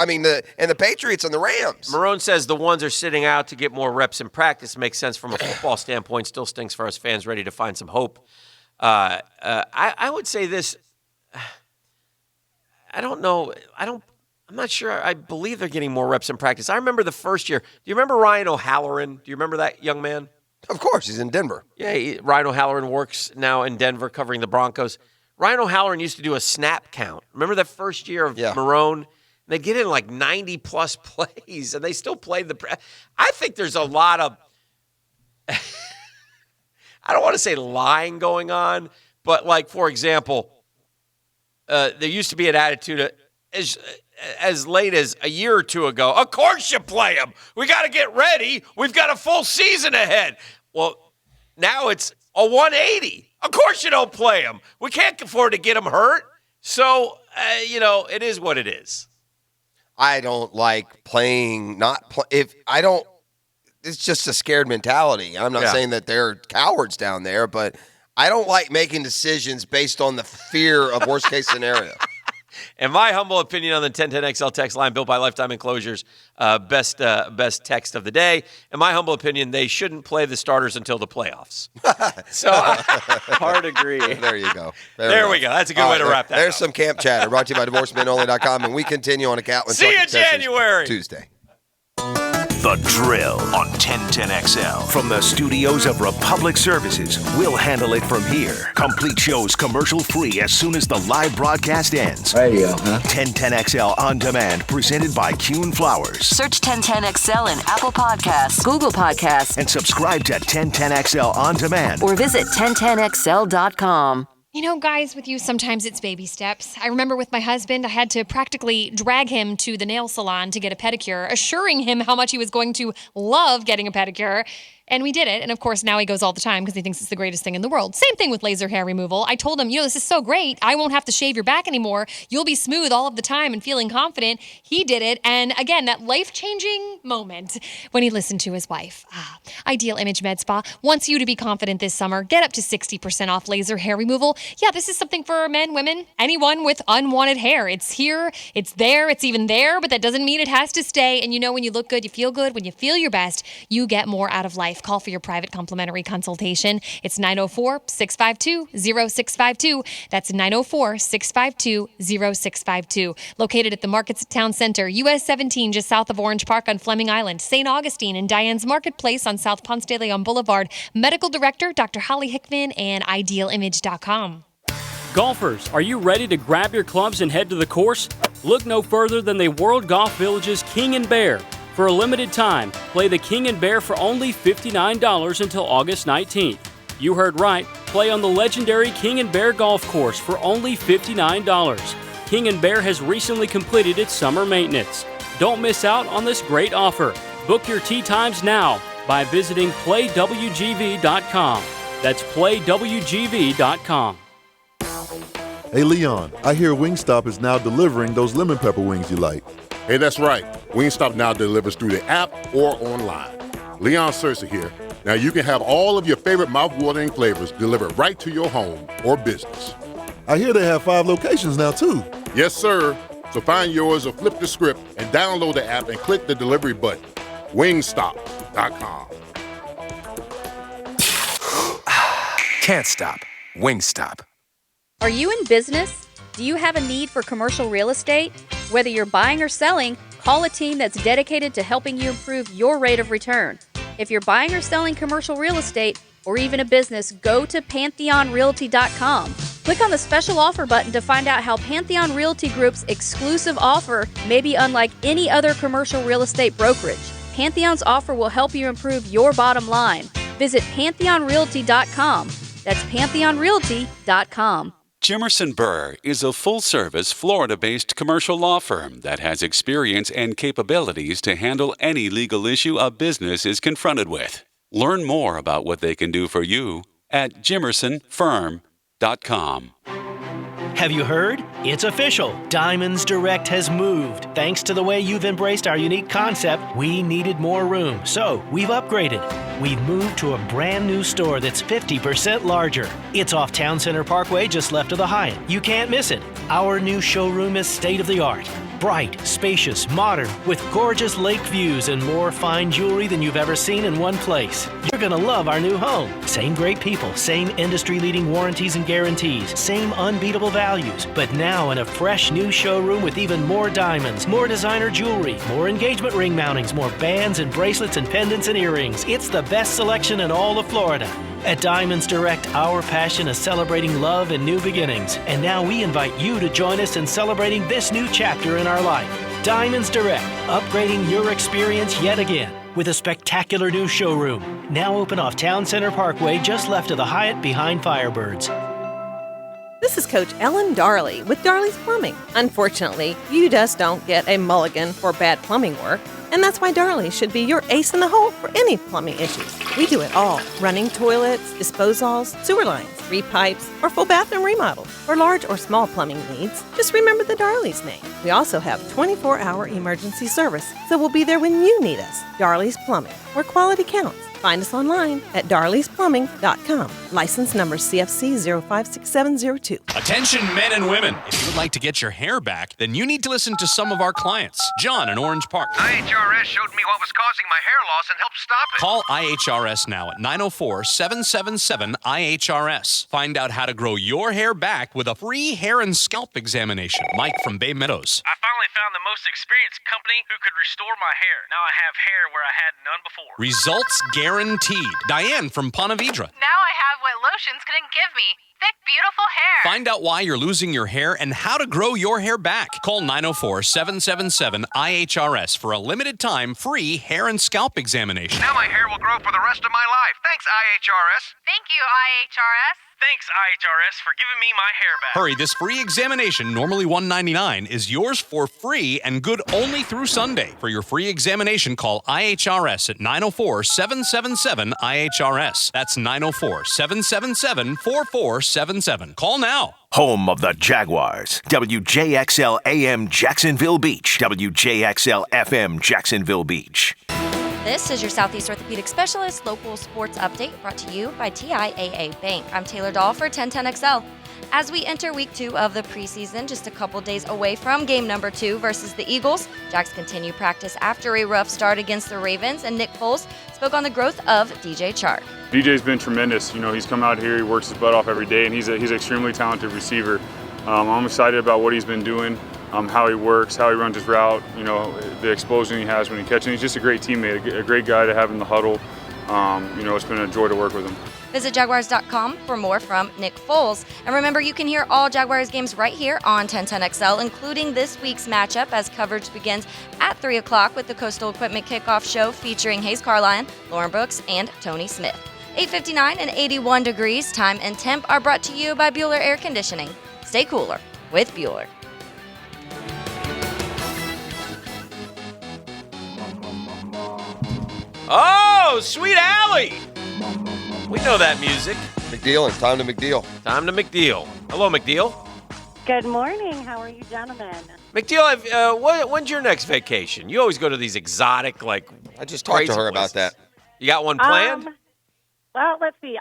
and the Patriots and the Rams. Marone says the ones are sitting out to get more reps in practice. Makes sense from a football standpoint. Still stinks for us fans ready to find some hope. I would say this. I don't know. I'm not sure. I believe they're getting more reps in practice. I remember the first year. Do you remember Ryan O'Halloran? Do you remember that young man? Of course. He's in Denver. Yeah, Ryan O'Halloran works now in Denver covering the Broncos. Ryan O'Halloran used to do a snap count. Remember that first year of Marone? They get in like 90-plus plays, and they still played I think there's a lot of I don't want to say lying going on, but like, for example, there used to be an attitude as late as a year or two ago. Of course you play them. We got to get ready. We've got a full season ahead. Well, now it's a 180. Of course you don't play them. We can't afford to get them hurt. So, it is what it is. I don't like playing, it's just a scared mentality. I'm not saying that they're cowards down there, but I don't like making decisions based on the fear of worst case scenario. In my humble opinion on the 1010XL text line built by Lifetime Enclosures, best text of the day. In my humble opinion, they shouldn't play the starters until the playoffs. So hard agree. There you go. There we go. That's a good way to wrap that up. There's some camp chatter brought to you by DivorceMenOnly.com, and we continue on a Catlin. See you January. Tuesday. The Drill on 1010XL. From the studios of Republic Services, we'll handle it from here. Complete shows commercial free as soon as the live broadcast ends. Radio, huh? 1010XL On Demand, presented by Kuhn Flowers. Search 1010XL in Apple Podcasts, Google Podcasts, And subscribe to 1010XL On Demand. or visit 1010XL.com. You know, guys, with you, sometimes it's baby steps. I remember with my husband, I had to practically drag him to the nail salon to get a pedicure, assuring him how much he was going to love getting a pedicure. And we did it. And of course, now he goes all the time because he thinks it's the greatest thing in the world. Same thing with laser hair removal. I told him, this is so great. I won't have to shave your back anymore. You'll be smooth all of the time and feeling confident. He did it. And again, that life-changing moment when he listened to his wife. Ideal Image Med Spa wants you to be confident this summer. Get up to 60% off laser hair removal. Yeah, this is something for men, women, anyone with unwanted hair. It's here, it's there, it's even there, but that doesn't mean it has to stay. And when you look good, you feel good. When you feel your best, you get more out of life. Call for your private complimentary consultation. It's 904-652-0652. That's 904-652-0652. Located at the Markets Town Center, US 17, just south of Orange Park on Fleming Island, St. Augustine, and Diane's Marketplace on South Ponce de Leon Boulevard. Medical Director, Dr. Holly Hickman, and IdealImage.com. Golfers, are you ready to grab your clubs and head to the course? Look no further than the World Golf Village's King and Bear. For a limited time, play the King and Bear for only $59 until August 19th. You heard right, play on the legendary King and Bear Golf Course for only $59. King and Bear has recently completed its summer maintenance. Don't miss out on this great offer. Book your tee times now by visiting playwgv.com. That's playwgv.com. Hey, Leon, I hear Wingstop is now delivering those lemon pepper wings you like. Hey, that's right. Wingstop now delivers through the app or online. Leon Searcy here. Now you can have all of your favorite mouth-watering flavors delivered right to your home or business. I hear they have 5 locations now, too. Yes, sir. So find yours or flip the script and download the app and click the delivery button. Wingstop.com. Can't stop. Wingstop. Are you in business? Do you have a need for commercial real estate? Whether you're buying or selling, call a team that's dedicated to helping you improve your rate of return. If you're buying or selling commercial real estate or even a business, go to PantheonRealty.com. Click on the special offer button to find out how Pantheon Realty Group's exclusive offer may be unlike any other commercial real estate brokerage. Pantheon's offer will help you improve your bottom line. Visit PantheonRealty.com. That's PantheonRealty.com. Jimerson Burr is a full-service, Florida-based commercial law firm that has experience and capabilities to handle any legal issue a business is confronted with. Learn more about what they can do for you at jimersonfirm.com. Have you heard? It's official. Diamonds Direct has moved. Thanks to the way you've embraced our unique concept, we needed more room, so we've upgraded. We've moved to a brand new store that's 50% larger. It's off Town Center Parkway, just left of the Hyatt. You can't miss it. Our new showroom is state-of-the-art. Bright, spacious, modern, with gorgeous lake views and more fine jewelry than you've ever seen in one place. You're gonna love our new home. Same great people, same industry-leading warranties and guarantees, same unbeatable values, but now in a fresh new showroom with even more diamonds, more designer jewelry, more engagement ring mountings, more bands and bracelets and pendants and earrings. It's the best selection in all of Florida. At Diamonds Direct, our passion is celebrating love and new beginnings. And now we invite you to join us in celebrating this new chapter in our life. Diamonds Direct, upgrading your experience yet again with a spectacular new showroom. Now open off Town Center Parkway, just left of the Hyatt behind Firebirds. This is Coach Ellen Darley with Darley's Plumbing. Unfortunately, you just don't get a mulligan for bad plumbing work. And that's why Darley should be your ace in the hole for any plumbing issues. We do it all. Running toilets, disposals, sewer lines, repipes, or full bathroom remodels. For large or small plumbing needs, just remember the Darley's name. We also have 24-hour emergency service, so we'll be there when you need us. Darley's Plumbing, where quality counts. Find us online at darleysplumbing.com. License number CFC 056702. Attention men and women. If you would like to get your hair back, then you need to listen to some of our clients. John in Orange Park. IHRS showed me what was causing my hair loss and helped stop it. Call IHRS now at 904-777-IHRS. Find out how to grow your hair back with a free hair and scalp examination. Mike from Bay Meadows. I finally found the most experienced company who could restore my hair. Now I have hair where I had none before. Results guaranteed. Diane from Ponte Vedra. Now I have what lotions couldn't give me. Thick, beautiful hair. Find out why you're losing your hair and how to grow your hair back. Call 904-777-IHRS for a limited time free hair and scalp examination. Now my hair will grow for the rest of my life. Thanks, IHRS. Thank you, IHRS. Thanks, IHRS, for giving me my hair back. Hurry, this free examination, normally $199, is yours for free and good only through Sunday. For your free examination, call IHRS at 904-777-IHRS. That's 904-777-4477. Call now. Home of the Jaguars. WJXL AM Jacksonville Beach. WJXL FM Jacksonville Beach. This is your Southeast Orthopedic Specialist local sports update brought to you by TIAA Bank. I'm Taylor Dahl for 1010XL. As we enter week 2 of the preseason, just a couple days away from game number 2 versus the Eagles, Jags continue practice after a rough start against the Ravens, and Nick Foles spoke on the growth of DJ Chark. DJ's been tremendous. You know, he's come out here, he works his butt off every day, and he's an extremely talented receiver. I'm excited about what he's been doing. How he works, how he runs his route, you know, the explosion he has when he catches. He's just a great teammate, a great guy to have in the huddle. You know, it's been a joy to work with him. Visit Jaguars.com for more from Nick Foles. And remember, you can hear all Jaguars games right here on 1010XL, including this week's matchup as coverage begins at 3 o'clock with the Coastal Equipment Kickoff Show featuring Hayes Carlyon, Lauren Brooks, and Tony Smith. 8:59 and 81 degrees, time and temp are brought to you by Bueller Air Conditioning. Stay cooler with Bueller. Oh, Sweet Alley! We know that music. McDeal, it's time to McDeal. Time to McDeal. Hello, McDeal. Good morning. How are you, gentlemen? McDeal, when's your next vacation? You always go to these exotic, like, I just talked to her about that. You got one planned? Well, let's see.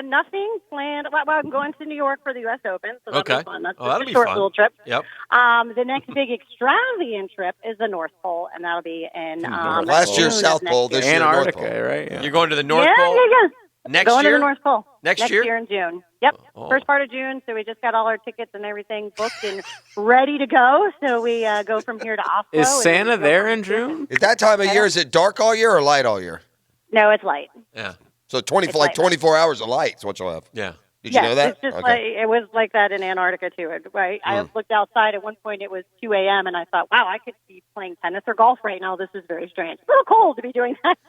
Nothing planned. Well, I'm going to New York for the U.S. Open, so that'll be fun. That's that'll just be a short fun. little trip. Yep. The next big extravagant trip is the North Pole, and that'll be in last year June South of Pole, next this year. year North Pole. Antarctica, right? Yeah. You're going to the North Yeah, Pole? yeah. Next Going year? to the North Pole. Next year? in June. Yep. Oh. First part of June, so we just got all our tickets and everything booked and ready to go. So we go from here to Oslo. Is and Santa then we go there from in June? At that time of year, is it dark all year or light all year? No, it's light. Yeah. So 24 hours of light is what you'll have. Yeah. Did you know that? It's just like, it was like that in Antarctica too. Right? I looked outside at one point. It was 2 a.m. and I thought, wow, I could be playing tennis or golf right now. This is very strange. A little cold to be doing that.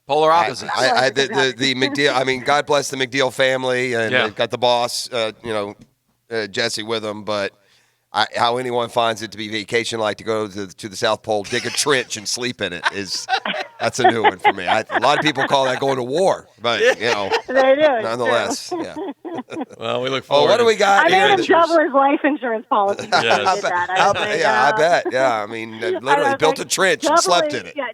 Polar opposites. The McDeal. I mean, God bless the McDeal family, and they've got the boss, Jesse with them. But how anyone finds it to be vacation like to go to the South Pole, dig a trench, and sleep in it that's a new one for me. A lot of people call that going to war, but they do. Nonetheless, yeah. Well, we look forward. What do we got I here? made him double his life insurance policy. I bet. Yeah, I mean, literally built a trench and slept in it. Yeah.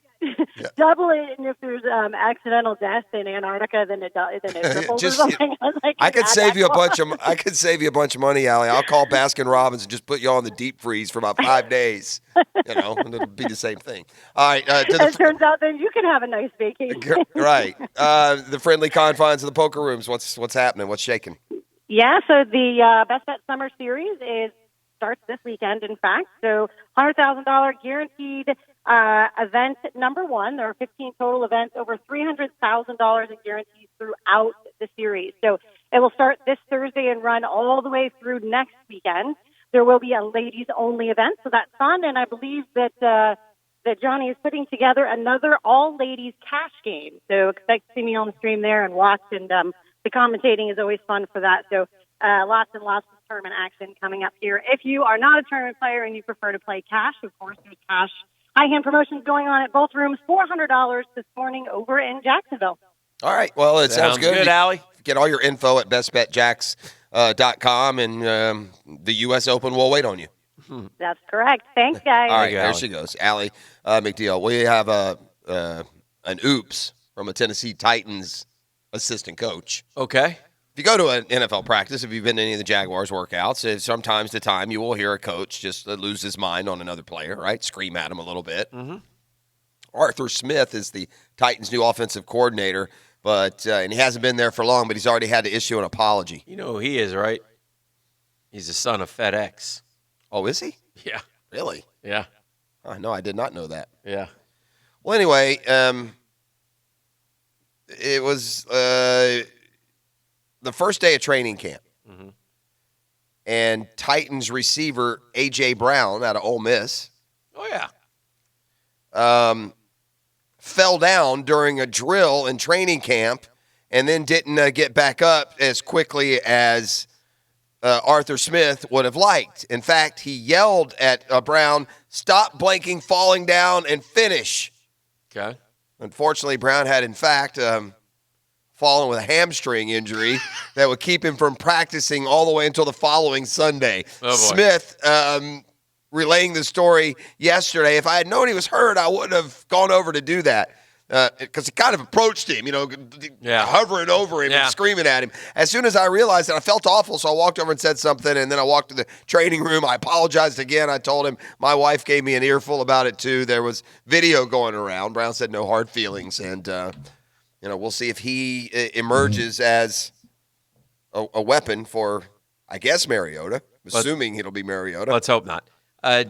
Double it, and if there's accidental death in Antarctica, then it triples or something. I could save you a bunch of money, Allie. I'll call Baskin Robbins and just put you on the deep freeze for about 5 days. And it'll be the same thing. All right. It turns out that you can have a nice vacation. Right. The friendly confines of the poker rooms. What's happening? What's shaking? Yeah. So the Best Bet Summer Series starts this weekend. In fact, so $100,000 guaranteed. Event number 1. There are 15 total events, over $300,000 in guarantees throughout the series. So it will start this Thursday and run all the way through next weekend. There will be a ladies-only event, so that's fun. And I believe that Johnny is putting together another all-ladies cash game. So expect to see me on the stream there and watch. And the commentating is always fun for that. So lots and lots of tournament action coming up here. If you are not a tournament player and you prefer to play cash, of course, there's cash high-hand promotions going on at both rooms, $400 this morning over in Jacksonville. All right. Well, it sounds good. Allie. Get all your info at bestbetjacks.com, and the U.S. Open will wait on you. That's correct. Thanks, guys. All right, there she goes. Allie McDeal. We have an oops from a Tennessee Titans assistant coach. Okay. If you go to an NFL practice, if you've been to any of the Jaguars workouts, sometimes to time you will hear a coach just lose his mind on another player, right? Scream at him a little bit. Mm-hmm. Arthur Smith is the Titans' new offensive coordinator, and he hasn't been there for long, but he's already had to issue an apology. You know who he is, right? He's the son of FedEx. Oh, is he? Yeah. Really? Yeah. Oh, no, I did not know that. Yeah. Well, anyway, it was the first day of training camp. Mm-hmm. And Titans receiver A.J. Brown out of Ole Miss. Oh, yeah. Fell down during a drill in training camp and then didn't get back up as quickly as Arthur Smith would have liked. In fact, he yelled at Brown, "Stop blanking, falling down, and finish." Okay. Unfortunately, Brown had, in fact, fallen with a hamstring injury that would keep him from practicing all the way until the following Sunday. Oh, boy. Smith relaying the story yesterday. If I had known he was hurt, I wouldn't have gone over to do that because he kind of approached him, hovering over him and screaming at him. As soon as I realized that, I felt awful, so I walked over and said something, and then I walked to the training room. I apologized again. I told him my wife gave me an earful about it, too. There was video going around. Brown said no hard feelings, and we'll see if he emerges as a weapon for, I guess, Mariota, assuming it'll be Mariota. Let's hope not.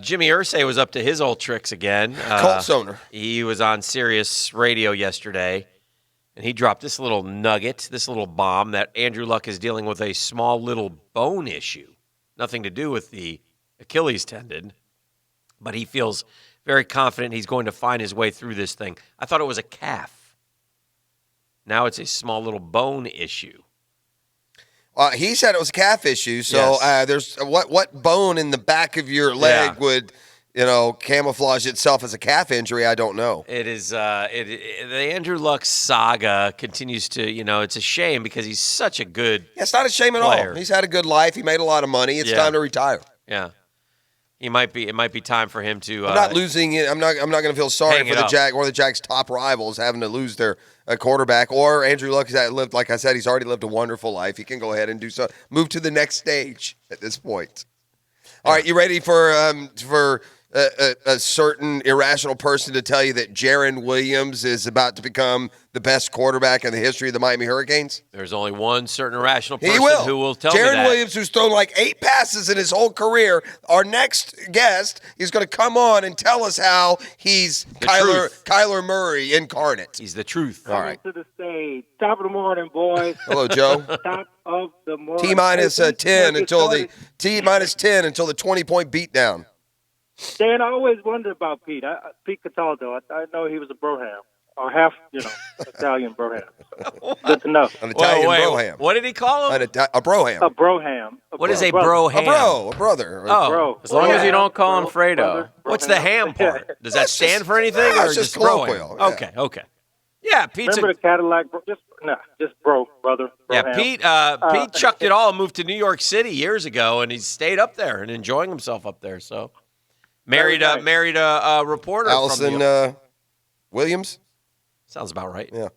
Jimmy Irsay was up to his old tricks again. Colts owner. He was on Sirius Radio yesterday, and he dropped this little nugget, this little bomb, that Andrew Luck is dealing with a small little bone issue. Nothing to do with the Achilles tendon, but he feels very confident he's going to find his way through this thing. I thought it was a calf. Now it's a small little bone issue. He said it was a calf issue. So there's what bone in the back of your leg would, camouflage itself as a calf injury? I don't know. It is the Andrew Luck saga continues to. It's a shame because he's such a good. Yeah, it's not a shame at all. He's had a good life. He made a lot of money. It's time to retire. Yeah. It might be time for him to. I'm not losing it. I'm not going to feel sorry hang for it the up. one of the Jags' top rivals having to lose their quarterback. Or Andrew Luck has lived, like I said, he's already lived a wonderful life. He can go ahead and do so. Move to the next stage at this point. All right, you ready for a certain irrational person to tell you that Jaron Williams is about to become the best quarterback in the history of the Miami Hurricanes? There's only one certain irrational person who will tell Jaron me that. Williams, who's thrown like 8 passes in his whole career. Our next guest is going to come on and tell us how he's Kyler Murray incarnate. He's the truth. All right. To the stage. Top of the morning, boys. Hello, Joe. Top of the morning. T-minus 10 until the 20-point beatdown. Dan, I always wondered about Pete. Pete Cataldo. I know he was a Broham. Or half, Italian Broham. So, good to know. An Italian Broham. What did he call him? A Broham. A Broham. What is a Broham? A brother. Oh, as long as you don't call him Fredo. What's the ham part? Does that stand for anything, or it's just just colloquial, Broham? yeah. Okay. Yeah, Pete's Remember the Cadillac? Just bro, brother. Yeah, Broham. Pete chucked it all and moved to New York City years ago, and he's stayed up there and enjoying himself up there. So married a reporter. Allison Williams. Sounds about right. Yeah.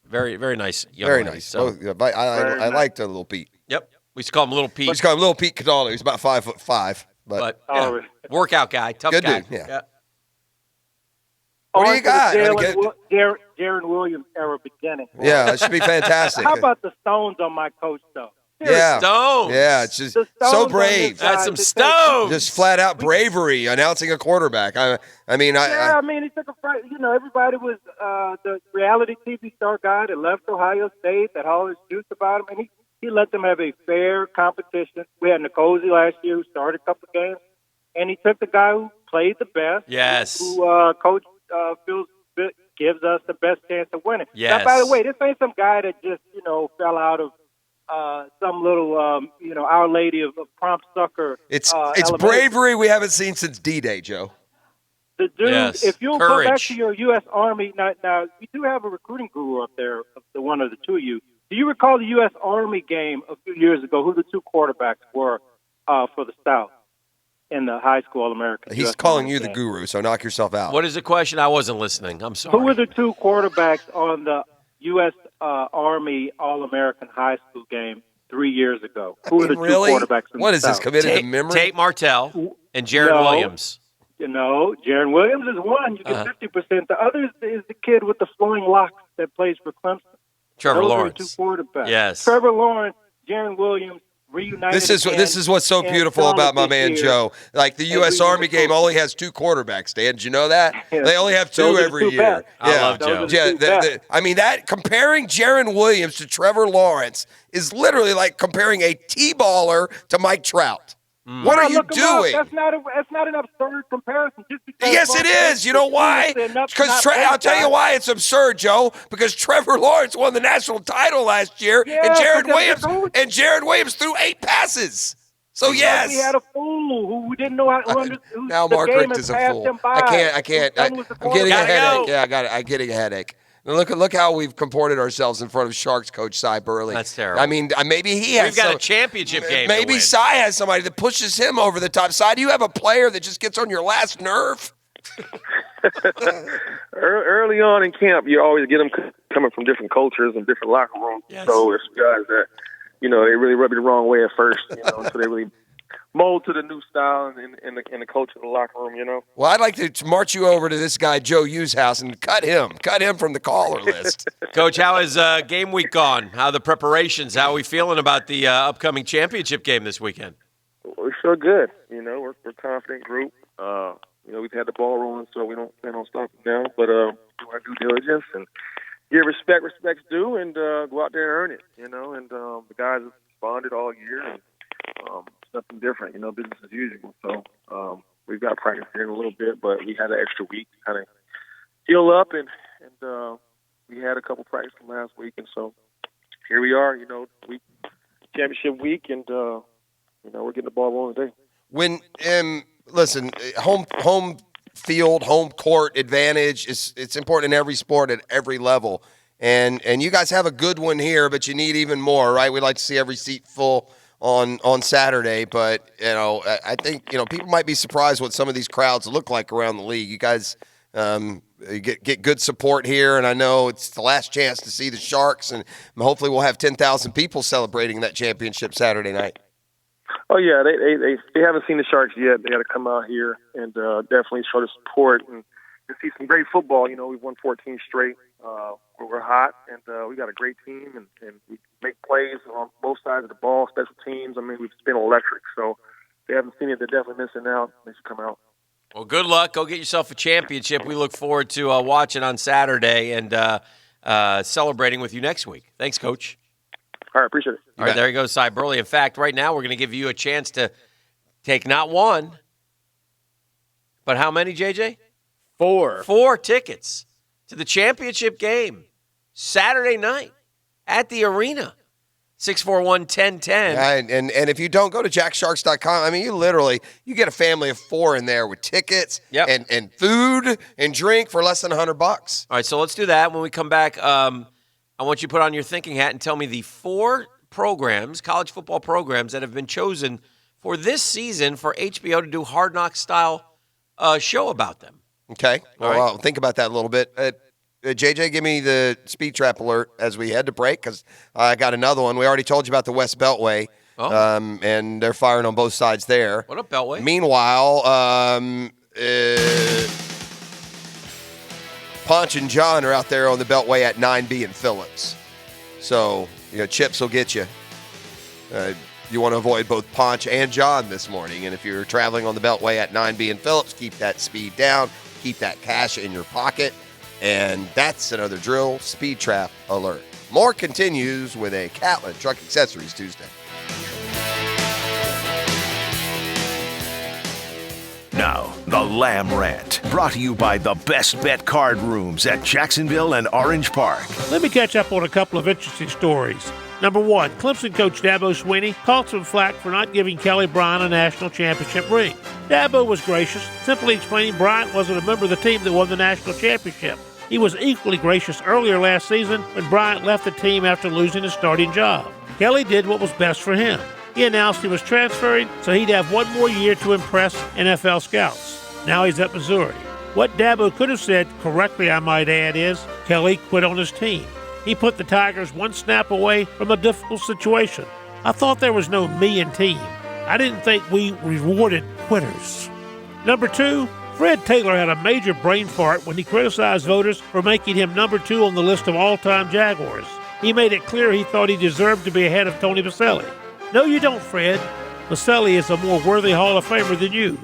Very, very nice young Very lady. nice. So. I liked little Pete. Yep. We used to call him Little Pete. We used to call him Little Pete Cataldo. He's about 5'5", but yeah, workout guy, tough good guy. dude. Yeah. On What do you to the got? Jaron Williams era beginning. Yeah, it should be fantastic. How about the Stones on my coach, though? Yeah. Stones. Yeah, it's just The so Stones on brave. this side That's some to take- Stones. Just flat out bravery announcing a quarterback. I mean, he took a fight. Everybody was the reality TV star guy that left Ohio State that had all this juice about him, and he let them have a fair competition. We had Nicosi last year who started a couple of games, and he took the guy who played the best. Yes. Who Coach feels gives us the best chance of winning. Yes. Now, by the way, this ain't some guy that just fell out of some little Our Lady of Prompt Sucker. it's elementary. bravery we haven't seen since D-Day, Joe. The dude, Yes. if you'll go back Courage. to your U.S. Army, now we do have a recruiting guru up there, the one of the two of you. Do you recall the U.S. Army game a few years ago, who the two quarterbacks were for the South in the high school All-American? He's US calling Army you the game? guru, so knock yourself out. What is the question? I wasn't listening. I'm sorry. Who were the two quarterbacks on the U.S. Army All-American high school game 3 years ago? Who were the two really? quarterbacks from What the is this, South? committed to memory? Tate Martell and Jaron No. Williams. Jaron Williams is one. You get 50%. The other is the kid with the flowing locks that plays for Clemson. Trevor Those Lawrence. are the two quarterbacks. Yes. Trevor Lawrence, Jaron Williams, reunited. This is what's so beautiful about my man Joe. Like the U.S. Army game only has two quarterbacks. Dan, did you know that? Yeah. They only have two Those are the every two year. best. I love Joe. Yeah, I mean that comparing Jaron Williams to Trevor Lawrence is literally like comparing a T-baller to Mike Trout. What are you Look 'em up. doing? That's not an absurd comparison. Just because Yes, it is. You know why? Because I'll tell you why it's absurd, Joe. Because Trevor Lawrence won the national title last year, Yeah, and because Jaron Williams threw 8 passes. So yes, we had a fool who didn't know how. Who now the Mark game Richt has is a passed fool. him by. I can't. Whose son was the I'm getting a quarterback? headache. Yeah, I got it. I'm getting a headache. Now look how we've comported ourselves in front of Sharks coach Cy Burley. That's terrible. I mean, maybe he has. We've got a championship game. Maybe to win. Cy has somebody that pushes him over the top. Cy, do you have a player that just gets on your last nerve? Early on in camp, you always get them coming from different cultures and different locker rooms. Yes. So there's guys that, they really rub you the wrong way at first, so they really mold to the new style and the culture of the locker room, Well, I'd like to march you over to this guy, Joe Hughes' house, and cut him from the caller list. Coach, how is game week gone? How are the preparations? How are we feeling about the upcoming championship game this weekend? We feel good. We're a confident group. We've had the ball rolling, so we don't plan on stopping now. But do our due diligence and give respect's due, and go out there and earn it. And the guys have responded all year, and it's nothing different. Business as usual. So we've got practice here in a little bit, but we had an extra week to kind of heal up, and we had a couple practice from last week, and so here we are. Championship week, and we're getting the ball rolling today. When listen, home field, home court advantage it's important in every sport at every level. And you guys have a good one here, but you need even more, right? We'd like to see every seat full on Saturday, but I think people might be surprised what some of these crowds look like around the league. You guys get good support here, and I know it's the last chance to see the Sharks, and hopefully we'll have 10,000 people celebrating that championship Saturday night. Oh yeah, they haven't seen the Sharks yet. They got to come out here and definitely show the support and see some great football. We've won 14 straight. We're hot, and we got a great team, and we make plays on both sides of the ball, special teams. I mean, we've been electric. So if they haven't seen it, they're definitely missing out. They should come out. Well, good luck. Go get yourself a championship. We look forward to watching on Saturday and celebrating with you next week. Thanks, Coach. All right, appreciate it. All right, there you go, Cy Burley. In fact, right now we're going to give you a chance to take not one, but how many, JJ? 4. 4 tickets to the championship game Saturday night at the arena. 641-1010. Yeah, and if you don't, go to jacksharks.com. I mean, you get a family of 4 in there with tickets and food and drink for less than $100. All right, so let's do that. When we come back, I want you to put on your thinking hat and tell me the 4 programs, college football programs, that have been chosen for this season for HBO to do Hard Knocks style show about them. Okay. All I'll think about that a little bit. JJ, give me the speed trap alert as we head to break, because I got another one. We already told you about the West Beltway, and they're firing on both sides there. What up, Beltway? Meanwhile, Ponch and John are out there on the Beltway at 9B and Phillips. So, chips will get you. You want to avoid both Ponch and John this morning. And if you're traveling on the Beltway at 9B and Phillips, keep that speed down. Keep that cash in your pocket. And that's another drill speed trap alert. More continues with a Catlin Truck Accessories Tuesday. Now, the Lamb Rant, brought to you by the Best Bet Card Rooms at Jacksonville and Orange Park. Let me catch up on a couple of interesting stories. Number 1, Clemson coach Dabo Swinney called some flack for not giving Kelly Bryant a national championship ring. Dabo was gracious, simply explaining Bryant wasn't a member of the team that won the national championship. He was equally gracious earlier last season when Bryant left the team after losing his starting job. Kelly did what was best for him. He announced he was transferring so he'd have one more year to impress NFL scouts. Now he's at Missouri. What Dabo could have said, correctly I might add, is Kelly quit on his team. He put the Tigers one snap away from a difficult situation. I thought there was no me in team. I didn't think we rewarded quitters. Number 2, Fred Taylor had a major brain fart when he criticized voters for making him number 2 on the list of all-time Jaguars. He made it clear he thought he deserved to be ahead of Tony Boselli. No, you don't, Fred. Boselli is a more worthy Hall of Famer than you.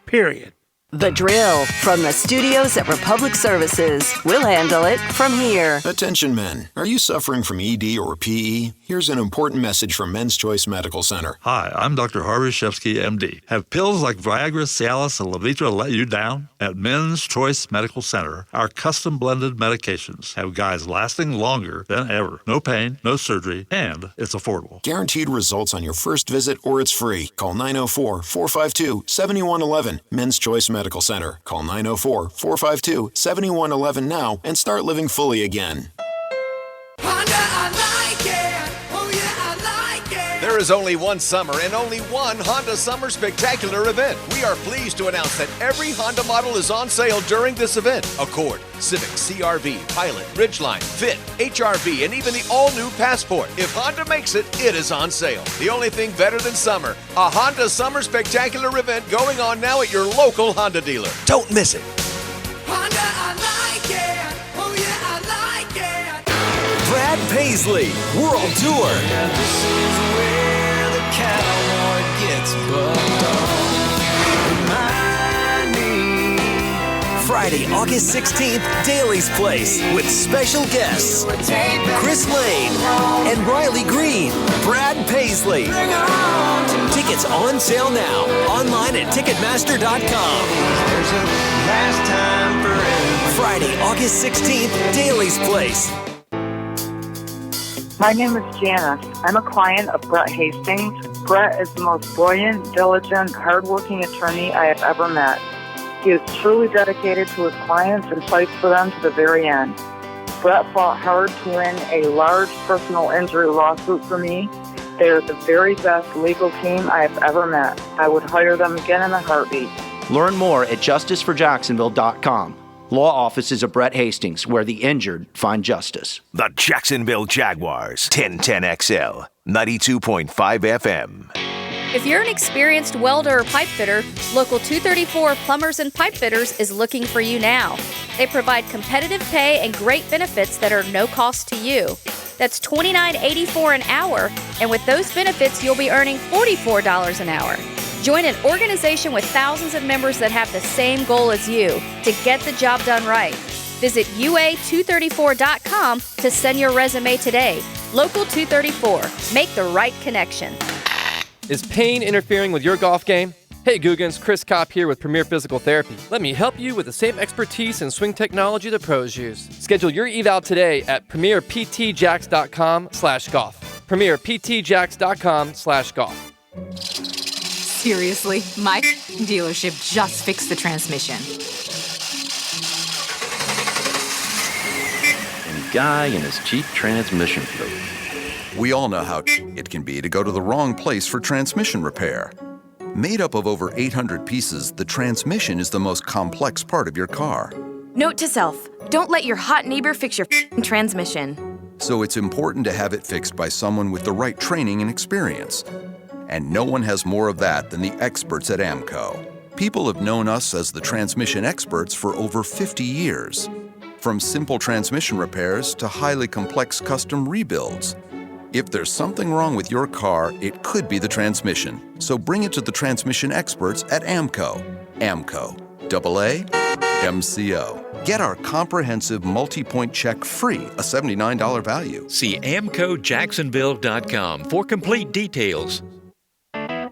Period. The Drill from the studios at Republic Services. We'll handle it from here. Attention men. Are you suffering from ED or PE? Here's an important message from Men's Choice Medical Center. Hi, I'm Dr. Harvey Shevsky, MD. Have pills like Viagra, Cialis, and Levitra let you down? At Men's Choice Medical Center, our custom-blended medications have guys lasting longer than ever. No pain, no surgery, and it's affordable. Guaranteed results on your first visit or it's free. Call 904-452-7111. Men's Choice Medical Center. Call 904-452-7111 now and start living fully again. There is only one summer and only one Honda Summer Spectacular event. We are pleased to announce that every Honda model is on sale during this event. Accord, Civic, CR-V, Pilot, Ridgeline, Fit, HR-V, and even the all-new Passport. If Honda makes it, it is on sale. The only thing better than summer, a Honda Summer Spectacular event going on now at your local Honda dealer. Don't miss it. Honda, I like it. Oh yeah, I like it. Brad Paisley, World Tour. Yeah, this is where the cowboy gets bucked off. Friday, August 16th, Daly's Place, with special guests Chris Lane and Riley Green. Brad Paisley. Tickets on sale now. Online at Ticketmaster.com. There's a last time for everything. Friday, August 16th, Daly's Place. My name is Janice. I'm a client of Brett Hastings. Brett is the most brilliant, diligent, hardworking attorney I have ever met. He is truly dedicated to his clients and fights for them to the very end. Brett fought hard to win a large personal injury lawsuit for me, They're the very best legal team I have ever met. I would hire them again in a heartbeat. Learn more at justiceforjacksonville.com. Law offices of Brett Hastings, where the injured find justice. The Jacksonville Jaguars, 1010XL, 92.5 FM. If you're an experienced welder or pipe fitter, Local 234 Plumbers and Pipe Fitters is looking for you now. They provide competitive pay and great benefits that are no cost to you. That's $29.84 an hour, and with those benefits, you'll be earning $44 an hour. Join an organization with thousands of members that have the same goal as you, to get the job done right. Visit UA234.com to send your resume today. Local 234. Make the right connection. Is pain interfering with your golf game? Hey Googans, Chris Kopp here with Premier Physical Therapy. Let me help you with the same expertise and swing technology the pros use. Schedule your eval today at premierptjacks.com/golf. premierptjacks.com/golf. Seriously, my dealership just fixed the transmission. And Guy and his cheap transmission fluid. We all know how it can be to go to the wrong place for transmission repair. Made up of over 800 pieces, the transmission is the most complex part of your car. Note to self, don't let your hot neighbor fix your transmission. So it's important to have it fixed by someone with the right training and experience. And no one has more of that than the experts at AMCO. People have known us as the transmission experts for over 50 years. From simple transmission repairs to highly complex custom rebuilds. If there's something wrong with your car, it could be the transmission. So bring it to the transmission experts at AMCO. AMCO. AA MCO. Get our comprehensive multi-point check free, a $79 value. See AMCOJacksonville.com for complete details.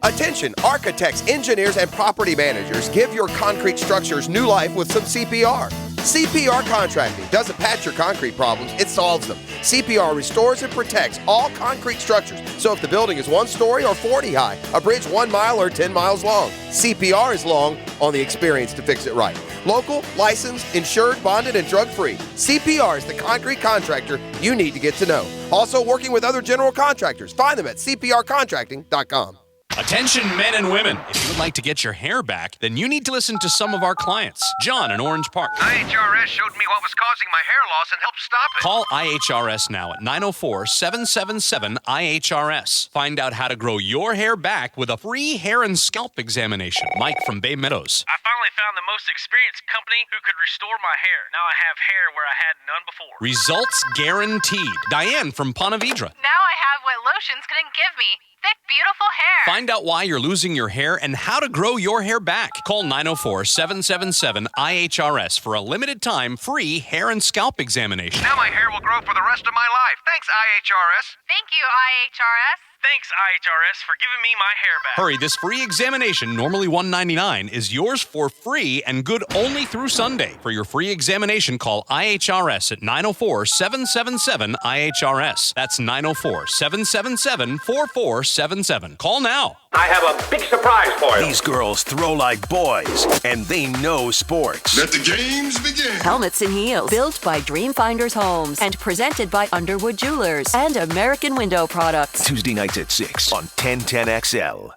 Attention, architects, engineers, and property managers, give your concrete structures new life with some CPR. CPR Contracting doesn't patch your concrete problems, it solves them. CPR restores and protects all concrete structures. So if the building is 1 story or 40 high, a bridge 1 mile or 10 miles long, CPR is long on the experience to fix it right. Local, licensed, insured, bonded, and drug-free. CPR is the concrete contractor you need to get to know. Also working with other general contractors. Find them at cprcontracting.com. Attention men and women. If you would like to get your hair back, then you need to listen to some of our clients. John in Orange Park. IHRS showed me what was causing my hair loss and helped stop it. Call IHRS now at 904-777-IHRS. Find out how to grow your hair back with a free hair and scalp examination. Mike from Bay Meadows. I finally found the most experienced company who could restore my hair. Now I have hair where I had none before. Results guaranteed. Diane from Ponte Vedra. Now I have what lotions couldn't give me. Thick, beautiful hair. Find out why you're losing your hair and how to grow your hair back. Call 904-777-IHRS for a limited time free hair and scalp examination. Now my hair will grow for the rest of my life. Thanks, IHRS. Thank you, IHRS. Thanks, IHRS, for giving me my hair back. Hurry, this free examination, normally $199, is yours for free and good only through Sunday. For your free examination, call IHRS at 904-777-IHRS. That's 904-777-4477. Call now. I have a big surprise for you. These girls throw like boys, and they know sports. Let the games begin. Helmets and Heels, built by Dreamfinders Homes and presented by Underwood Jewelers and American Window Products. Tuesday nights at 6 on 1010XL.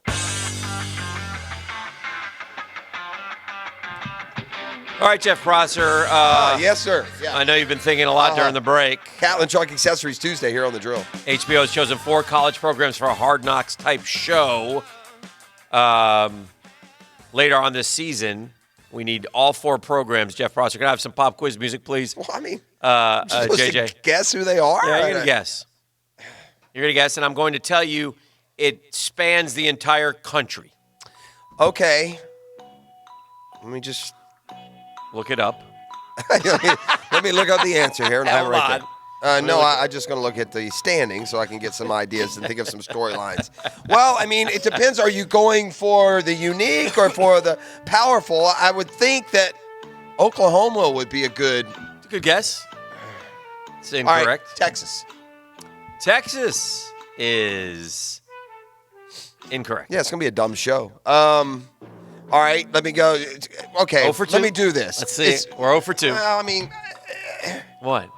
All right, Jeff Prosser. Yes, sir. Yeah. I know you've been thinking a lot during the break. Catlin Truck Accessories Tuesday here on The Drill. HBO has chosen 4 college programs for a Hard Knocks type show. Later on this season, we need all 4 programs. Jeff Prosser, can I have some pop quiz music, please? Well, I mean, JJ. Guess who they are? Yeah, you're going to guess. You're going to guess, and I'm going to tell you it spans the entire country. Okay. Let me just look it up. Let me look up the answer here. And I have it right there. No, Really? I'm just going to look at the standings so I can get some ideas and think of some storylines. Well, I mean, it depends. Are you going for the unique or for the powerful? I would think that Oklahoma would be a good guess. It's All right, incorrect. Texas. Texas is incorrect. Yeah, it's going to be a dumb show. All right, let me go. Okay, 0 for 2? Let me do this. Let's see. We're 0 for 2. Well, I mean, What?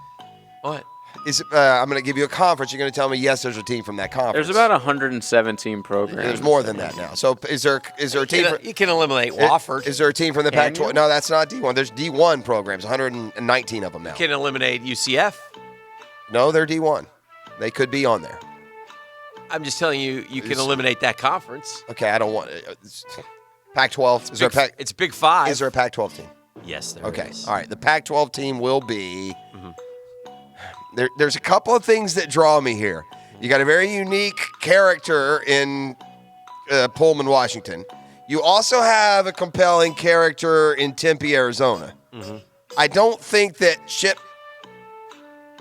What? I'm going to give you a conference. You're going to tell me, yes, there's a team from that conference. There's about 117 programs. There's more than that now. So is there a team? You can eliminate Wofford. Is there a team from the Pac-12? No, that's not D1. There's D1 programs, 119 of them now. You can eliminate UCF. No, they're D1. They could be on there. I'm just telling you, you can eliminate that conference. Okay, I don't want Pac-12. It's Big Five. Is there a Pac-12 team? Yes, there is. All right. The Pac-12 team will be. There's a couple of things that draw me here. You got a very unique character in Pullman, Washington. You also have a compelling character in Tempe, Arizona. I don't think that Chip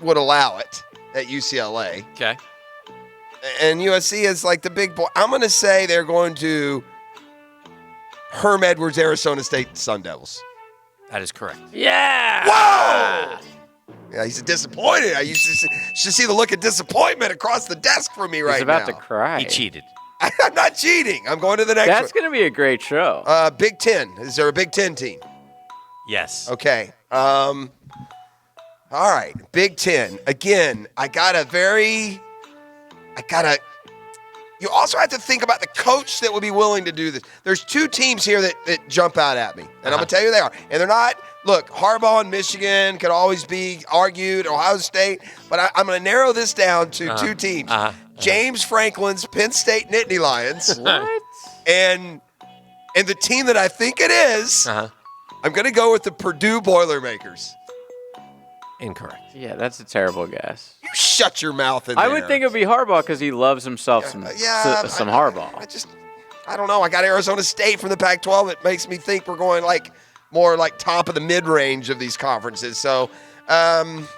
would allow it at UCLA. Okay. And USC is like the big boy. I'm going to say they're going to Herm Edwards, Arizona State Sun Devils. That is correct. Yeah. Whoa! Yeah, he's disappointed. I used to see the look of disappointment across the desk from me right now. He's about to cry. He cheated. I'm not cheating. I'm going to the next one. That's going to be a great show. Big Ten. Is there a Big Ten team? Yes. Okay. All right. Big Ten. Again, you also have to think about the coach that would be willing to do this. There's two teams here that jump out at me, and I'm going to tell you they are. And they're not, look, Harbaugh and Michigan could always be argued, Ohio State, but I'm going to narrow this down to two teams. James Franklin's Penn State Nittany Lions. What? And the team that I think it is, I'm going to go with the Purdue Boilermakers. Incorrect. Yeah, that's a terrible guess. You shut your mouth in there. I would think it would be Harbaugh because he loves himself some Harbaugh. I don't know. I got Arizona State from the Pac-12. It makes me think we're going more like top of the mid-range of these conferences. So I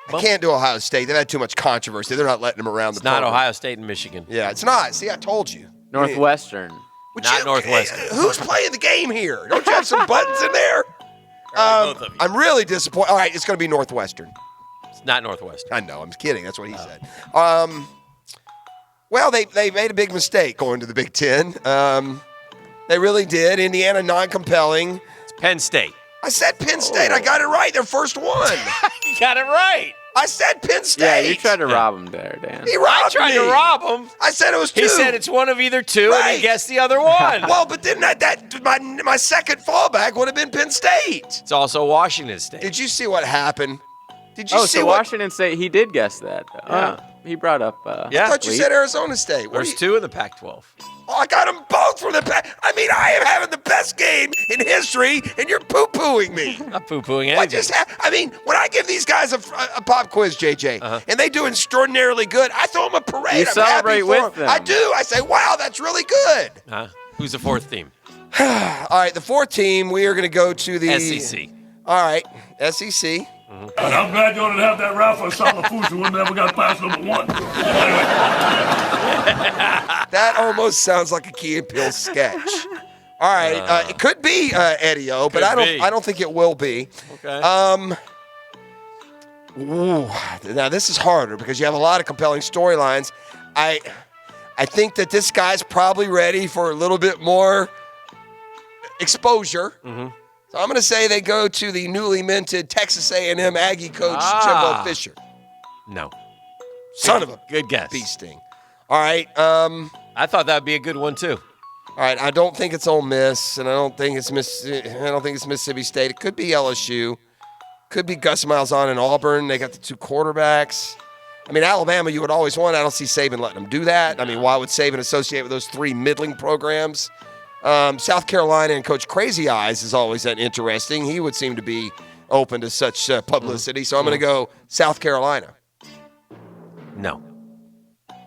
can't do Ohio State. They've had too much controversy. They're not letting them around. It's not Ohio State and Michigan. Yeah, it's not. See, I told you. Northwestern. Not Northwestern. Who's playing the game here? Don't you have some buttons in there? I'm really disappointed. All right, it's going to be Northwestern. It's not Northwestern. I know. I'm kidding. That's what he said. Well, they made a big mistake going to the Big Ten. They really did. Indiana, non-compelling. It's Penn State. I said Penn State. I got it right. Their first one. You got it right. I said Penn State. Yeah, you tried to rob him there, Dan. He robbed I tried me. to rob him. I said it was two. He said it's one of either two, and he guessed the other one. Well, but then my second fallback would have been Penn State. It's also Washington State. Did you see what happened? Did you see so what? Washington State, he did guess that. He brought up. I thought you said Arizona State. There's two in the Pac-12. Oh, I got them both from the Pac. I mean, I am having the best game in history, and you're poo-pooing me. Not poo-pooing anything. When I give these guys a pop quiz, JJ, and they do extraordinarily good, I throw them a parade. You celebrate with them. I do. I say, wow, that's really good. Who's the fourth team? All right, the fourth team, we are going to go to the SEC. All right, SEC. And I'm glad you didn't have that Rafa Salafusa who never got past number one. That almost sounds like a Key and Peele sketch. All right, it could be Eddie O, but I don't think it will be. Okay. Now this is harder because you have a lot of compelling storylines. I think that this guy's probably ready for a little bit more exposure. So I'm going to say they go to the newly minted Texas A&M Aggie coach, Jimbo Fisher. No. Son of a good guess. bee sting. All right. I thought that would be a good one, too. All right. I don't think it's Ole Miss, and I don't think it's Mississippi State. It could be LSU. Could be Gus Malzahn and Auburn. They got the two quarterbacks. I mean, Alabama, you would always want. I don't see Saban letting them do that. I mean, why would Saban associate with those three middling programs? South Carolina and Coach Crazy Eyes is always that interesting. He would seem to be open to such publicity. So I'm going to go South Carolina. No.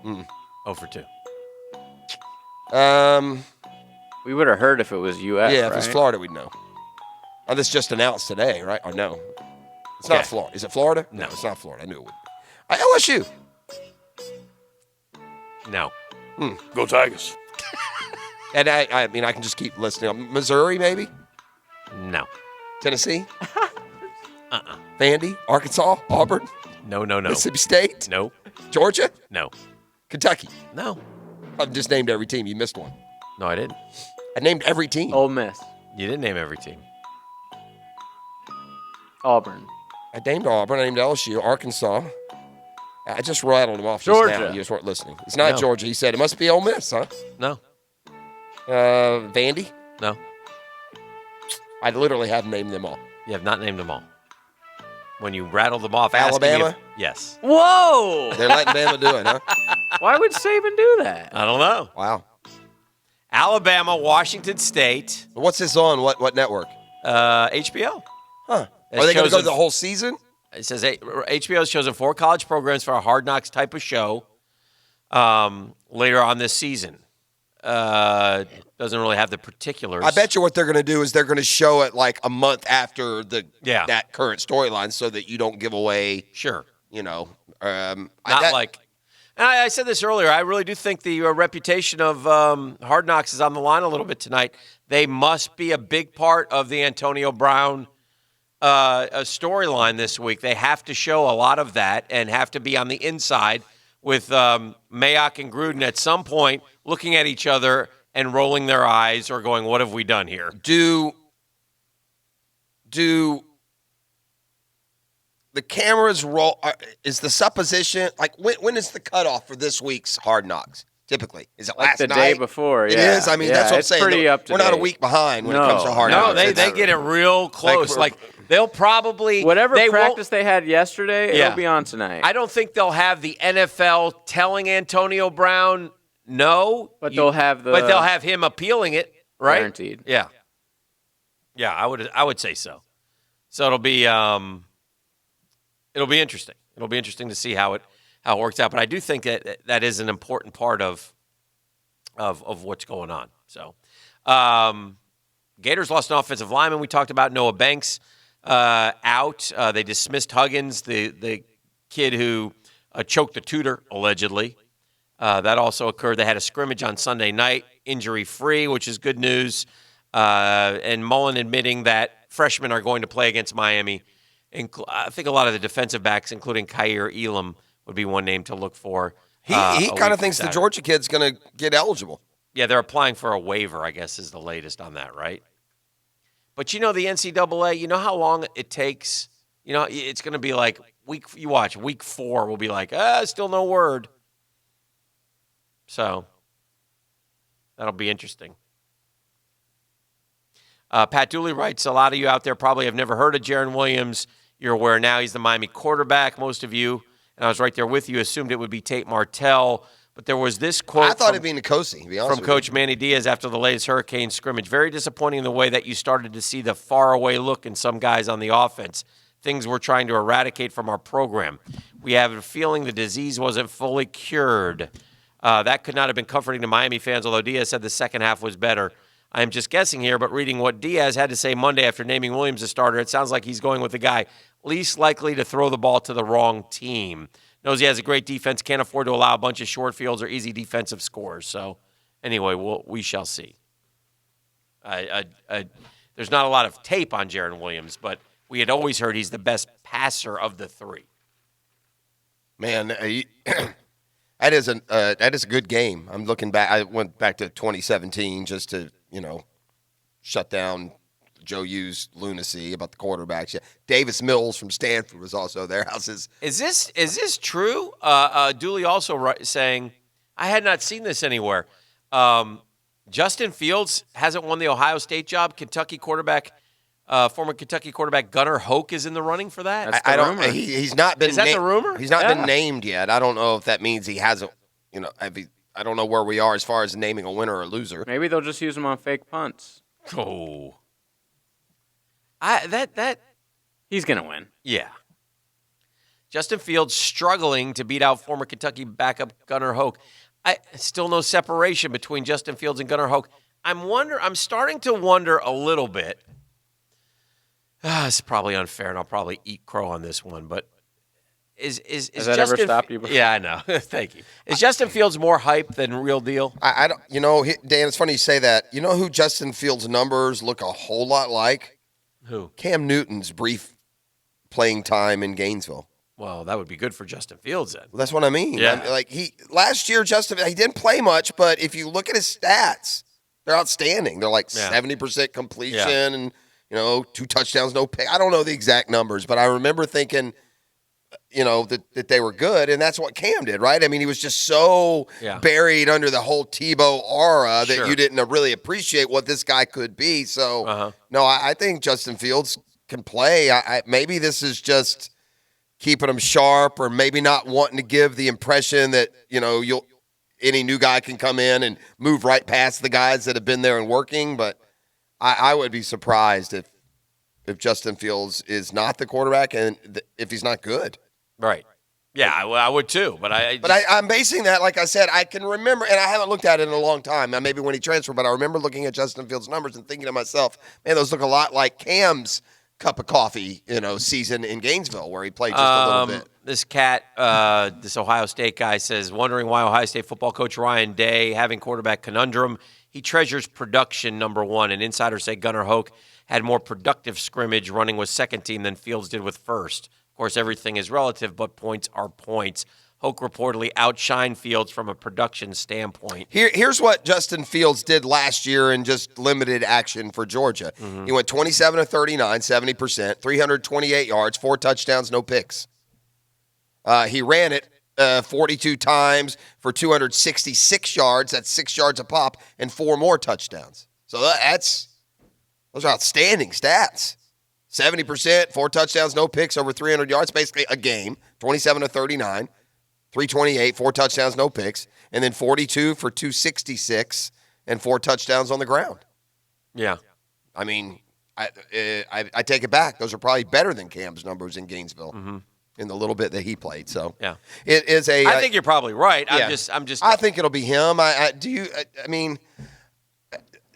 0 for 2. We would have heard if it was U.S., Yeah, if it was Florida, we'd know. Oh, this just announced today, right? Or no? It's not Florida. Is it Florida? No, it's not Florida. I knew it would be. LSU. No. Go Tigers. And I mean, I can just keep listening. Missouri, maybe? No. Tennessee? Vandy? Arkansas? Auburn? No. Mississippi State? No. Georgia? No. Kentucky? No. I've just named every team. You missed one. No, I didn't. I named every team. Ole Miss. You didn't name every team. Auburn. I named Auburn. I named LSU. Arkansas. I just rattled them off Georgia. just now. You just weren't listening. It's not No. Georgia. He said it must be Ole Miss, huh? No. Vandy? No. I literally have named them all. You have not named them all. When you rattle them off, asking Alabama? if- yes. Whoa! They're letting Bama do it, huh? Why would Saban do that? I don't know. Wow. Alabama, Washington State, What's this on? What network? HBO. Huh. It's Are they going to go chosen- the whole season? It says HBO has chosen 4 college programs for a Hard Knocks type of show later on this season. Doesn't really have the particulars. I bet you what they're going to do is they're going to show it like a month after that current storyline so that you don't give away. Sure. You know. And I said this earlier. I really do think the reputation of Hard Knocks is on the line a little bit tonight. They must be a big part of the Antonio Brown storyline this week. They have to show a lot of that and have to be on the inside with Mayock and Gruden at some point looking at each other and rolling their eyes or going, what have we done here? Do the cameras roll? Is the supposition, like, when is the cutoff for this week's Hard Knocks? Typically, is it Like last the night? day before? It yeah. is. I mean, Yeah, that's what I'm it's saying. pretty up to We're not a date. week behind when it comes to Hard No, Knocks. they get it real close. Like they'll probably Whatever they practice they had yesterday, Yeah. it'll be on tonight. I don't think they'll have the NFL telling Antonio Brown no, But they'll have him appealing it, right? Guaranteed. Yeah, yeah, I would say so. So it'll be interesting. It'll be interesting to see how it works out. But I do think that is an important part of what's going on. So, Gators lost an offensive lineman. We talked about Noah Banks out. They dismissed Huggins, the kid who choked the tutor, allegedly. That also occurred. They had a scrimmage on Sunday night, injury-free, which is good news. And Mullen admitting that freshmen are going to play against Miami. I think a lot of the defensive backs, including Kaiir Elam, would be one name to look for. He kind of thinks the Georgia kid's going to get eligible. Yeah, they're applying for a waiver, I guess, is the latest on that, right? But you know the NCAA, you know how long it takes? You know, it's going to be like week 4 will be like, still no word. So that'll be interesting. Pat Dooley writes, a lot of you out there probably have never heard of Jaron Williams. You're aware now he's the Miami quarterback. Most of you, and I was right there with you, assumed it would be Tate Martell. But there was this quote I thought it'd be Nkosi, to be honest from with Coach you. Manny Diaz after the latest Hurricane scrimmage. Very disappointing in the way that you started to see the faraway look in some guys on the offense. Things we're trying to eradicate from our program. We have a feeling the disease wasn't fully cured. That could not have been comforting to Miami fans, although Diaz said the second half was better. I am just guessing here, but reading what Diaz had to say Monday after naming Williams a starter, it sounds like he's going with the guy least likely to throw the ball to the wrong team. Knows he has a great defense, can't afford to allow a bunch of short fields or easy defensive scores. So, anyway, we shall see. There's not a lot of tape on Jaron Williams, but we had always heard he's the best passer of the 3. Man, that is a good game. I'm looking back. I went back to 2017 just to, shut down Joe U's lunacy about the quarterbacks. Yeah. Davis Mills from Stanford was also there. Is this true? Dooley also saying, I had not seen this anywhere. Justin Fields hasn't won the Ohio State job. Former Kentucky quarterback Gunnar Hoke is in the running for that. I don't. He's not been. Is that the rumor? He's not been named yet. I don't know if that means he hasn't. I don't know where we are as far as naming a winner or a loser. Maybe they'll just use him on fake punts. Oh. He's going to win. Yeah. Justin Fields struggling to beat out former Kentucky backup Gunnar Hoke. Still no separation between Justin Fields and Gunnar Hoke. I'm starting to wonder a little bit. It's probably unfair, and I'll probably eat crow on this one, but is Has that Justin, ever stopped you before? Yeah, I know. Thank you. Is Justin Fields more hype than real deal? I don't. Dan, it's funny you say that. You know who Justin Fields' numbers look a whole lot like? Who? Cam Newton's brief playing time in Gainesville. Well, that would be good for Justin Fields then. Well, that's what I mean. Yeah. Last year, he didn't play much, but if you look at his stats, they're outstanding. They're like 70% completion and 2 touchdowns, no pick. I don't know the exact numbers, but I remember thinking, that they were good, and that's what Cam did, right? I mean, he was just so buried under the whole Tebow aura that you didn't really appreciate what this guy could be. So, no, I think Justin Fields can play. Maybe this is just keeping him sharp, or maybe not wanting to give the impression that, any new guy can come in and move right past the guys that have been there and working. But I would be surprised if Justin Fields is not the quarterback and if he's not good. Right. Yeah, I would too. But I'm basing that, like I said, I can remember, and I haven't looked at it in a long time, maybe when he transferred, but I remember looking at Justin Fields' numbers and thinking to myself, man, those look a lot like Cam's cup of coffee, season in Gainesville where he played just a little bit. This this Ohio State guy says, wondering why Ohio State football coach Ryan Day having quarterback conundrum. He treasures production, number one, and insiders say Gunnar Hoke had more productive scrimmage running with second team than Fields did with first. Of course, everything is relative, but points are points. Hoke reportedly outshined Fields from a production standpoint. Here's what Justin Fields did last year in just limited action for Georgia. He went 27 of 39, 70%, 328 yards, 4 touchdowns, no picks. He ran it 42 times for 266 yards. That's 6 yards a pop and 4 more touchdowns. So those are outstanding stats. 70%, 4 touchdowns, no picks, over 300 yards, basically a game. 27 to 39, 328, 4 touchdowns, no picks, and then 42 for 266 and 4 touchdowns on the ground. Yeah. I mean, I take it back. Those are probably better than Cam's numbers in Gainesville in the little bit that he played. So yeah, it is a. I think you're probably right. Yeah. I'm just. I think it'll be him.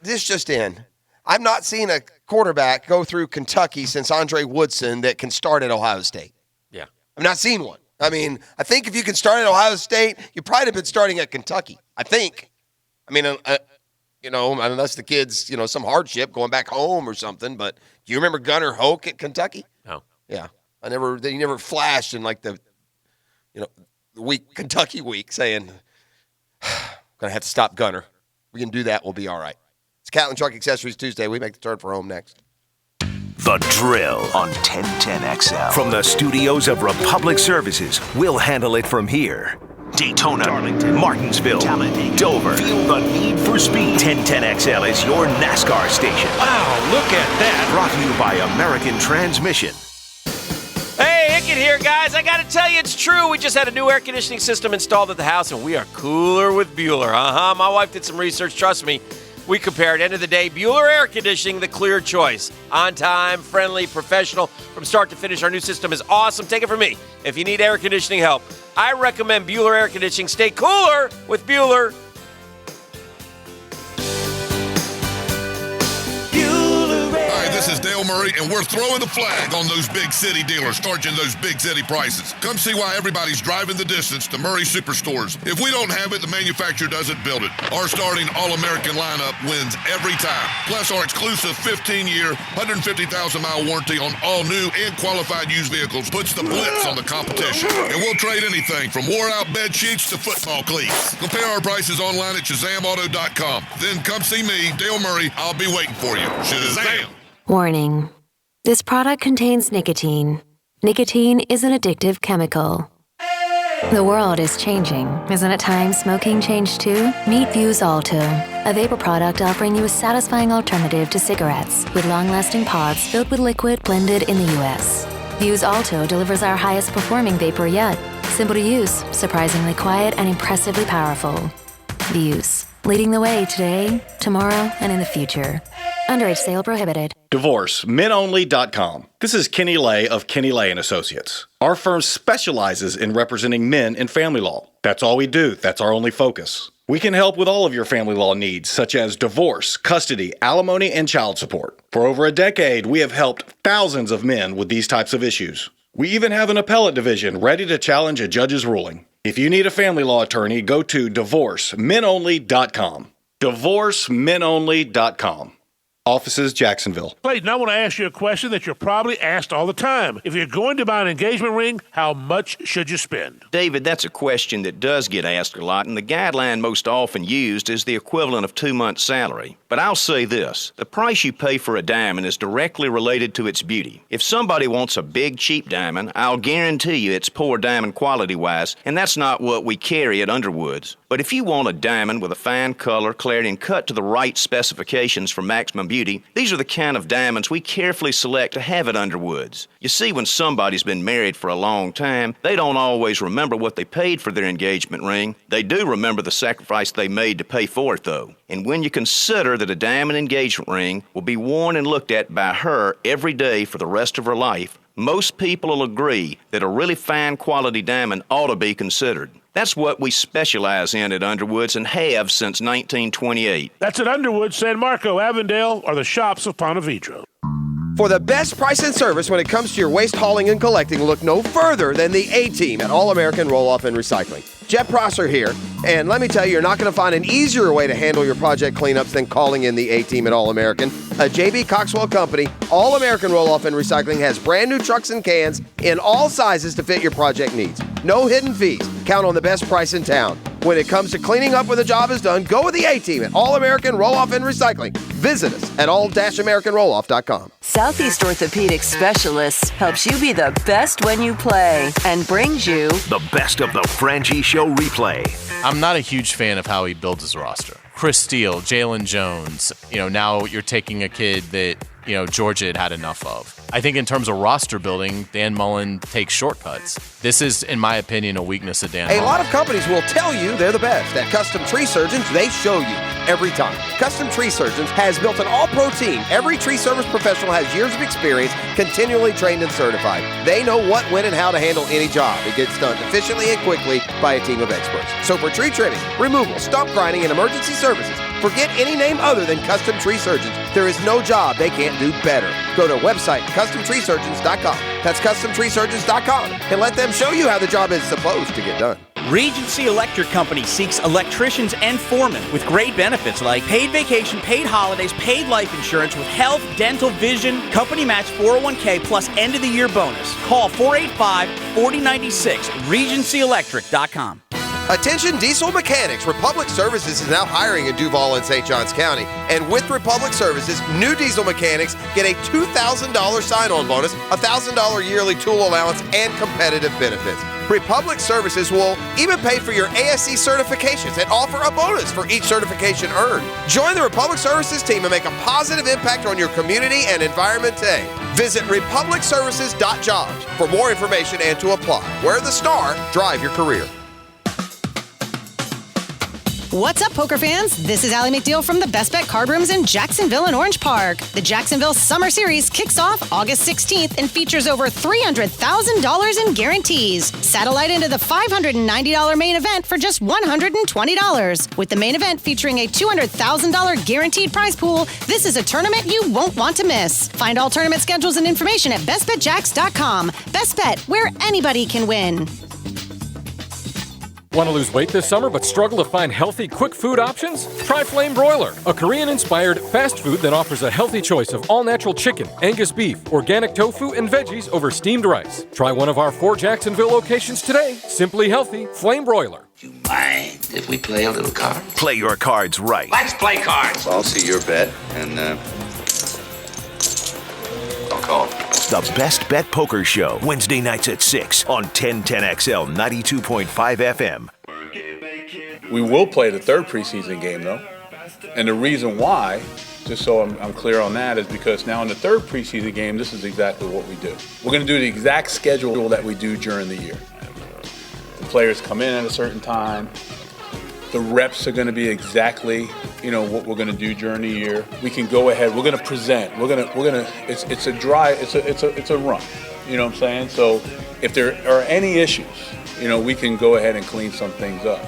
This just in. I've not seen a quarterback go through Kentucky since Andre Woodson that can start at Ohio State. Yeah. I've not seen one. I mean, I think if you can start at Ohio State, you probably have been starting at Kentucky. I think. I mean, unless the kid's, some hardship going back home or something. But do you remember Gunnar Hoke at Kentucky? No. Yeah. He never flashed in like the week, Kentucky week, saying, going to have to stop Gunnar. We can do that. We'll be all right. It's Catlin Truck Accessories Tuesday. We make the turn for home next. The Drill on 1010XL. From the studios of Republic Services, we'll handle it from here. Daytona, Darlington, Martinsville, Talladega, Dover. Feel the need for speed. 1010XL is your NASCAR station. Wow, look at that. Brought to you by American Transmission. Hey, Hickett here, guys. I got to tell you, it's true. We just had a new air conditioning system installed at the house, and we are cooler with Bueller. My wife did some research. Trust me. We compared. End of the day, Bueller Air Conditioning, the clear choice. On time, friendly, professional. From start to finish, our new system is awesome. Take it from me. If you need air conditioning help, I recommend Bueller Air Conditioning. Stay cooler with Bueller. Hi, this is Dale Murray, and we're throwing the flag on those big city dealers charging those big city prices. Come see why everybody's driving the distance to Murray Superstores. If we don't have it, the manufacturer doesn't build it. Our starting All-American lineup wins every time. Plus, our exclusive 15-year, 150,000-mile warranty on all new and qualified used vehicles puts the blitz on the competition. And we'll trade anything from wore-out bed sheets to football cleats. Compare our prices online at ShazamAuto.com. Then come see me, Dale Murray. I'll be waiting for you. Shazam! Warning. This product contains nicotine. Nicotine is an addictive chemical. The world is changing. Isn't it time smoking changed too? Meet Vuse Alto, a vapor product offering you a satisfying alternative to cigarettes with long-lasting pods filled with liquid blended in the U.S. Vuse Alto delivers our highest performing vapor yet. Simple to use, surprisingly quiet, and impressively powerful. Vuse, leading the way today, tomorrow, and in the future. Underage sale prohibited. DivorceMenOnly.com. This is Kenny Lay of Kenny Lay & Associates. Our firm specializes in representing men in family law. That's all we do. That's our only focus. We can help with all of your family law needs, such as divorce, custody, alimony, and child support. For over a decade, we have helped thousands of men with these types of issues. We even have an appellate division ready to challenge a judge's ruling. If you need a family law attorney, go to DivorceMenOnly.com. DivorceMenOnly.com. Offices, Jacksonville. Clayton, I want to ask you a question that you're probably asked all the time. If you're going to buy an engagement ring, how much should you spend? David, that's a question that does get asked a lot, and the guideline most often used is the equivalent of 2 months' salary. But I'll say this, the price you pay for a diamond is directly related to its beauty. If somebody wants a big, cheap diamond, I'll guarantee you it's poor diamond quality-wise, and that's not what we carry at Underwoods. But if you want a diamond with a fine color, clarity, and cut to the right specifications for maximum beauty, these are the kind of diamonds we carefully select to have at Underwoods. You see, when somebody's been married for a long time, they don't always remember what they paid for their engagement ring. They do remember the sacrifice they made to pay for it, though. And when you consider that a diamond engagement ring will be worn and looked at by her every day for the rest of her life, most people will agree that a really fine quality diamond ought to be considered. That's what we specialize in at Underwoods and have since 1928. That's at Underwood, San Marco, Avondale, or the shops of Ponte Vedra. For the best price and service when it comes to your waste hauling and collecting, look no further than the A-Team at All-American Roll-Off and Recycling. Jet Prosser here, and let me tell you, you're not going to find an easier way to handle your project cleanups than calling in the A-Team at All-American. A J.B. Coxwell company, All-American Roll-Off and Recycling has brand new trucks and cans in all sizes to fit your project needs. No hidden fees. Count on the best price in town. When it comes to cleaning up when the job is done, go with the A-Team at All-American Roll-Off and Recycling. Visit us at all-americanrolloff.com. Southeast Orthopedic Specialists helps you be the best when you play and brings you the best of the Frangie Show replay. I'm not a huge fan of how he builds his roster. Chris Steele, Jalen Jones, now you're taking a kid that, Georgia had enough of. I think in terms of roster building, Dan Mullen takes shortcuts. This is, in my opinion, a weakness of Dan Mullen. A lot of companies will tell you they're the best. At Custom Tree Surgeons, they show you every time. Custom Tree Surgeons has built an all-pro team. Every tree service professional has years of experience, continually trained and certified. They know what, when, and how to handle any job. It gets done efficiently and quickly by a team of experts. So for tree trimming, removal, stump grinding, and emergency services, forget any name other than Custom Tree Surgeons. There is no job they can't do better. Go to website CustomTreeSurgeons.com. That's CustomTreeSurgeons.com, and let them show you how the job is supposed to get done. Regency Electric Company seeks electricians and foremen with great benefits like paid vacation, paid holidays, paid life insurance with health, dental, vision, company match 401k plus end of the year bonus. Call 485-4096, RegencyElectric.com. Attention diesel mechanics. Republic Services is now hiring in Duval and St. Johns County. And with Republic Services, new diesel mechanics get a $2,000 sign-on bonus, a $1,000 yearly tool allowance, and competitive benefits. Republic Services will even pay for your ASC certifications and offer a bonus for each certification earned. Join the Republic Services team and make a positive impact on your community and environment today. Visit republicservices.jobs for more information and to apply. Wear the star, drive your career. What's up, poker fans? This is Allie McDeal from the Best Bet Card Rooms in Jacksonville and Orange Park. The Jacksonville Summer Series kicks off August 16th and features over $300,000 in guarantees. Satellite into the $590 main event for just $120. With the main event featuring a $200,000 guaranteed prize pool, this is a tournament you won't want to miss. Find all tournament schedules and information at bestbetjacks.com. Best Bet, where anybody can win. Want to lose weight this summer but struggle to find healthy, quick food options? Try Flame Broiler, a Korean-inspired fast food that offers a healthy choice of all-natural chicken, Angus beef, organic tofu, and veggies over steamed rice. Try one of our 4 Jacksonville locations today. Simply healthy, Flame Broiler. Mind if we play a little card? Play your cards right. Let's play cards. I'll see your bet, and I'll call. The Best Bet Poker Show, Wednesday nights at 6 on 1010XL 92.5 FM. We will play the third preseason game, though. And the reason why, just so I'm clear on that, is because now in the third preseason game, this is exactly what we do. We're going to do the exact schedule that we do during the year. The players come in at a certain time. The reps are going to be exactly, what we're going to do during the year. We can go ahead. We're going to present. It's a drive. It's a run. You know what I'm saying? So if there are any issues, we can go ahead and clean some things up.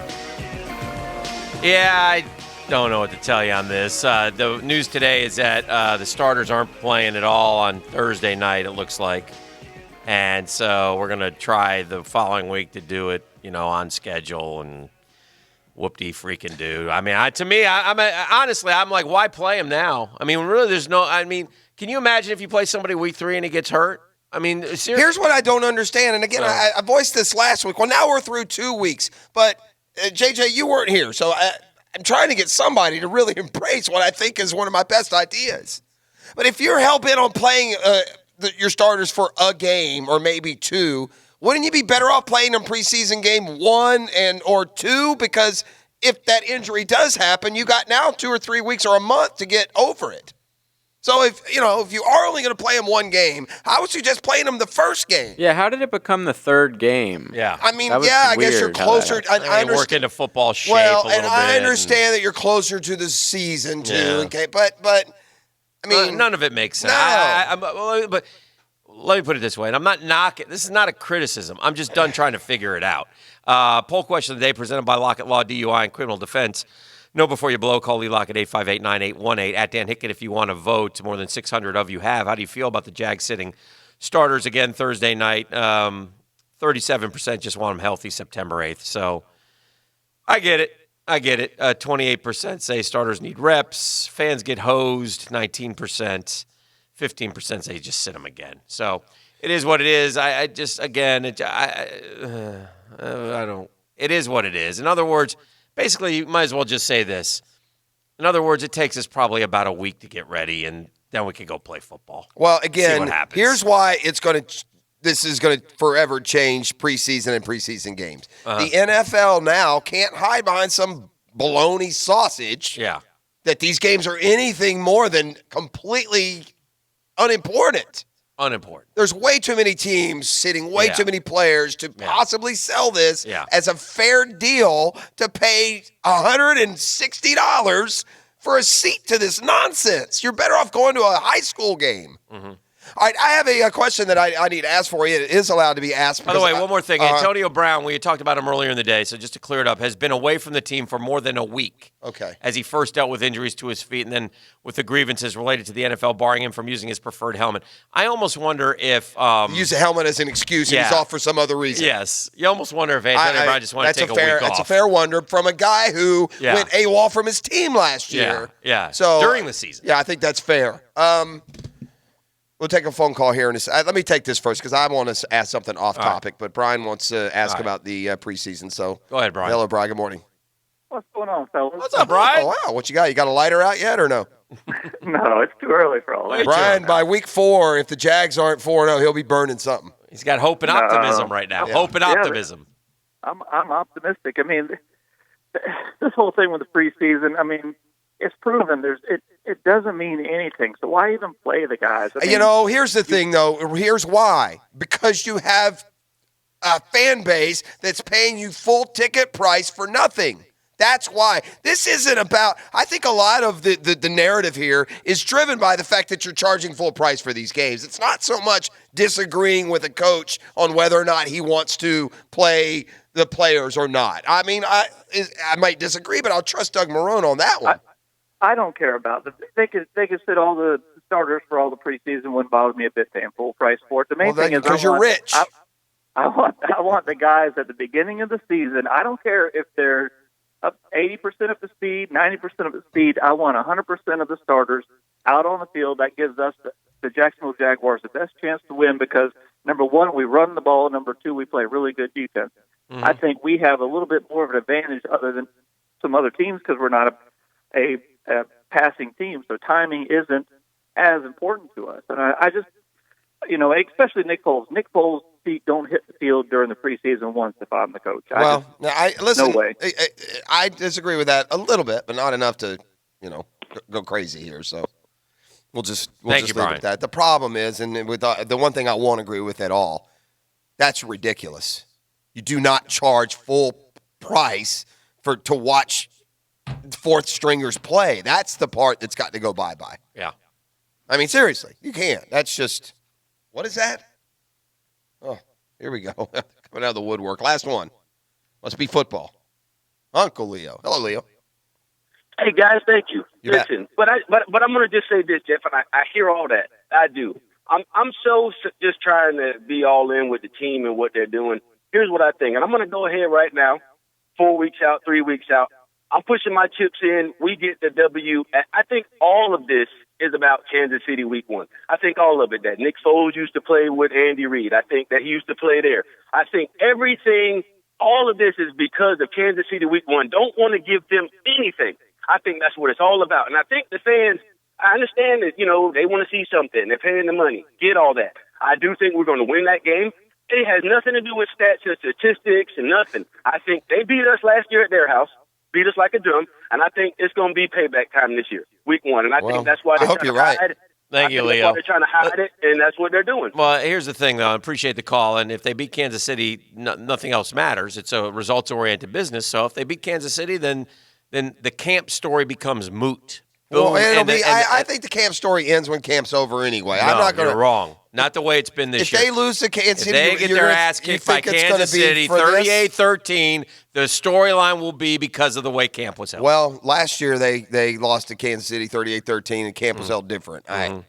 Yeah, I don't know what to tell you on this. The news today is that the starters aren't playing at all on Thursday night, it looks like. And so we're going to try the following week to do it, on schedule. And Whoop-de-freaking do. I mean, honestly, I'm like, why play him now? I mean, really, can you imagine if you play somebody week 3 and he gets hurt? I mean, seriously. Here's what I don't understand. And again, I voiced this last week. Well, now we're through 2 weeks. But, JJ, you weren't here. So I'm trying to get somebody to really embrace what I think is one of my best ideas. But if you're hell-bent on playing your starters for a game or maybe 2, wouldn't you be better off playing them preseason game 1 or 2? Because if that injury does happen, you got now 2 or 3 weeks or a month to get over it. So if you are only going to play them 1 game, how would you just playing them the first game? Yeah, how did it become the 3rd game? Yeah. I mean, I guess you're closer. I understand. Work into football shape well, a little and bit. I understand that you're closer to the season too. Yeah. Okay, but I mean, none of it makes sense. No. But let me put it this way, and I'm not knocking. This is not a criticism. I'm just done trying to figure it out. Poll question of the day presented by Lockett Law, DUI, and Criminal Defense. Know before you blow. Call Lee Lockett 858-9818. At Dan Hickett if you want to vote. More than 600 of you have. How do you feel about the Jags sitting starters again Thursday night? 37% just want them healthy September 8th. So I get it. 28% say starters need reps. Fans get hosed. 19%. 15% say just sit them again. So it is what it is. I just, again, I don't. It is what it is. In other words, basically, you might as well just say this. In other words, it takes us probably about a week to get ready, and then we can go play football. Well, again, see what happens. Here's why this is going to forever change preseason and preseason games. The NFL now can't hide behind some baloney sausage that these games are anything more than completely unimportant. There's way too many teams sitting way too many players to possibly sell this as a fair deal to pay $160 for a seat to this nonsense. You're better off going to a high school game. Mm-hmm. All right, I have a question that I need to ask for you. It is allowed to be asked. By the way, one more thing. Antonio Brown, we had talked about him earlier in the day, so just to clear it up, has been away from the team for more than a week. Okay. As he first dealt with injuries to his feet and then with the grievances related to the NFL barring him from using his preferred helmet. I almost wonder if use a helmet as an excuse and he's off for some other reason. Yes. You almost wonder if Antonio Brown just wanted to take a week off. That's a fair wonder from a guy who went AWOL from his team last year. Yeah. So during the season. Yeah, I think that's fair. We'll take a phone call here. Let me take this first because I want to ask something off topic, but Brian wants to ask about the preseason. So go ahead, Brian. Hello, Brian. Good morning. What's going on, fellas? What's up, Brian? Oh, wow. What you got? You got a lighter out yet or no? No, it's too early for all that. Brian, by week 4, if the Jags aren't 4-0, he'll be burning something. He's got hope and optimism right now. Yeah. Hope and optimism. I'm optimistic. I mean, this whole thing with the preseason, I mean, it's proven it doesn't mean anything. So why even play the guys? I mean, here's the thing, though. Here's why. Because you have a fan base that's paying you full ticket price for nothing. That's why. This isn't about – I think a lot of the narrative here is driven by the fact that you're charging full price for these games. It's not so much disagreeing with a coach on whether or not he wants to play the players or not. I mean, I might disagree, but I'll trust Doug Marrone on that one. I don't care about it. They could sit all the starters for all the preseason. Wouldn't bother me a bit paying full price for it. The main thing is because you're rich. I want the guys at the beginning of the season. I don't care if they're up 80% of the speed, 90% of the speed. I want 100% of the starters out on the field. That gives us the Jacksonville Jaguars the best chance to win because number one, we run the ball. Number two, we play really good defense. Mm-hmm. I think we have a little bit more of an advantage other than some other teams because we're not a passing team, so timing isn't as important to us. And I just, especially Nick Foles. Nick Foles' feet don't hit the field during the preseason once if I'm the coach. Listen, no way. I disagree with that a little bit, but not enough to, go crazy here. So we'll just leave it at that. The problem is, and with the one thing I won't agree with at all, that's ridiculous. You do not charge full price to watch fourth stringers play. That's the part that's got to go bye-bye. Yeah. I mean, seriously, you can't. That's just, what is that? Oh, here we go. Coming out of the woodwork. Last one. Must be football. Uncle Leo. Hello, Leo. Hey, guys, thank you. Listen, but I'm going to just say this, Jeff, and I hear all that. I do. I'm so just trying to be all in with the team and what they're doing. Here's what I think, and I'm going to go ahead right now 4 weeks out, 3 weeks out. I'm pushing my chips in. We get the W. I think all of this is about Kansas City week 1. I think all of it, that Nick Foles used to play with Andy Reid. I think that he used to play there. I think everything, all of this is because of Kansas City week 1. Don't want to give them anything. I think that's what it's all about. And I think the fans, I understand that, they want to see something. They're paying the money. Get all that. I do think we're going to win that game. It has nothing to do with stats and statistics and nothing. I think they beat us last year at their house, beat us like a drum, and I think it's going to be payback time this year, week 1. And I think that's why they're trying to hide it. Thank you, Leo. That's why they're trying to hide it, and that's what they're doing. Well, here's the thing, though. I appreciate the call. And if they beat Kansas City, nothing else matters. It's a results-oriented business. So if they beat Kansas City, then the camp story becomes moot. Well, I think the camp story ends when camp's over anyway. No, I'm not going you're wrong. Not the way it's been this year. If they lose to Kansas City, if they get their ass kicked by Kansas City 38-13, the storyline will be because of the way camp was held. Well, last year they lost to Kansas City 38-13, and camp was held different. I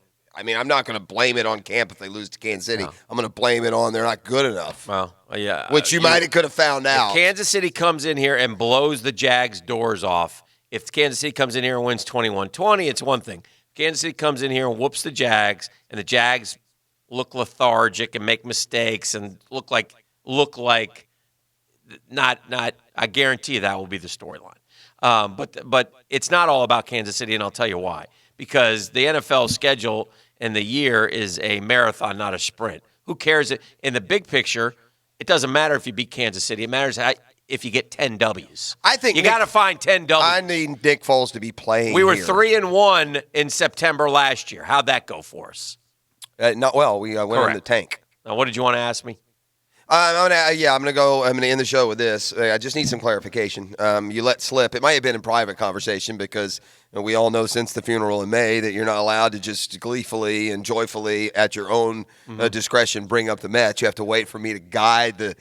mean, I'm not going to blame it on camp if they lose to Kansas City. No. I'm going to blame it on they're not good enough. Well, yeah. Which you might have could have found out. If Kansas City comes in here and blows the Jags' doors off, if Kansas City comes in here and wins 21-20, it's one thing. Kansas City comes in here and whoops the Jags, and the Jags look lethargic and make mistakes and look like not. I guarantee you that will be the storyline. But it's not all about Kansas City, and I'll tell you why. Because the NFL schedule and the year is a marathon, not a sprint. Who cares? In the big picture, it doesn't matter if you beat Kansas City. It matters if you get 10 W's. I think you got to find 10 W's. I need Nick Foles to be playing. We were here. 3-1 in September last year. How'd that go for us? Not well. We went in the tank. Now, what did you want to ask me? I'm gonna end the show with this. I just need some clarification. You let slip. It might have been in private conversation because we all know since the funeral in May that you're not allowed to just gleefully and joyfully at your own discretion bring up the Mets. You have to wait for me to guide the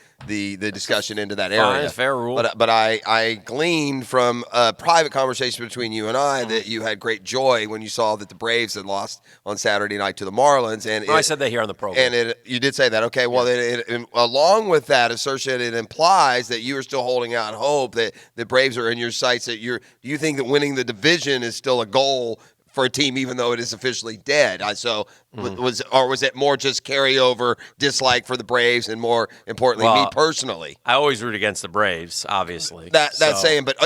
discussion into that area. Fine, fair rule. But I gleaned from a private conversation between you and I that you had great joy when you saw that the Braves had lost on Saturday night to the Marlins. And I said that here on the program. And you did say that. Okay, well, along with that assertion, it implies that you are still holding out hope that the Braves are in your sights. Do you think that winning the division is still a goal for a team, even though it is officially dead? Was it more just carryover dislike for the Braves, and more importantly, me personally? I always root against the Braves, obviously. That's saying, but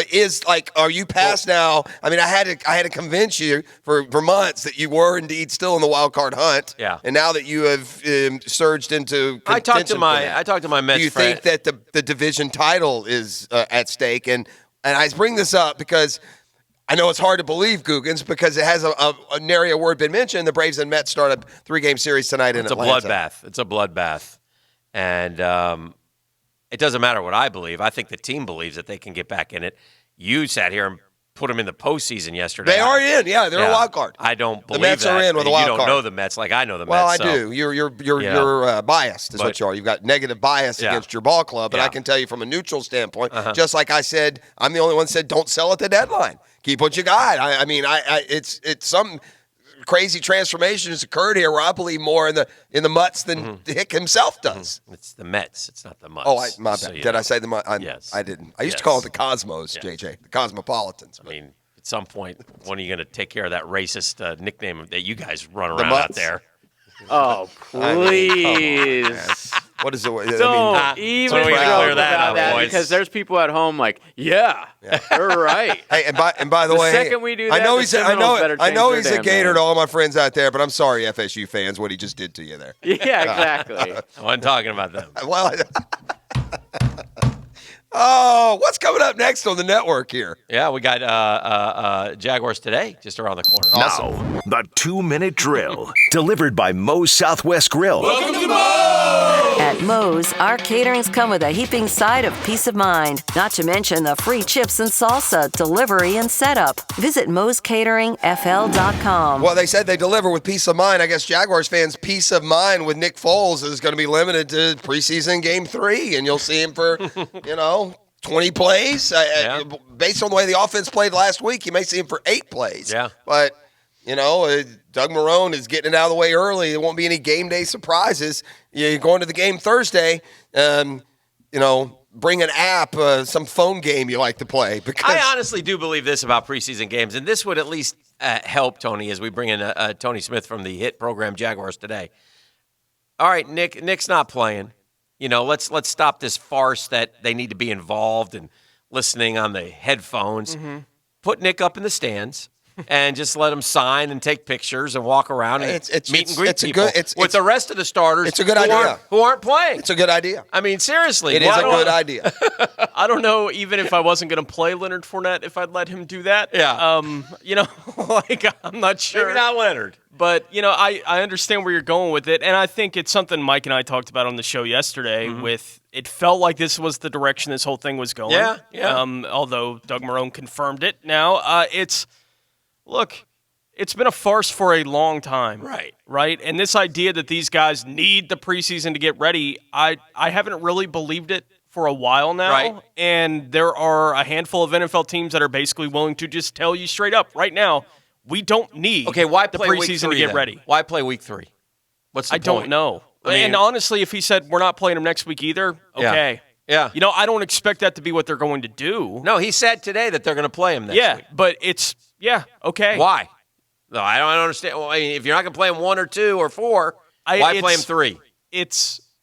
are you past now? I mean, I had to convince you for months that you were indeed still in the wild card hunt. Yeah. And now that you have surged into contention, I talked to my Mets. Do you friend. think that the division title is at stake? And I bring this up because I know it's hard to believe, Googans, because it has a nary a word been mentioned. The Braves and Mets start a 3-game series tonight in Atlanta. It's a bloodbath. And it doesn't matter what I believe. I think the team believes that they can get back in it. You sat here and put them in the postseason yesterday. They are in. Yeah, they're a wild card. I don't believe the Mets that. are in with a wild card. You don't know the Mets like I know the Mets. Well, I do. You're biased is what you are. You've got negative bias against your ball club. But I can tell you from a neutral standpoint, just like I said, I'm the only one who said don't sell at the deadline. Keep what you got. I mean, it's some crazy transformation has occurred here where I believe more in the Mutts than Hick himself does. It's the Mets. It's not the Mutts. Oh, my bad. So, Did I say the Mutts? Yes. I didn't. I used to call it the Cosmos, JJ, the Cosmopolitans. I mean, at some point, when are you going to take care of that racist nickname that you guys run around out there? Oh, please. What is it? Don't even joke about that because there's people at home like, yeah. You're right. Hey, and by the way, second we do that, I know he's a Gator name. to all my friends out there, but I'm sorry, FSU fans, what he just did to you there. Yeah, exactly. I wasn't talking about them. Well, oh, what's coming up next on the network here? Yeah, we got Jaguars today, just around the corner. Now, the 2-minute drill, delivered by Moe's Southwest Grill. Welcome to Moe's! At Moe's, our caterings come with a heaping side of peace of mind, not to mention the free chips and salsa, delivery, and setup. Visit Moe'sCateringFL.com. Well, they said they deliver with peace of mind. I guess Jaguars fans' peace of mind with Nick Foles is going to be limited to preseason game 3, and you'll see him for, 20 plays. Based on the way the offense played last week, you may see him for 8 plays. Yeah. But, Doug Marrone is getting it out of the way early. There won't be any game day surprises. You're going to the game Thursday. bring an app, some phone game you like to play. Because I honestly do believe this about preseason games, and this would at least help, Tony, as we bring in Tony Smith from the hit program Jaguars Today. All right, Nick's not playing. Let's stop this farce that they need to be involved and listening on the headphones. Mm-hmm. Put Nick up in the stands and just let him sign and take pictures and walk around and meet and greet people with the rest of the starters. It's a good idea. Who aren't playing. It's a good idea. I mean, seriously. It is a good idea. I don't know, even if I wasn't going to play Leonard Fournette, if I'd let him do that. Yeah. I'm not sure. Maybe not Leonard. But, I understand where you're going with it, and I think it's something Mike and I talked about on the show yesterday with it felt like this was the direction this whole thing was going. Yeah. Although Doug Marrone confirmed it now. It's been a farce for a long time. Right? And this idea that these guys need the preseason to get ready, I haven't really believed it for a while now. Right. And there are a handful of NFL teams that are basically willing to just tell you straight up right now, we don't need why the play preseason week 3, to get then? ready. Why play week 3? What's the I point? don't know. And honestly, if he said we're not playing him next week either, okay. Yeah. I don't expect that to be what they're going to do. No, he said today that they're going to play him next week. But it's okay. Why? No, I don't understand. Well, if you're not going to play him 1 or 2 or 4, why play him 3?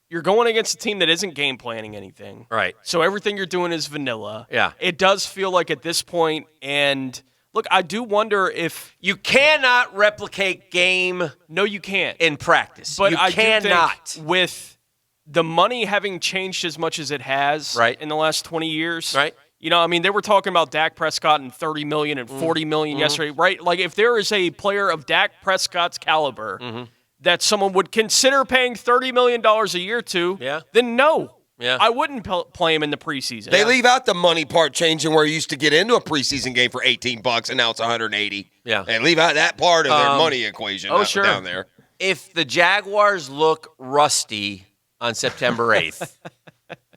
You're going against a team that isn't game planning anything. Right. So everything you're doing is vanilla. Yeah. It does feel like at this point, and look, I do wonder if you cannot replicate game. No, you can't in practice. But you I cannot. do think with the money having changed as much as it has in the last 20 years. Right. They were talking about Dak Prescott and $30 million and $40 million yesterday, right? Like, if there is a player of Dak Prescott's caliber that someone would consider paying $30 million a year to, then no. Yeah. I wouldn't play him in the preseason. They leave out the money part changing where you used to get into a preseason game for $18 and now it's $180. Yeah. And leave out that part of their money equation down there. If the Jaguars look rusty on September 8th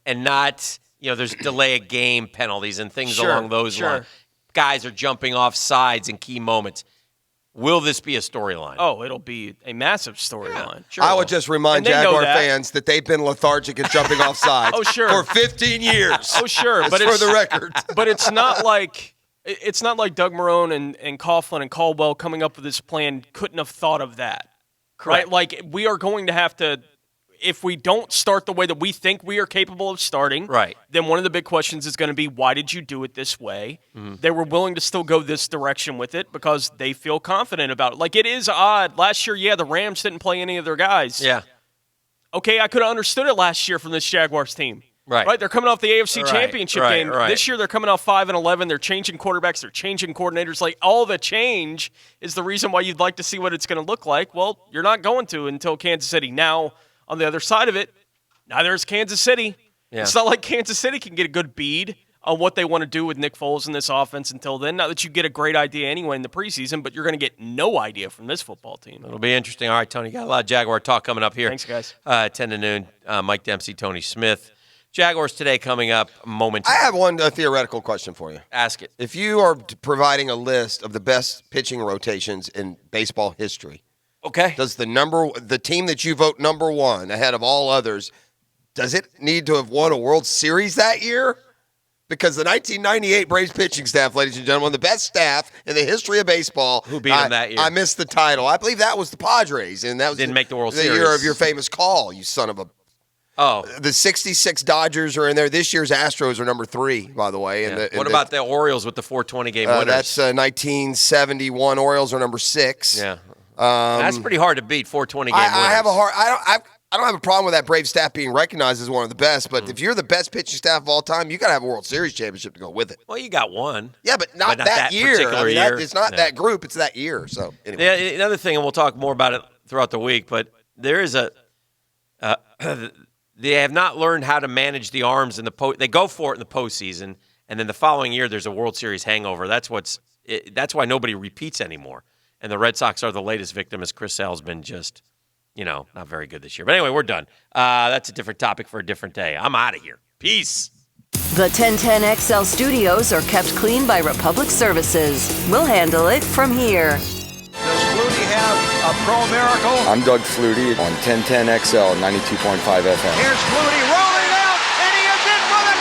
and not, there's delay of game penalties and things along those lines, guys are jumping off sides in key moments, will this be a storyline? Oh, it'll be a massive storyline. Sure I would just remind Jaguar fans that they've been lethargic and jumping off sides for 15 years. Oh, sure. But for the record. But it's not like Doug Marrone and Coughlin and Caldwell coming up with this plan couldn't have thought of that. Correct. Right? Like, we are going to have to, if we don't start the way that we think we are capable of starting, then one of the big questions is going to be, why did you do it this way? They were willing to still go this direction with it because they feel confident about it. Like, it is odd. Last year, the Rams didn't play any of their guys. Yeah. Okay, I could have understood it last year from this Jaguars team. Right? They're coming off the AFC Championship game. This year, they're coming off 5-11. They're changing quarterbacks. They're changing coordinators. Like, all the change is the reason why you'd like to see what it's going to look like. Well, you're not going to until Kansas City. Now, on the other side of it, neither is Kansas City. Yeah. It's not like Kansas City can get a good bead on what they want to do with Nick Foles in this offense until then. Not that you get a great idea anyway in the preseason, but you're going to get no idea from this football team. It'll be interesting. All right, Tony, got a lot of Jaguar talk coming up here. Thanks, guys. 10 to noon, Mike Dempsey, Tony Smith. Jaguars Today coming up momentarily. I have one theoretical question for you. Ask it. If you are providing a list of the best pitching rotations in baseball history, does the team that you vote number one ahead of all others, does it need to have won a World Series that year? Because the 1998 Braves pitching staff, ladies and gentlemen, the best staff in the history of baseball. Who beat them that year? I missed the title. I believe that was the Padres, and that was Didn't make the World the Series. year of your famous call, you son of a. Oh. The 66 Dodgers are in there. This year's Astros are number 3, by the way. Yeah. What about the Orioles with the 420-game winners? That's 1971 Orioles are number 6. Yeah. That's pretty hard to beat, 420-game winners. I don't have a problem with that Brave staff being recognized as one of the best, but if you're the best pitching staff of all time, you got to have a World Series championship to go with it. Well, you got one. Yeah, but not that year. Particular year. It's not that group. It's that year. So anyway. Yeah, another thing, and we'll talk more about it throughout the week, but there is they have not learned how to manage the arms in the they go for it in the postseason, and then the following year there's a World Series hangover. That's why nobody repeats anymore. And the Red Sox are the latest victim, as Chris Sale's been just, not very good this year. But anyway, we're done. That's a different topic for a different day. I'm out of here. Peace. The 1010XL studios are kept clean by Republic Services. We'll handle it from here. Does Flutie have a pro miracle? I'm Doug Flutie on 1010XL 92.5 FM. Here's Flutie rolling out, and he is in for the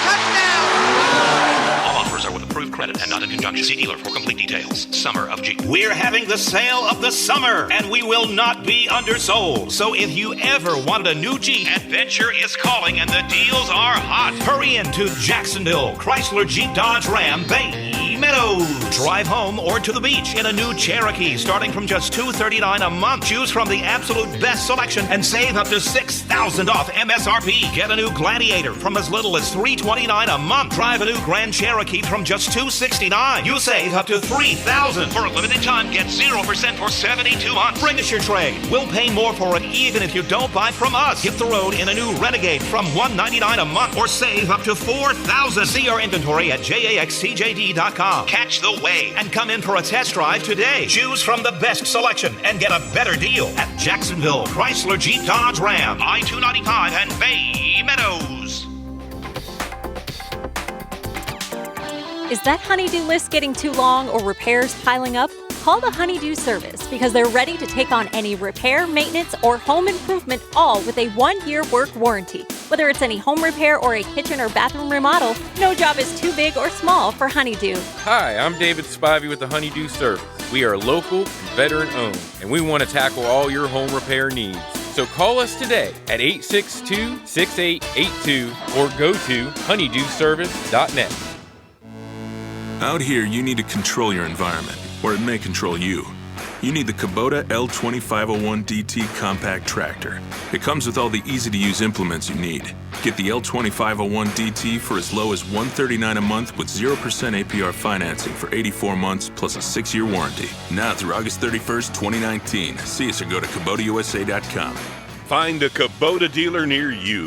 in conjunction. See dealer for complete details. Summer of Jeep. We're having the sale of the summer, and we will not be undersold. So if you ever wanted a new Jeep, Adventure is calling, and the deals are hot. Hurry into Jacksonville, Chrysler Jeep Dodge Ram Bay Meadows. Drive home or to the beach in a new Cherokee, starting from just $239 a month. Choose from the absolute best selection and save up to $6,000 off MSRP. Get a new Gladiator from as little as $329 a month. Drive a new Grand Cherokee from just $269. You save up to $3,000. For a limited time, get 0% for 72 months. Bring us your trade. We'll pay more for it even if you don't buy from us. Hit the road in a new Renegade from $199 a month or save up to $4,000. See our inventory at jaxcjd.com. Catch the wave and come in for a test drive today. Choose from the best selection and get a better deal at Jacksonville Chrysler Jeep Dodge Ram, I-295 and Bay Meadows. Is that honey-do list getting too long or repairs piling up? Call the Honey-Do Service because they're ready to take on any repair, maintenance, or home improvement, all with a 1-year work warranty. Whether it's any home repair or a kitchen or bathroom remodel, no job is too big or small for Honey-Do. Hi, I'm David Spivey with the Honey-Do Service. We are local and veteran-owned, and we want to tackle all your home repair needs. So call us today at 862-6882 or go to honeydooservice.net. Out here, you need to control your environment, or it may control you. You need the Kubota L2501DT compact tractor. It comes with all the easy-to-use implements you need. Get the L2501DT for as low as $139 a month with 0% APR financing for 84 months plus a 6-year warranty. Now through August 31st, 2019. See us or go to KubotaUSA.com. Find a Kubota dealer near you.